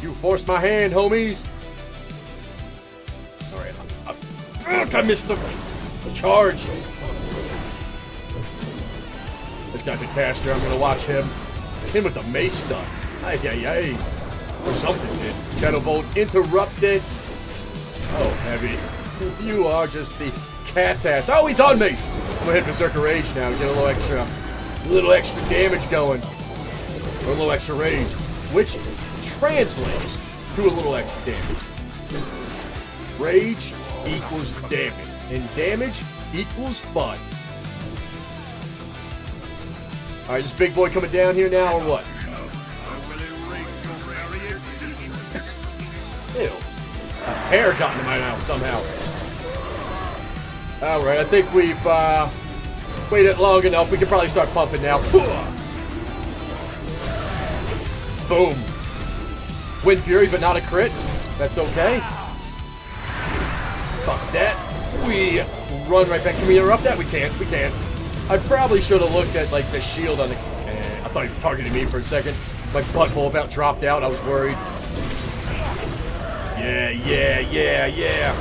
You forced my hand, homies. Alright. I missed the charge. This guy's a caster. I'm gonna watch him. Him with the mace stuff. Ay. Or something did. Shadow Bolt interrupted. Oh, Heavie. You are just the cat's ass. Oh, he's on me! I'm gonna hit Berserker Rage now. Get a little extra damage going. Or a little extra rage. Which translates to a little extra damage. Rage equals damage. And damage equals fun. Alright, this big boy coming down here now, or what? Ew. A hair got into my mouth somehow. Alright, I think we've waited long enough. We can probably start pumping now. Boom. Wind Fury, but not a crit. That's okay. Fuck that. We run right back. Can we interrupt that? We can't. I probably should have looked at like the shield on the... I thought he targeted me for a second. My butthole about dropped out. I was worried. Yeah.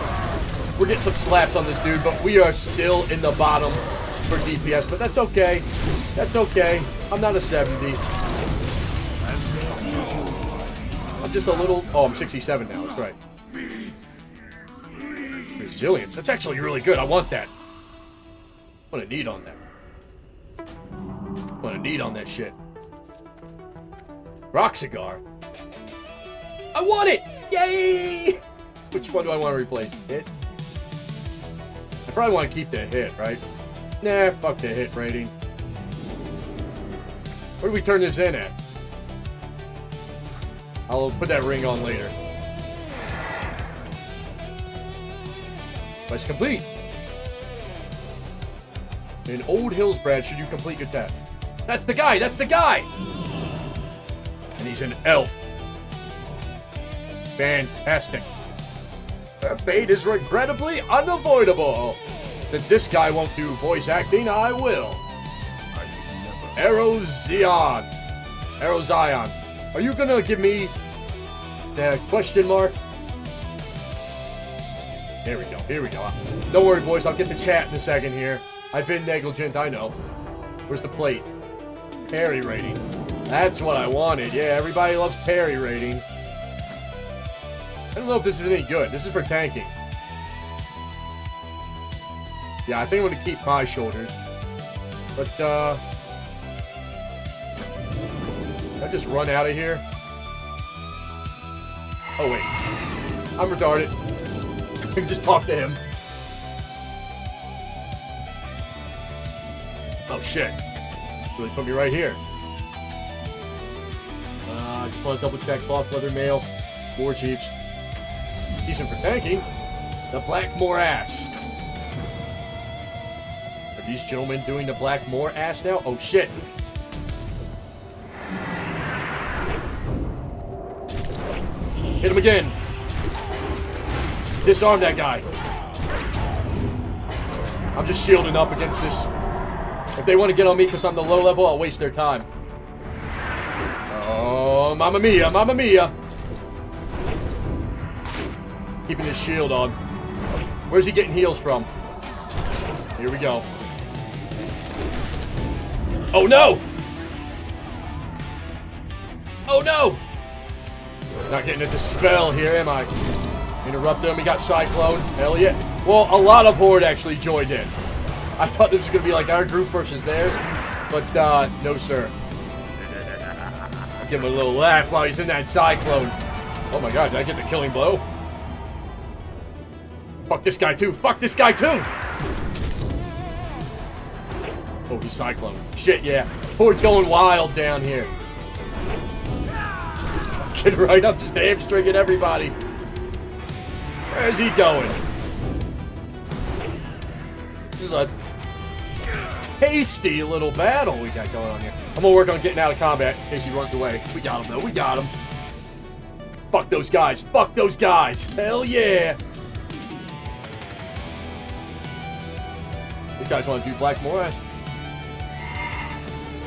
We're getting some slaps on this dude, but we are still in the bottom for DPS, but that's okay. I'm not a 70. I'm just a little... Oh, I'm 67 now. That's right. Resilience. That's actually really good. I want that. I'm gonna need on that. Shit. Rock cigar. I want it! Yay! Which one do I want to replace? Hit? I probably want to keep the hit, right? Nah, fuck the hit rating. Where do we turn this in at? I'll put that ring on later. Quest complete. In Old Hillsbrad, should you complete your task? That's the guy! And he's an elf. Fantastic. Her fate is regrettably unavoidable. Since this guy won't do voice acting, I will. Zion. Are you gonna give me the question mark? Here we go. Here we go. Don't worry, boys. I'll get the chat in a second here. I've been negligent. I know. Where's the plate? Parry rating. That's what I wanted. Yeah, everybody loves parry rating. I don't know if this is any good. This is for tanking. Yeah, I think I'm going to keep my shoulders. But, can I just run out of here? Oh, wait. I'm retarded. I can just talk to him. Oh, shit. Really put me right here. I just want to double check cloth leather mail. War chiefs. Decent for tanking. The Black Morass. Are these gentlemen doing the Black Morass now? Oh, shit. Hit him again. Disarm that guy. I'm just shielding up against this. If they want to get on me because I'm the low level, I'll waste their time. Oh, mamma mia, mamma mia. Keeping his shield on. Where's he getting heals from? Here we go. Oh, no! Oh, no! Not getting a dispel here, am I? Interrupt them. We got Cyclone. Hell yeah. Well, a lot of Horde actually joined in. I thought this was going to be like our group versus theirs. But, no, sir. Give him a little laugh while he's in that Cyclone. Oh my god, did I get the killing blow? Fuck this guy too. Fuck this guy too! Oh, he's Cyclone. Shit, yeah. Horde's going wild down here. Get right up, just hamstringing everybody. Where's he going? This is a tasty little battle we got going on here. I'm gonna work on getting out of combat in case he runs away. We got him though, we got him. Fuck those guys, fuck those guys. Hell yeah. These guys want to do Black Morass.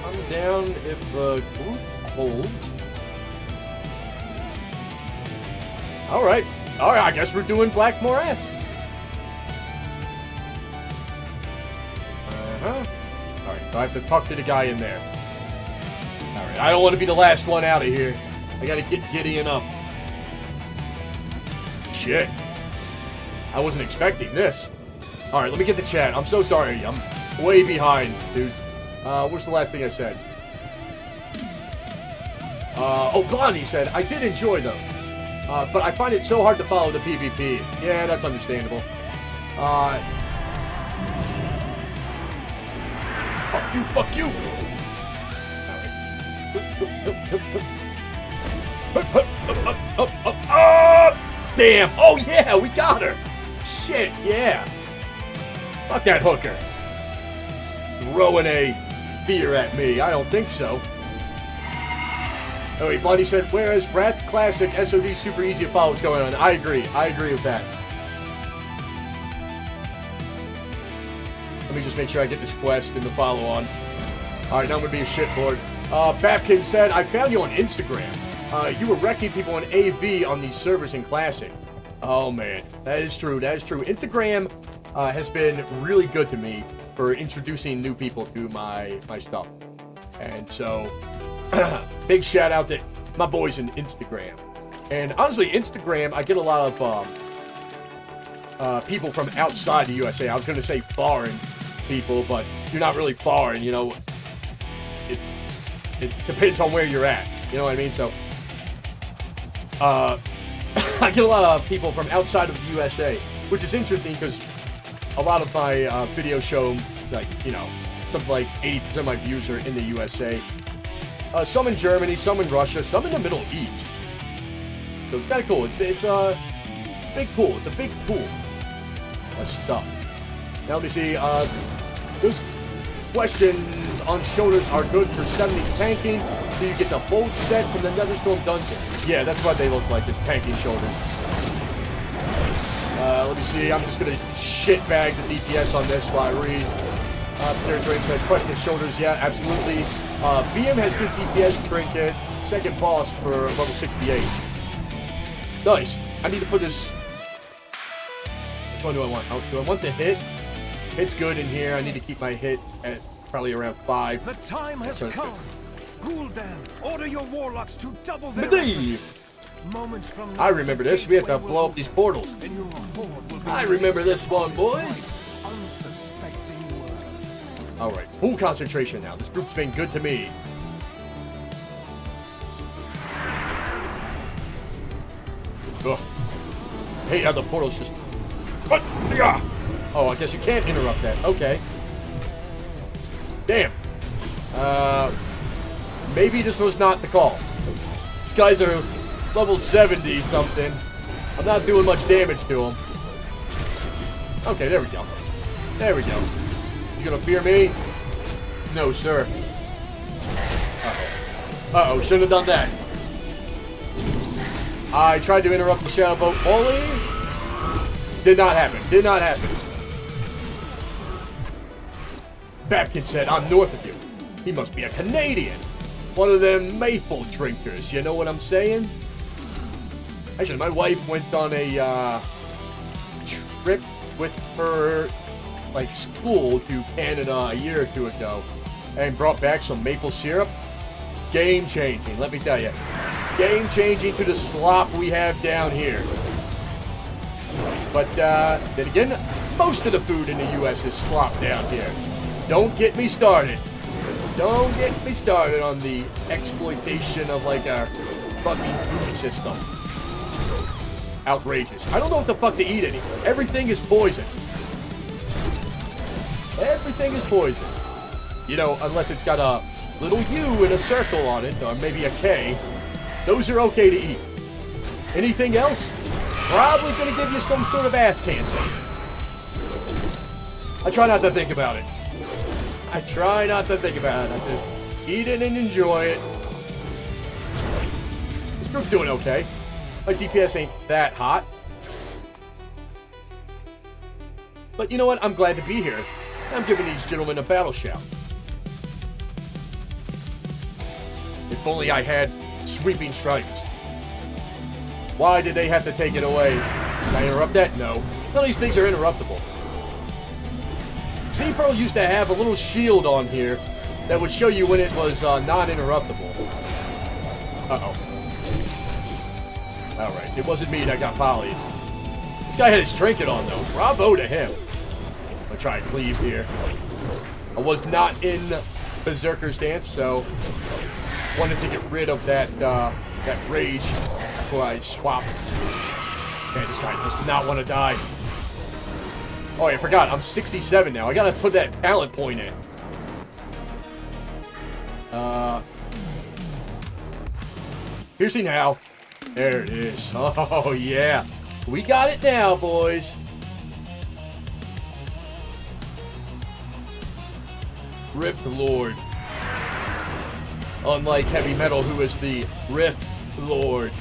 I'm down if the group holds. Alright, I guess we're doing Black Morass. Alright, so I have to talk to the guy in there. Alright, I don't want to be the last one out of here. I gotta get Gideon up. Shit. I wasn't expecting this. Alright, let me get the chat. I'm so sorry. I'm way behind, dude. What's the last thing I said? Oh, Blondie said, I did enjoy them. But I find it so hard to follow the PvP. Yeah, that's understandable. Fuck you, fuck you! Damn! Oh yeah, we got her! Shit, yeah! Fuck that hooker! Throwing a fear at me. I don't think so. Oh wait, Blondie said, whereas Wrath Classic SOD super easy to follow what's going on. I agree with that. Let me just make sure I get this quest in the follow-on. Alright, now I'm gonna be a shitlord. Babkin said, I found you on Instagram. You were wrecking people on AV on these servers in Classic. Oh man, that is true, that is true. Instagram has been really good to me for introducing new people to my stuff. And so, big shout out to my boys in Instagram. And honestly, Instagram, I get a lot of people from outside the USA. I was going to say foreign people, but you're not really foreign, you know. It depends on where you're at. You know what I mean? So, I get a lot of people from outside of the USA, which is interesting because a lot of my videos show, like, you know, something like 80% of my views are in the USA. Some in Germany, some in Russia, some in the Middle East. So it's kind of cool. It's a big pool. It's a big pool of stuff. Now let me see. Those questions on shoulders are good for 70 tanking. Do you get the full set from the Netherstorm dungeon? Yeah, that's what they look like. It's tanking shoulders. Let me see. I'm just gonna shitbag the DPS on this while I read. There's Ray said question shoulders. Yeah, absolutely. BM has good DPS trinket. Second boss for level 68. Nice. I need to put this. Which one do I want? Oh, do I want the hit? Hit's good in here. I need to keep my hit at probably around 5. The time has Sounds come. Gul'dan, order your warlocks to double their Medivh. efforts. Moments from I remember this. We have to blow up these portals. and your horde will be I remember this one, boys. unsuspecting world. All right, full concentration now. This group's been good to me. Ugh. Hate how the portal's just... What? Yeah. Oh, I guess you can't interrupt that. Okay. Damn. Maybe this was not the call. These guys are level 70 something. I'm not doing much damage to them. Okay, there we go. There we go. You gonna fear me? No, sir. Uh-oh. Uh-oh, shouldn't have done that. I tried to interrupt the Shadow Boat volley. Did not happen. Did not happen. Babkin said, I'm north of you. He must be a Canadian. One of them maple drinkers. You know what I'm saying? Actually, my wife went on a trip with her like school to Canada a year or two ago and brought back some maple syrup. Game changing, let me tell you. Game changing to the slop we have down here. But then again, most of the food in the U.S. is slop down here. Don't get me started. Don't get me started on the exploitation of like our fucking food system. Outrageous. I don't know what the fuck to eat anymore. Everything is poison. Everything is poison. You know, unless it's got a little U and a circle on it, or maybe a K. Those are okay to eat. Anything else? Probably gonna give you some sort of ass cancer. I try not to think about it. I try not to think about it. I just eat it and enjoy it. This group's doing okay. My DPS ain't that hot. But you know what? I'm glad to be here. I'm giving these gentlemen a battle shout. If only I had sweeping strikes. Why did they have to take it away? Can I interrupt that? No. None of these things are interruptible. Sea Pearl used to have a little shield on here that would show you when it was non-interruptible. Uh-oh. Alright, it wasn't me that got polyed. This guy had his trinket on, though. Bravo to him. I'm gonna try and cleave here. I was not in Berserker stance, so wanted to get rid of that rage before I swap. Man, this guy does not want to die. Oh, I forgot. I'm 67 now. I gotta put that talent point in. Piercing now. There it is. Oh, yeah. We got it now, boys. Rift Lord. Unlike Heavy Metal, who is the Rift Lord.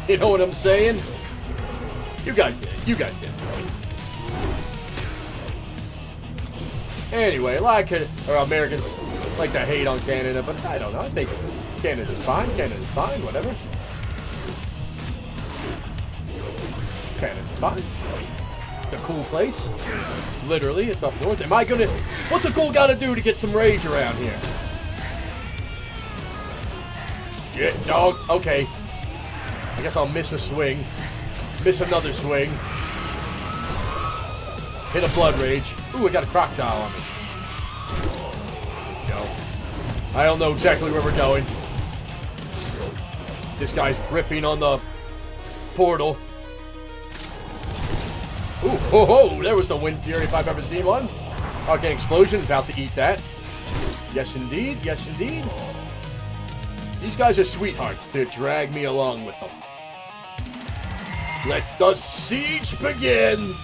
You know what I'm saying? You guys get it. You guys get it. Anyway, a lot of Americans like to hate on Canada, but I don't know. I think Canada's fine. Canada's fine. Whatever. Canada's fine. It's a cool place. Literally, it's up north. Am I gonna... What's a cool guy to do to get some rage around here? Shit, dog. Okay. I guess I'll miss a swing. Miss another swing. Hit a blood rage. Ooh, I got a crocodile on me. There we go. I don't know exactly where we're going. This guy's ripping on the portal. Ooh, ho, ho, there was the Wind Fury if I've ever seen one. Okay, explosion, about to eat that. Yes, indeed. Yes, indeed. These guys are sweethearts to drag me along with them. Let the siege begin.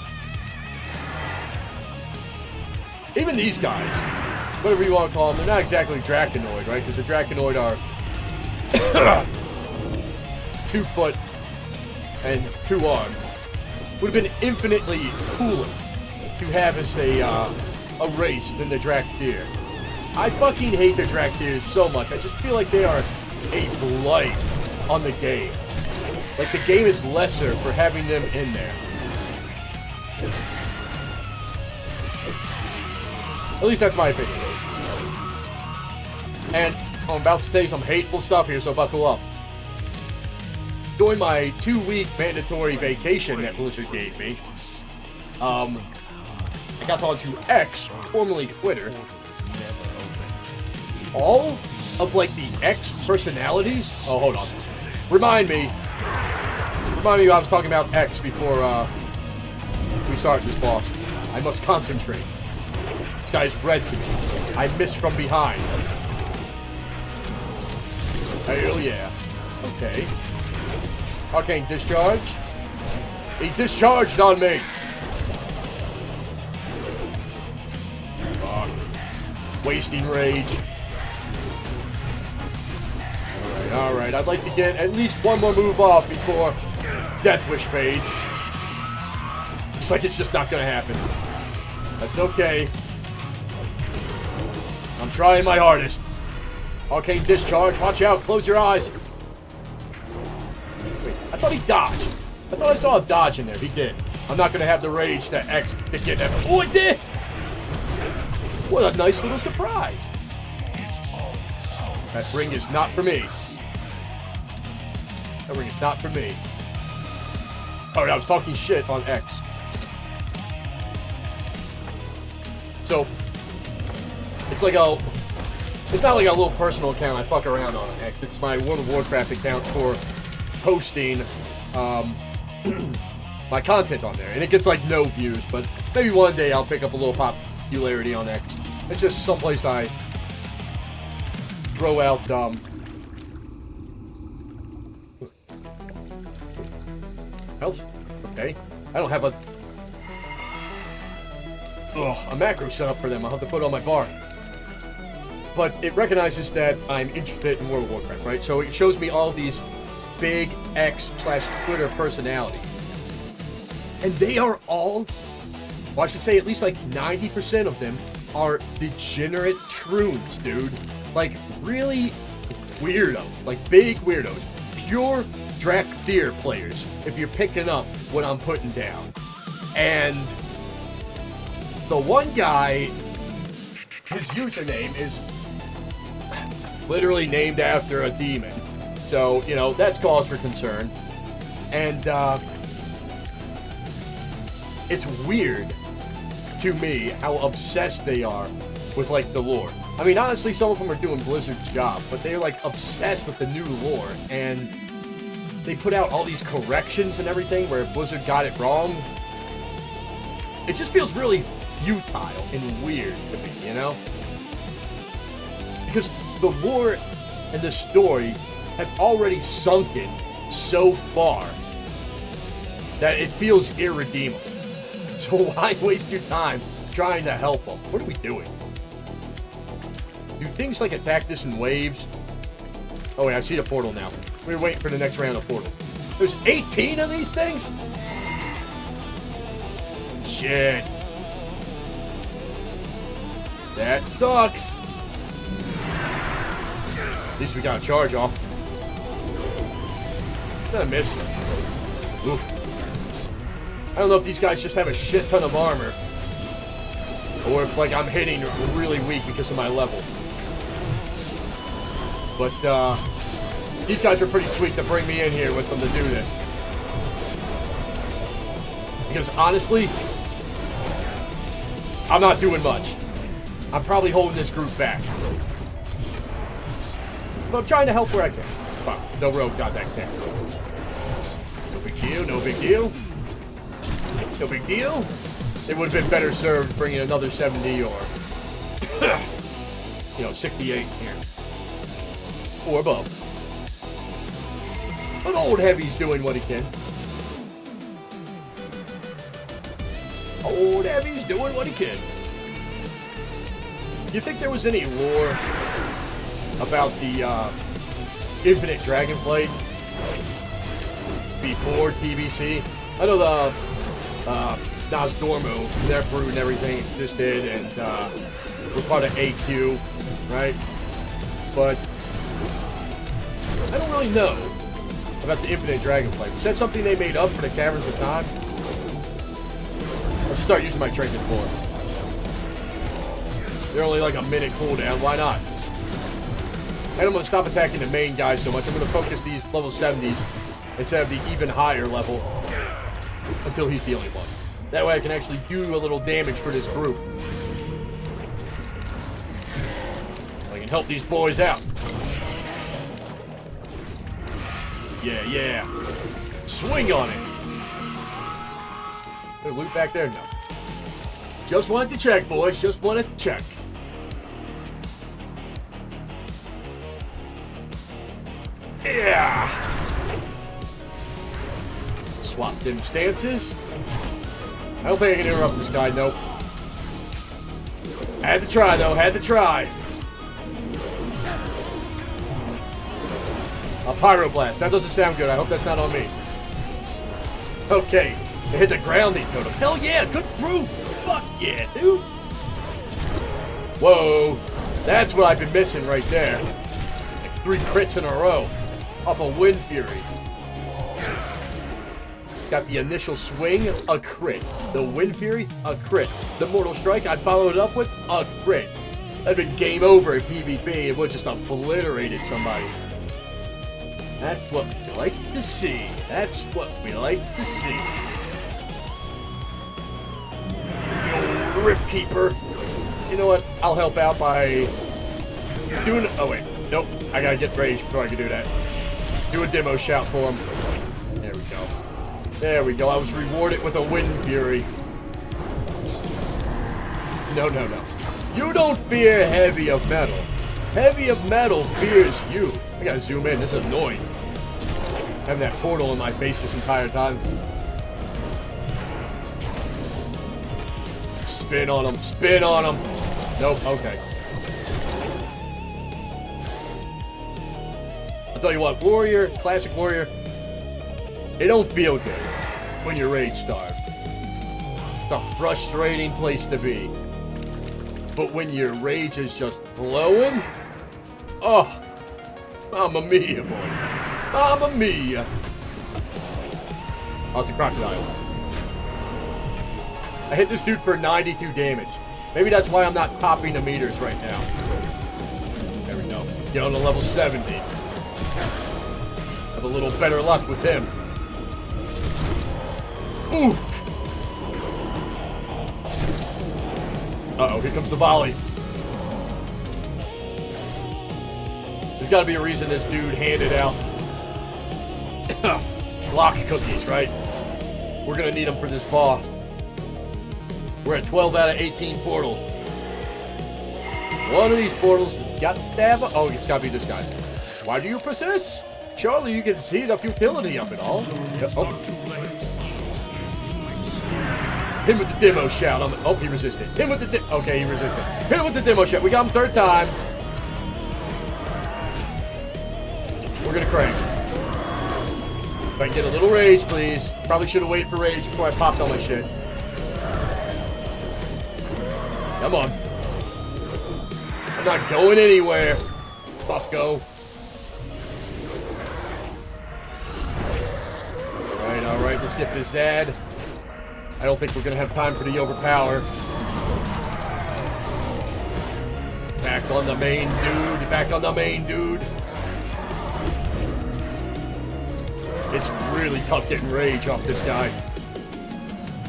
Even these guys, whatever you want to call them, they're not exactly Draconoid, right? Because the Draconoid are 2 foot and 2 armed. Would have been infinitely cooler to have as a race than the Draktyr. I fucking hate the Draktyr so much. I just feel like they are a blight on the game. Like the game is lesser for having them in there. At least that's my opinion. And I'm about to say some hateful stuff here, so buckle up. During my 2-week mandatory vacation that Blizzard gave me, I got onto X, formerly Twitter. All of, like, the X personalities... Oh, hold on. Remind me I was talking about X before, we start this boss. I must concentrate. This guy's red to me. I miss from behind. Hell yeah. Okay. Arcane discharge. He discharged on me. Fuck. Wasting rage. Alright. I'd like to get at least one more move off before Death Wish fades. Looks like it's just not gonna happen. That's okay. I'm trying my hardest. Arcane discharge. Watch out. Close your eyes. Wait, I thought he dodged. I thought I saw a dodge in there. He did. I'm not gonna have the rage that X to get that. Oh, it did! What a nice little surprise. That ring is not for me. That ring is not for me. Alright, I was talking shit on X. So, it's like a... It's not like a little personal account I fuck around on X. It's my World of Warcraft account for posting my content on there. And it gets like no views, but maybe one day I'll pick up a little popularity on X. It's just someplace I throw out health. Okay. I don't have a macro set up for them. I'll have to put it on my bar. But it recognizes that I'm interested in World of Warcraft, right? So it shows me all these big X/Twitter personalities. And they are all, well, I should say at least like 90% of them are degenerate troons, dude. Like, really weirdo. Like, big weirdos. Pure Drakthir players, if you're picking up what I'm putting down. And the one guy, his username is literally named after a demon. So, you know, that's cause for concern. And, it's weird to me how obsessed they are with, like, the lore. I mean, honestly, some of them are doing Blizzard's job, but they're, like, obsessed with the new lore. And they put out all these corrections and everything where Blizzard got it wrong. It just feels really futile and weird to me, you know? Because the lore and the story have already sunken so far that it feels irredeemable. So why waste your time trying to help them? What are we doing? Do things like attack this in waves? Oh wait, I see the portal now. We're waiting for the next round of portal. There's 18 of these things? Shit. That sucks. At least we got a charge off. Did I miss? Oof. I don't know if these guys just have a shit ton of armor, or if, like, I'm hitting really weak because of my level. But, these guys are pretty sweet to bring me in here with them to do this. Because, honestly, I'm not doing much. I'm probably holding this group back. But I'm trying to help where I can. Fuck, no rogue got that kick. No big deal, no big deal. No big deal. It would have been better served bringing another 70 or, 68 here. Or above. But old Heavie's doing what he can. Old Heavie's doing what he can. Do you think there was any lore about the Infinite Dragonblade before TBC? I know the Nosdormu, their brood and everything existed, and was part of AQ, right? But I don't really know about the Infinite Dragonblade. Was that something they made up for the Caverns of Time? I should start using my trinket for it. They're only like a minute cooldown. Why not? And I'm going to stop attacking the main guy so much. I'm going to focus these level 70s instead of the even higher level until he's the only one. That way I can actually do a little damage for this group. I can help these boys out. Yeah, yeah. Swing on it. There loot back there? No. Just wanted to check, boys. Just wanted to check. Yeah. Swap them stances. I don't think I can interrupt this guy. Nope. Had to try, though. Had to try. A pyroblast. That doesn't sound good. I hope that's not on me. Okay. They hit the grounding totem. Hell yeah. Good move. Fuck yeah, dude. Whoa. That's what I've been missing right there. Like 3 crits in a row. Off a Wind Fury. Got the initial swing, a crit. The Wind Fury, a crit. The Mortal Strike, I followed it up with a crit. That'd been game over at PvP. It would just obliterated somebody. That's what we like to see. That's what we like to see. The old Rift Keeper. You know what? I'll help out by doing... Oh, wait. Nope. I gotta get rage before I can do that. Do a demo shout for him. There we go. There we go. I was rewarded with a Wind Fury. No, no, no. You don't fear Heavie of Mettle. Heavie of Mettle fears you. I gotta zoom in. This is annoying. Having that portal in my face this entire time. Spin on him. Spin on him. Nope. Okay. I'll tell you what. Warrior, classic warrior. It don't feel good when you're rage starved. It's a frustrating place to be. But when your rage is just flowing, oh, mamma mia, boy. Mamma mia. Oh, it's a crocodile. I hit this dude for 92 damage. Maybe that's why I'm not topping the meters right now. There we go. Get on to level 70. Have a little better luck with him. Ooh. Uh-oh, here comes the volley. There's got to be a reason this dude handed out block cookies, right? We're going to need them for this boss. We're at 12 out of 18 portals. One of these portals has got to have a... Oh, it's got to be this guy. Why do you persist? Surely you can see the futility of it all. Yep. Oh. Him with the demo shout. Oh, he resisted. Him with the okay, he resisted. Hit him with the demo shout. We got him 3rd time. We're gonna crank. If I can get a little rage, please. Probably should have waited for rage before I popped all my shit. Come on. I'm not going anywhere. Buffco. All right. Let's get this ad. I don't think we're going to have time for the overpower. Back on the main dude. Back on the main dude. It's really tough getting rage off this guy.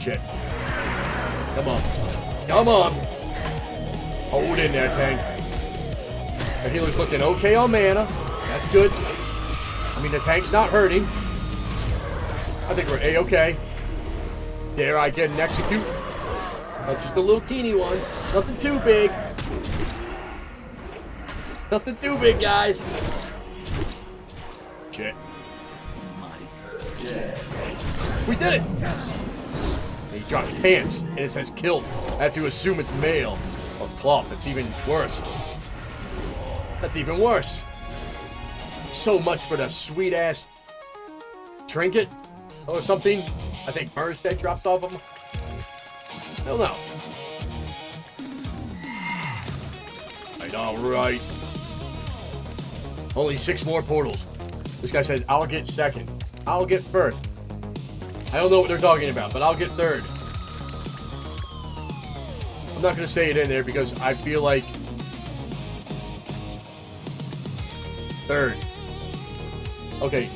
Shit. Come on. Come on. Hold in there, tank. The healer's looking okay on mana. That's good. I mean, the tank's not hurting. I think we're A-okay. Dare I get an execute? Just a little teeny one. Nothing too big. Nothing too big, guys. Shit. We did it! He dropped pants, and it says killed. I have to assume it's male. Oh, cloth. That's even worse. That's even worse. So much for the sweet-ass trinket or something. I think Murr's dead drops off of him. Hell no. Alright. Only 6 more portals. This guy said, I'll get 2nd. I'll get 1st. I don't know what they're talking about, but I'll get 3rd. I'm not going to say it in there because I feel like... Third. Okay.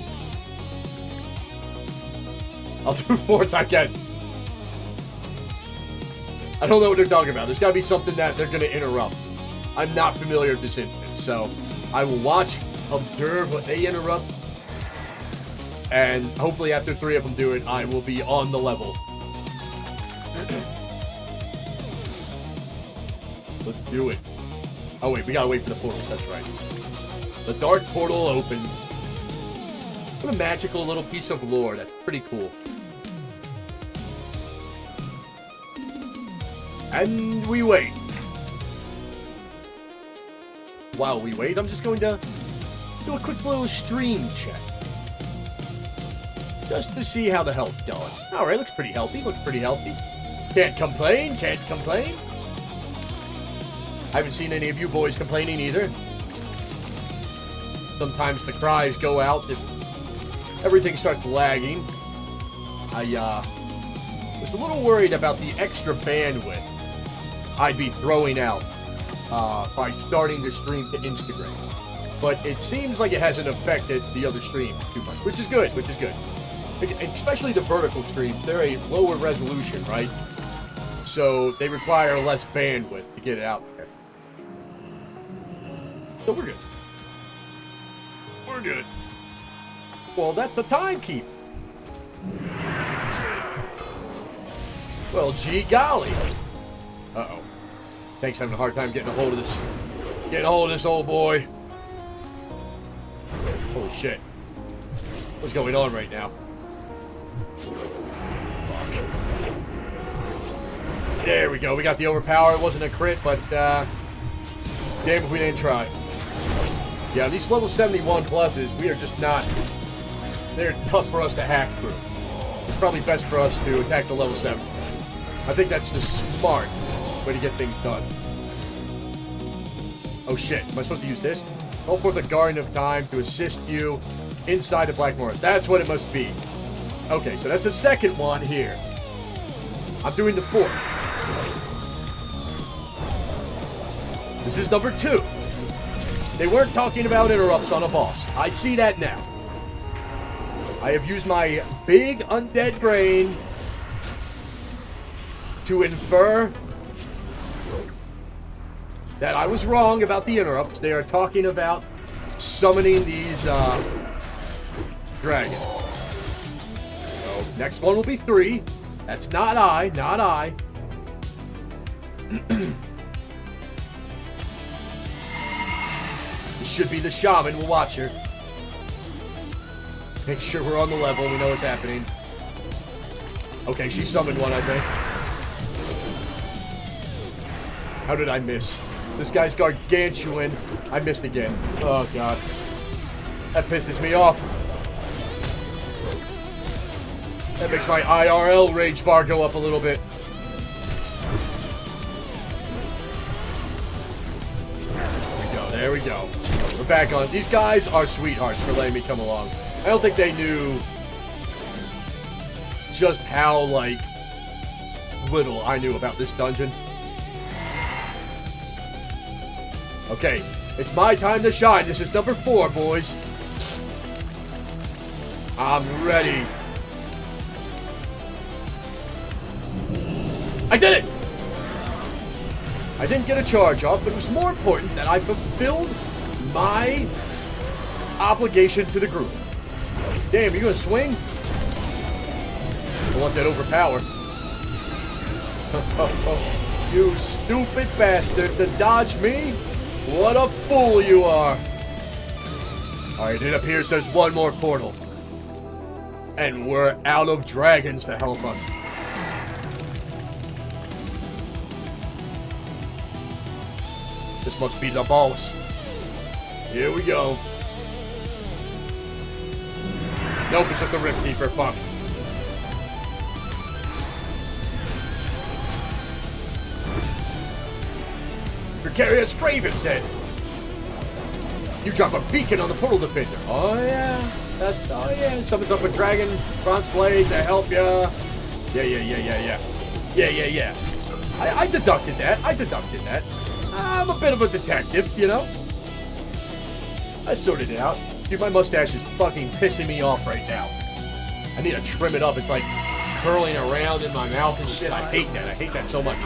I'll do fourth, I guess. I don't know what they're talking about. There's got to be something that they're going to interrupt. I'm not familiar with this instance, so I will watch, observe what they interrupt, and hopefully after 3 of them do it, I will be on the level. Let's do it. Oh wait, we gotta wait for the portals, that's right. The dark portal opened. What a magical little piece of lore, that's pretty cool. And we wait. While we wait, I'm just going to do a quick little stream check. Just to see how the health's going. Alright, looks pretty healthy, Can't complain, can't complain. I haven't seen any of you boys complaining either. Sometimes the cries go out if everything starts lagging. I was a little worried about the extra bandwidth I'd be throwing out by starting the stream to Instagram. But it seems like it hasn't affected the other streams too much, which is good, Especially the vertical streams, they're a lower resolution, right? So they require less bandwidth to get it out there. So we're good. We're good. Well, that's the time keep. Well, gee golly. Uh-oh. Thanks, having a hard time getting a hold of this old boy. Holy shit. What's going on right now? Fuck. There we go. We got the overpower. It wasn't a crit, but damn if we didn't try. Yeah, these level 71 pluses, we are just not... They're tough for us to hack through. It's probably best for us to attack the level 7. I think that's the smart way to get things done. Oh shit, am I supposed to use this? Call forth a Guardian of Time to assist you inside the Black Forest. That's what it must be. Okay, so that's the second one here. I'm doing the 4th. This is number 2. They weren't talking about interrupts on a boss. I see that now. I have used my big undead brain to infer that I was wrong about the interrupts. They are talking about summoning these dragons. So next one will be 3. That's not I. This should be the shaman. We'll watch her. Make sure we're on the level. We know what's happening. Okay, she summoned one, I think. How did I miss? This guy's gargantuan. I missed again. Oh, God. That pisses me off. That makes my IRL rage bar go up a little bit. There we go. We're back on. These guys are sweethearts for letting me come along. I don't think they knew just how, like, little I knew about this dungeon. Okay, it's my time to shine. This is number 4, boys. I'm ready. I did it! I didn't get a charge off, but it was more important that I fulfilled my obligation to the group. Damn, you gonna swing? I want that overpower. You stupid bastard to dodge me? What a fool you are. Alright, it appears there's one more portal. And we're out of dragons to help us. This must be the boss. Here we go. Nope, it's just a Rift Keeper. Fuck. Precarious Brave said. You drop a beacon on the portal defender. Oh yeah. Oh yeah. Summons up a dragon, bronze blade to help ya. Yeah. I deducted that. I'm a bit of a detective, you know? I sorted it out. Dude, my mustache is fucking pissing me off right now. I need to trim it up. It's like curling around in my mouth and shit. I hate that so much.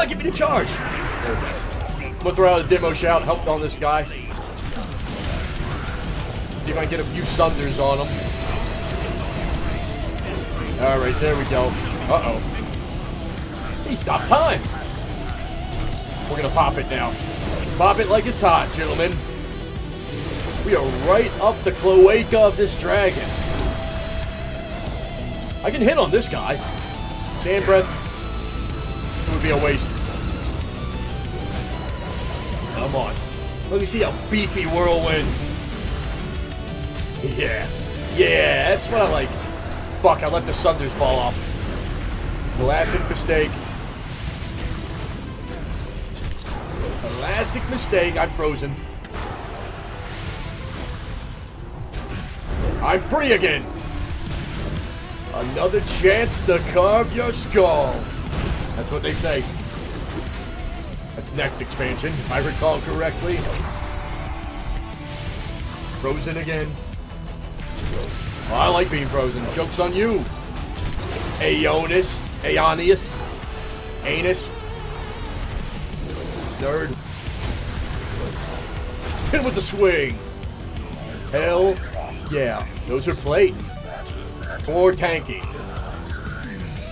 Give me the charge. I'm gonna throw out a demo shout. Helped on this guy. See if I can get a few sunders on him. Alright, there we go. Uh-oh. He stopped time. We're gonna pop it now. Pop it like it's hot, gentlemen. We are right up the cloaca of this dragon. I can hit on this guy. Sand breath. It would be a waste. Come on. Let me see a beefy whirlwind. Yeah. Yeah, that's what I like. Fuck, I let the sunders fall off. Classic mistake. Classic mistake. I'm frozen. I'm free again. Another chance to carve your skull. That's what they say. That's next expansion, if I recall correctly. Frozen again. Oh, I like being frozen. Joke's on you. Aeonius. Anus. Nerd. Hit him with the swing. Hell yeah. Those are plate. Or tanky.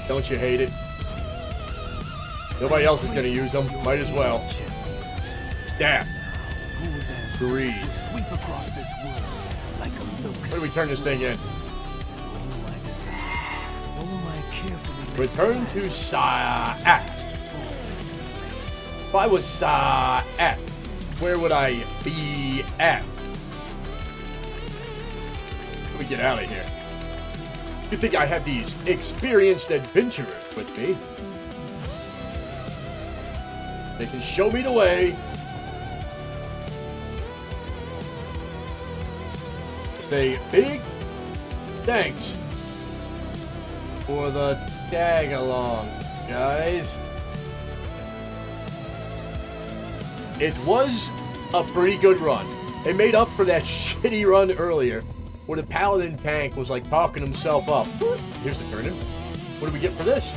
Don't you hate it? Nobody else is going to use them. Might as well. Staff. Greed. Sweep across this world like a locust. Where do we turn this thing in? All my desires, all my carefully Return to Sa'at. If I was Sa'at, where would I be at? Let me get out of here. You think I have these experienced adventurers with me? They can show me the way. Say big thanks for the tag along, guys. It was a pretty good run. They made up for that shitty run earlier where the paladin tank was like talking himself up. Here's the turn-in. What do we get for this?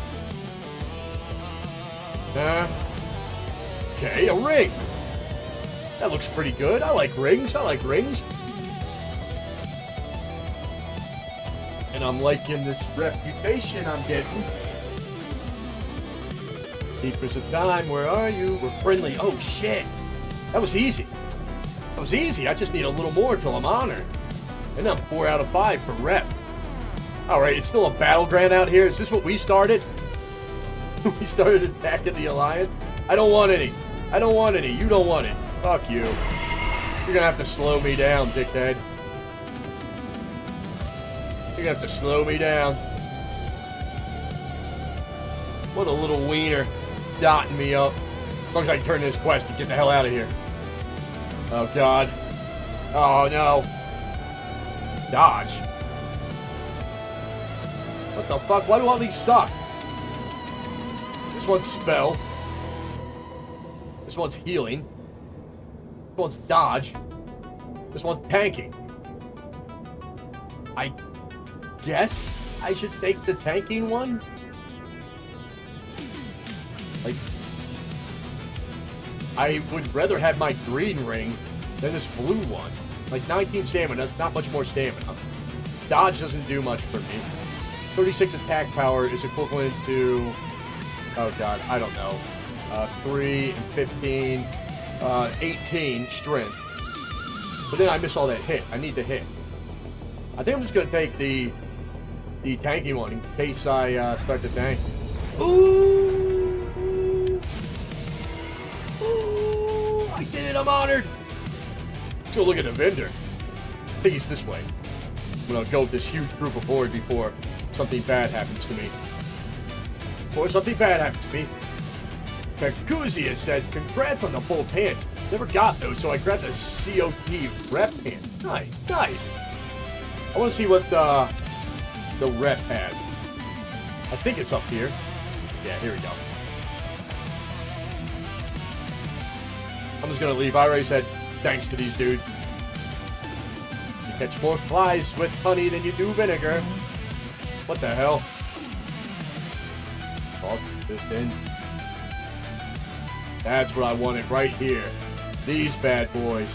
Okay, a ring. That looks pretty good. I like rings. And I'm liking this reputation I'm getting. Keepers of time, where are you? We're friendly. Oh, shit. That was easy. I just need a little more till I'm honored. And I'm 4 out of 5 for rep. Alright, it's still a battleground out here. Is this what we started? We started attacking the Alliance? I don't want any. You don't want it. Fuck you. You're gonna have to slow me down, dickhead. You're gonna have to slow me down. What a little wiener. Dotting me up. As long as I can turn this quest and get the hell out of here. Oh, God. Oh, no. Dodge. What the fuck? Why do all these suck? This one's spell. This one's healing. This one's dodge. This one's tanking. I guess I should take the tanking one? Like, I would rather have my green ring than this blue one. Like 19 stamina, that's not much more stamina. Dodge doesn't do much for me. 36 attack power is equivalent to, oh god, I don't know. 3 and 15, 18 strength. But then I miss all that hit. I need to hit. I think I'm just gonna take the tanky one in case I start to tank. Ooh! I did it, I'm honored! Let's go look at the vendor. I think he's this way. I'm gonna go with this huge group of board before something bad happens to me. Kakuzia said, congrats on the full pants. Never got those, so I grabbed the COT rep pants. Nice. I want to see what the rep has. I think it's up here. Yeah, here we go. I'm just gonna leave. I already said thanks to these dudes. You catch more flies with honey than you do vinegar. What the hell? Toss this in. That's what I wanted right here. These bad boys.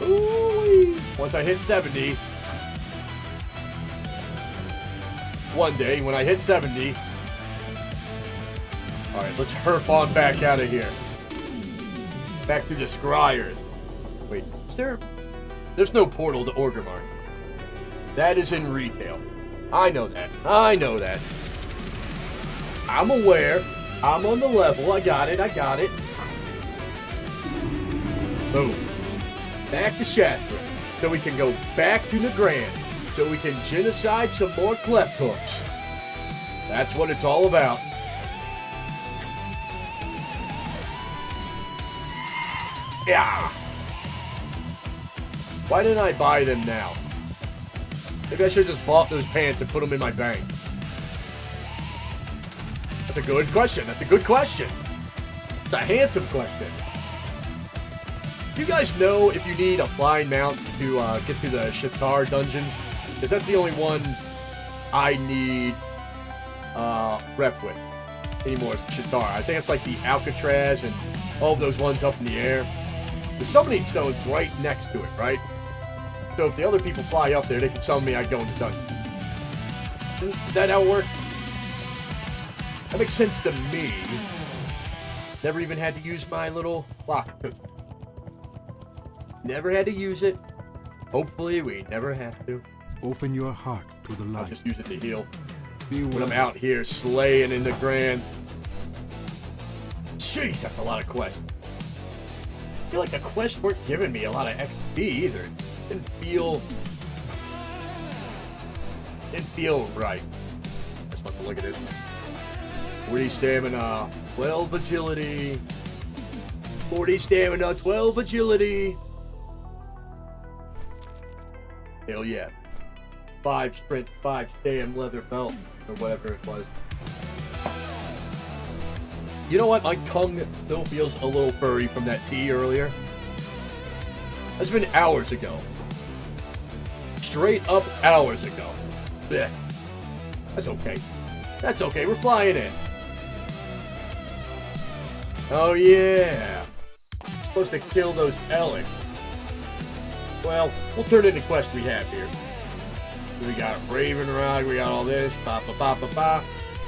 Ooh-wee. Once I hit 70. One day, when I hit 70. Alright, let's herp on back out of here. Back to the Scryers. Wait, is there... There's no portal to Orgrimmar. That is in retail. I know that. I know that. I'm aware. I'm on the level. I got it. I got it. Boom. Back to Shathra. So we can go back to Nagrand. So we can genocide some more Kleptorps. That's what it's all about. Yeah. Why didn't I buy them now? Maybe I should have just bought those pants and put them in my bank. That's a good question. That's a good question. It's a handsome question. Do you guys know if you need a flying mount to get to the Shatar dungeons? Because that's the only one I need rep with anymore. It's Shatar. I think it's like the Alcatraz and all of those ones up in the air. The summoning stone's right next to it, right? So if the other people fly up there, they can summon me, I go in the dungeon. Is that how it works? That makes sense to me. Never even had to use my little lock pick. Never had to use it. Hopefully we never have to. Open your heart to the I'll light. just use it to heal. Be When I'm well. out here slaying in the Grand. Jeez, that's a lot of quests. I feel like the quests weren't giving me a lot of XP either. Didn't feel right. I just want to look at it. 40 stamina, 12 agility. 40 stamina, 12 agility. Hell yeah. 5 strength, 5 stam leather belt, or whatever it was. You know what? My tongue still feels a little furry from that tea earlier. That's been hours ago. Straight up hours ago. Blech. That's okay. That's okay. We're flying in. Oh yeah. Supposed to kill those Elec. Well, we'll turn in the quest we have here. We got Raven Rock, we got all this, ba ba ba ba ba.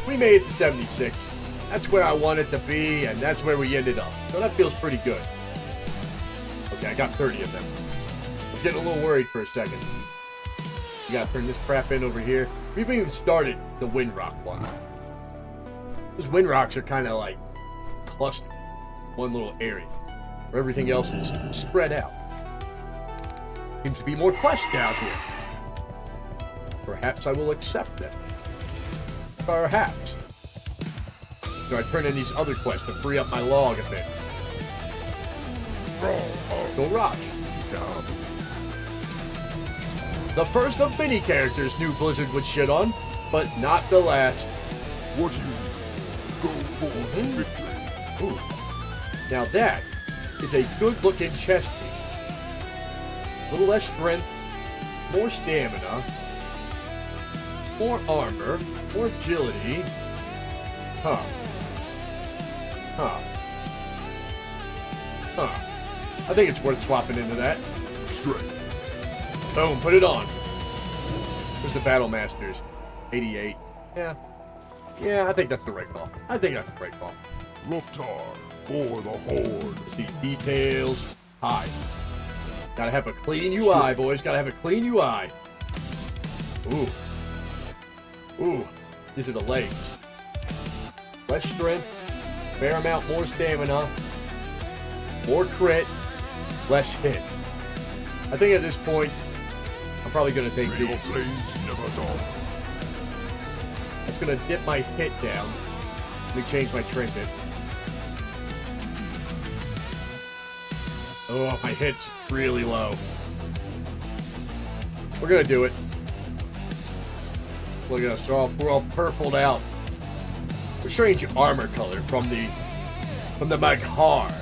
We made it to 76. That's where I wanted to be, and that's where we ended up. So that feels pretty good. Okay, I got 30 of them. I was getting a little worried for a second. We gotta turn this crap in over here. We haven't even started the Windrock one. Those Windrocks are kind of like clustered in one little area, where everything else is spread out. Seems to be more quests down here. Perhaps I will accept them. Perhaps. So I turn in these other quests to free up my log a bit. Go Rosh. The first of many characters New Blizzard would shit on, but not the last. What you go for victory. Ooh. Now that is a good-looking chest piece. A little less strength, more stamina, more armor, more agility. Huh. I think it's worth swapping into that. Strength. Boom, put it on. Where's the Battle Masters? 88. Yeah, I think that's the right call. Loktar for the Horde. See, details. Hide. Gotta have a clean UI, boys. Gotta have a clean UI. Ooh. These are the legs. Less strength. Fair amount more stamina. More crit. Less hit. I think at this point, I'm probably gonna take May your these. blades never dull. It's gonna dip my hit down. Let me change my trinket. Oh, my hit's really low. We're gonna do it. Look at us, we're all purpled out. A strange armor color from the Maghar.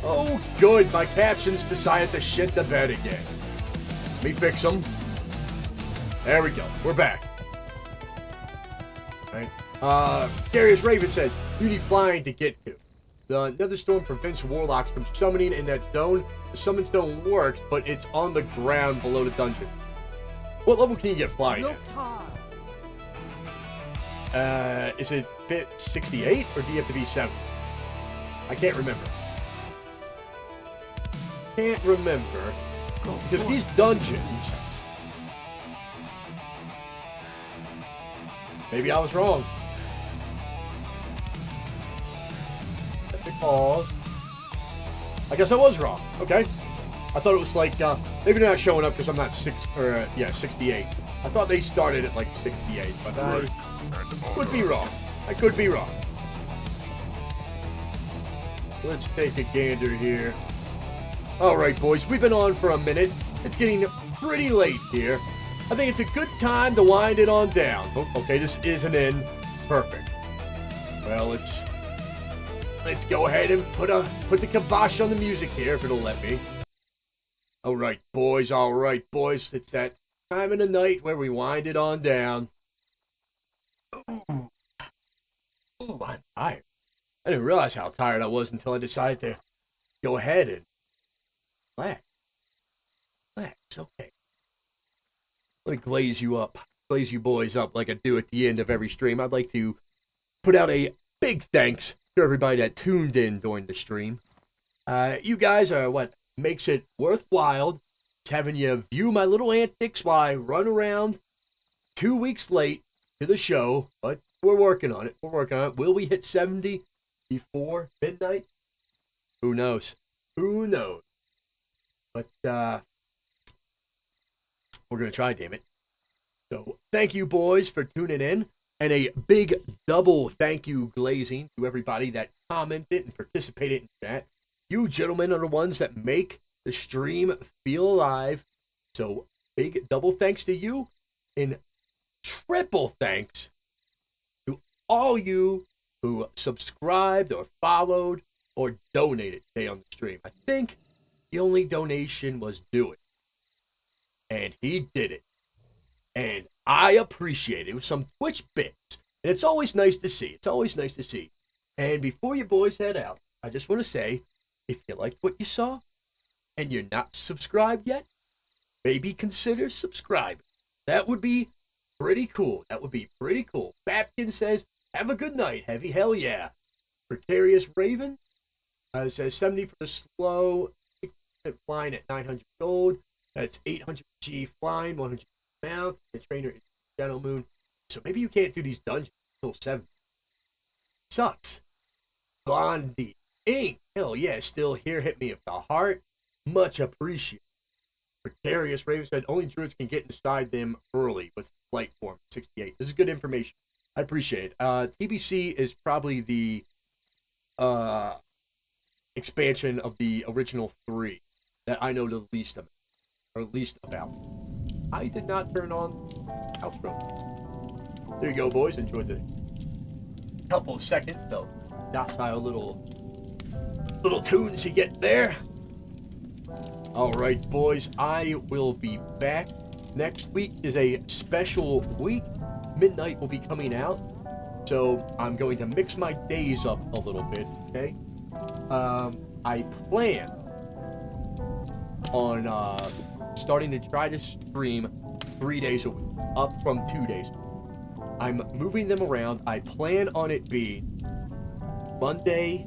Oh, good. My captions decided to shit the bed again. Let me fix them. There we go. We're back. All right. Darius Raven says, you need flying to get to. The Nether Storm prevents warlocks from summoning in that zone. The summon stone works, but it's on the ground below the dungeon. What level can you get flying at? Is it 68 or do you have to be 7? I can't remember. Because these dungeons... Maybe I was wrong. Pause. I guess I was wrong. Okay. I thought it was like, maybe they're not showing up because I'm not 68. I thought they started at like 68, but I could be wrong. Let's take a gander here. Alright, boys, we've been on for a minute. It's getting pretty late here. I think it's a good time to wind it on down. Oh, okay, this is an end. Perfect. Well, let's go ahead and put the kibosh on the music here if it'll let me. Alright, boys. It's that time of the night where we wind it on down. Ooh, I'm tired. I didn't realize how tired I was until I decided to go ahead and relax. Okay. Let me glaze you boys up like I do at the end of every stream. I'd like to put out a big thanks to everybody that tuned in during the stream. You guys are what makes it worthwhile. It's having you view my little antics while I run around 2 weeks late to the show, but we're working on it. Will we hit 70 before midnight? Who knows? But, we're going to try, damn it. So, thank you, boys, for tuning in. And a big double thank you glazing to everybody that commented and participated in chat. You gentlemen are the ones that make the stream feel alive. So, big double thanks to you. And triple thanks to all you who subscribed or followed or donated today on the stream. I think the only donation was Do It. And he did it. And I appreciate it with some Twitch bits. And it's always nice to see. And before you boys head out, I just want to say, if you liked what you saw and you're not subscribed yet, maybe consider subscribing. That would be pretty cool. Babkin says, have a good night, Heavie. Hell yeah. Precarious Raven says 70 for the slow, flying at 900 gold. That's 800 G flying, 100 mouth. The trainer is Shadow Moon. So maybe you can't do these dungeons until 7. Sucks. Blondie Ink. Hell yeah, still here. Hit me with the heart. Much appreciated. Precarious Raven said only druids can get inside them early with flight form 68. This is good information. I appreciate it. TBC is probably the expansion of the original 3 that I know the least of, or least about. I did not turn on outro. There you go, boys. Enjoy the couple of seconds of docile little tunes you get there. All right, boys. I will be back. Next week is a special week. Midnight will be coming out, so I'm going to mix my days up a little bit. Okay. I plan on starting to try to stream 3 days a week, up from 2 days. I'm moving them around. I plan on it being Monday,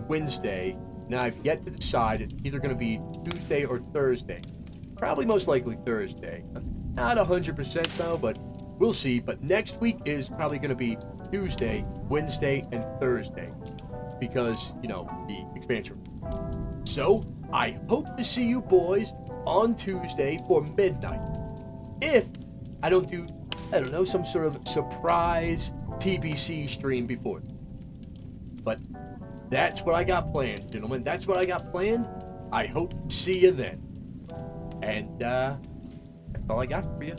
Wednesday. Now I've yet to decide. It's either going to be Tuesday or Thursday. Probably most likely Thursday. Not 100% though, but we'll see. But next week is probably going to be Tuesday, Wednesday, and Thursday. Because, you know, the expansion. So, I hope to see you boys on Tuesday for midnight. If I don't do, some sort of surprise TBC stream before. But that's what I got planned, gentlemen. That's what I got planned. I hope to see you then. And that's all I got for you.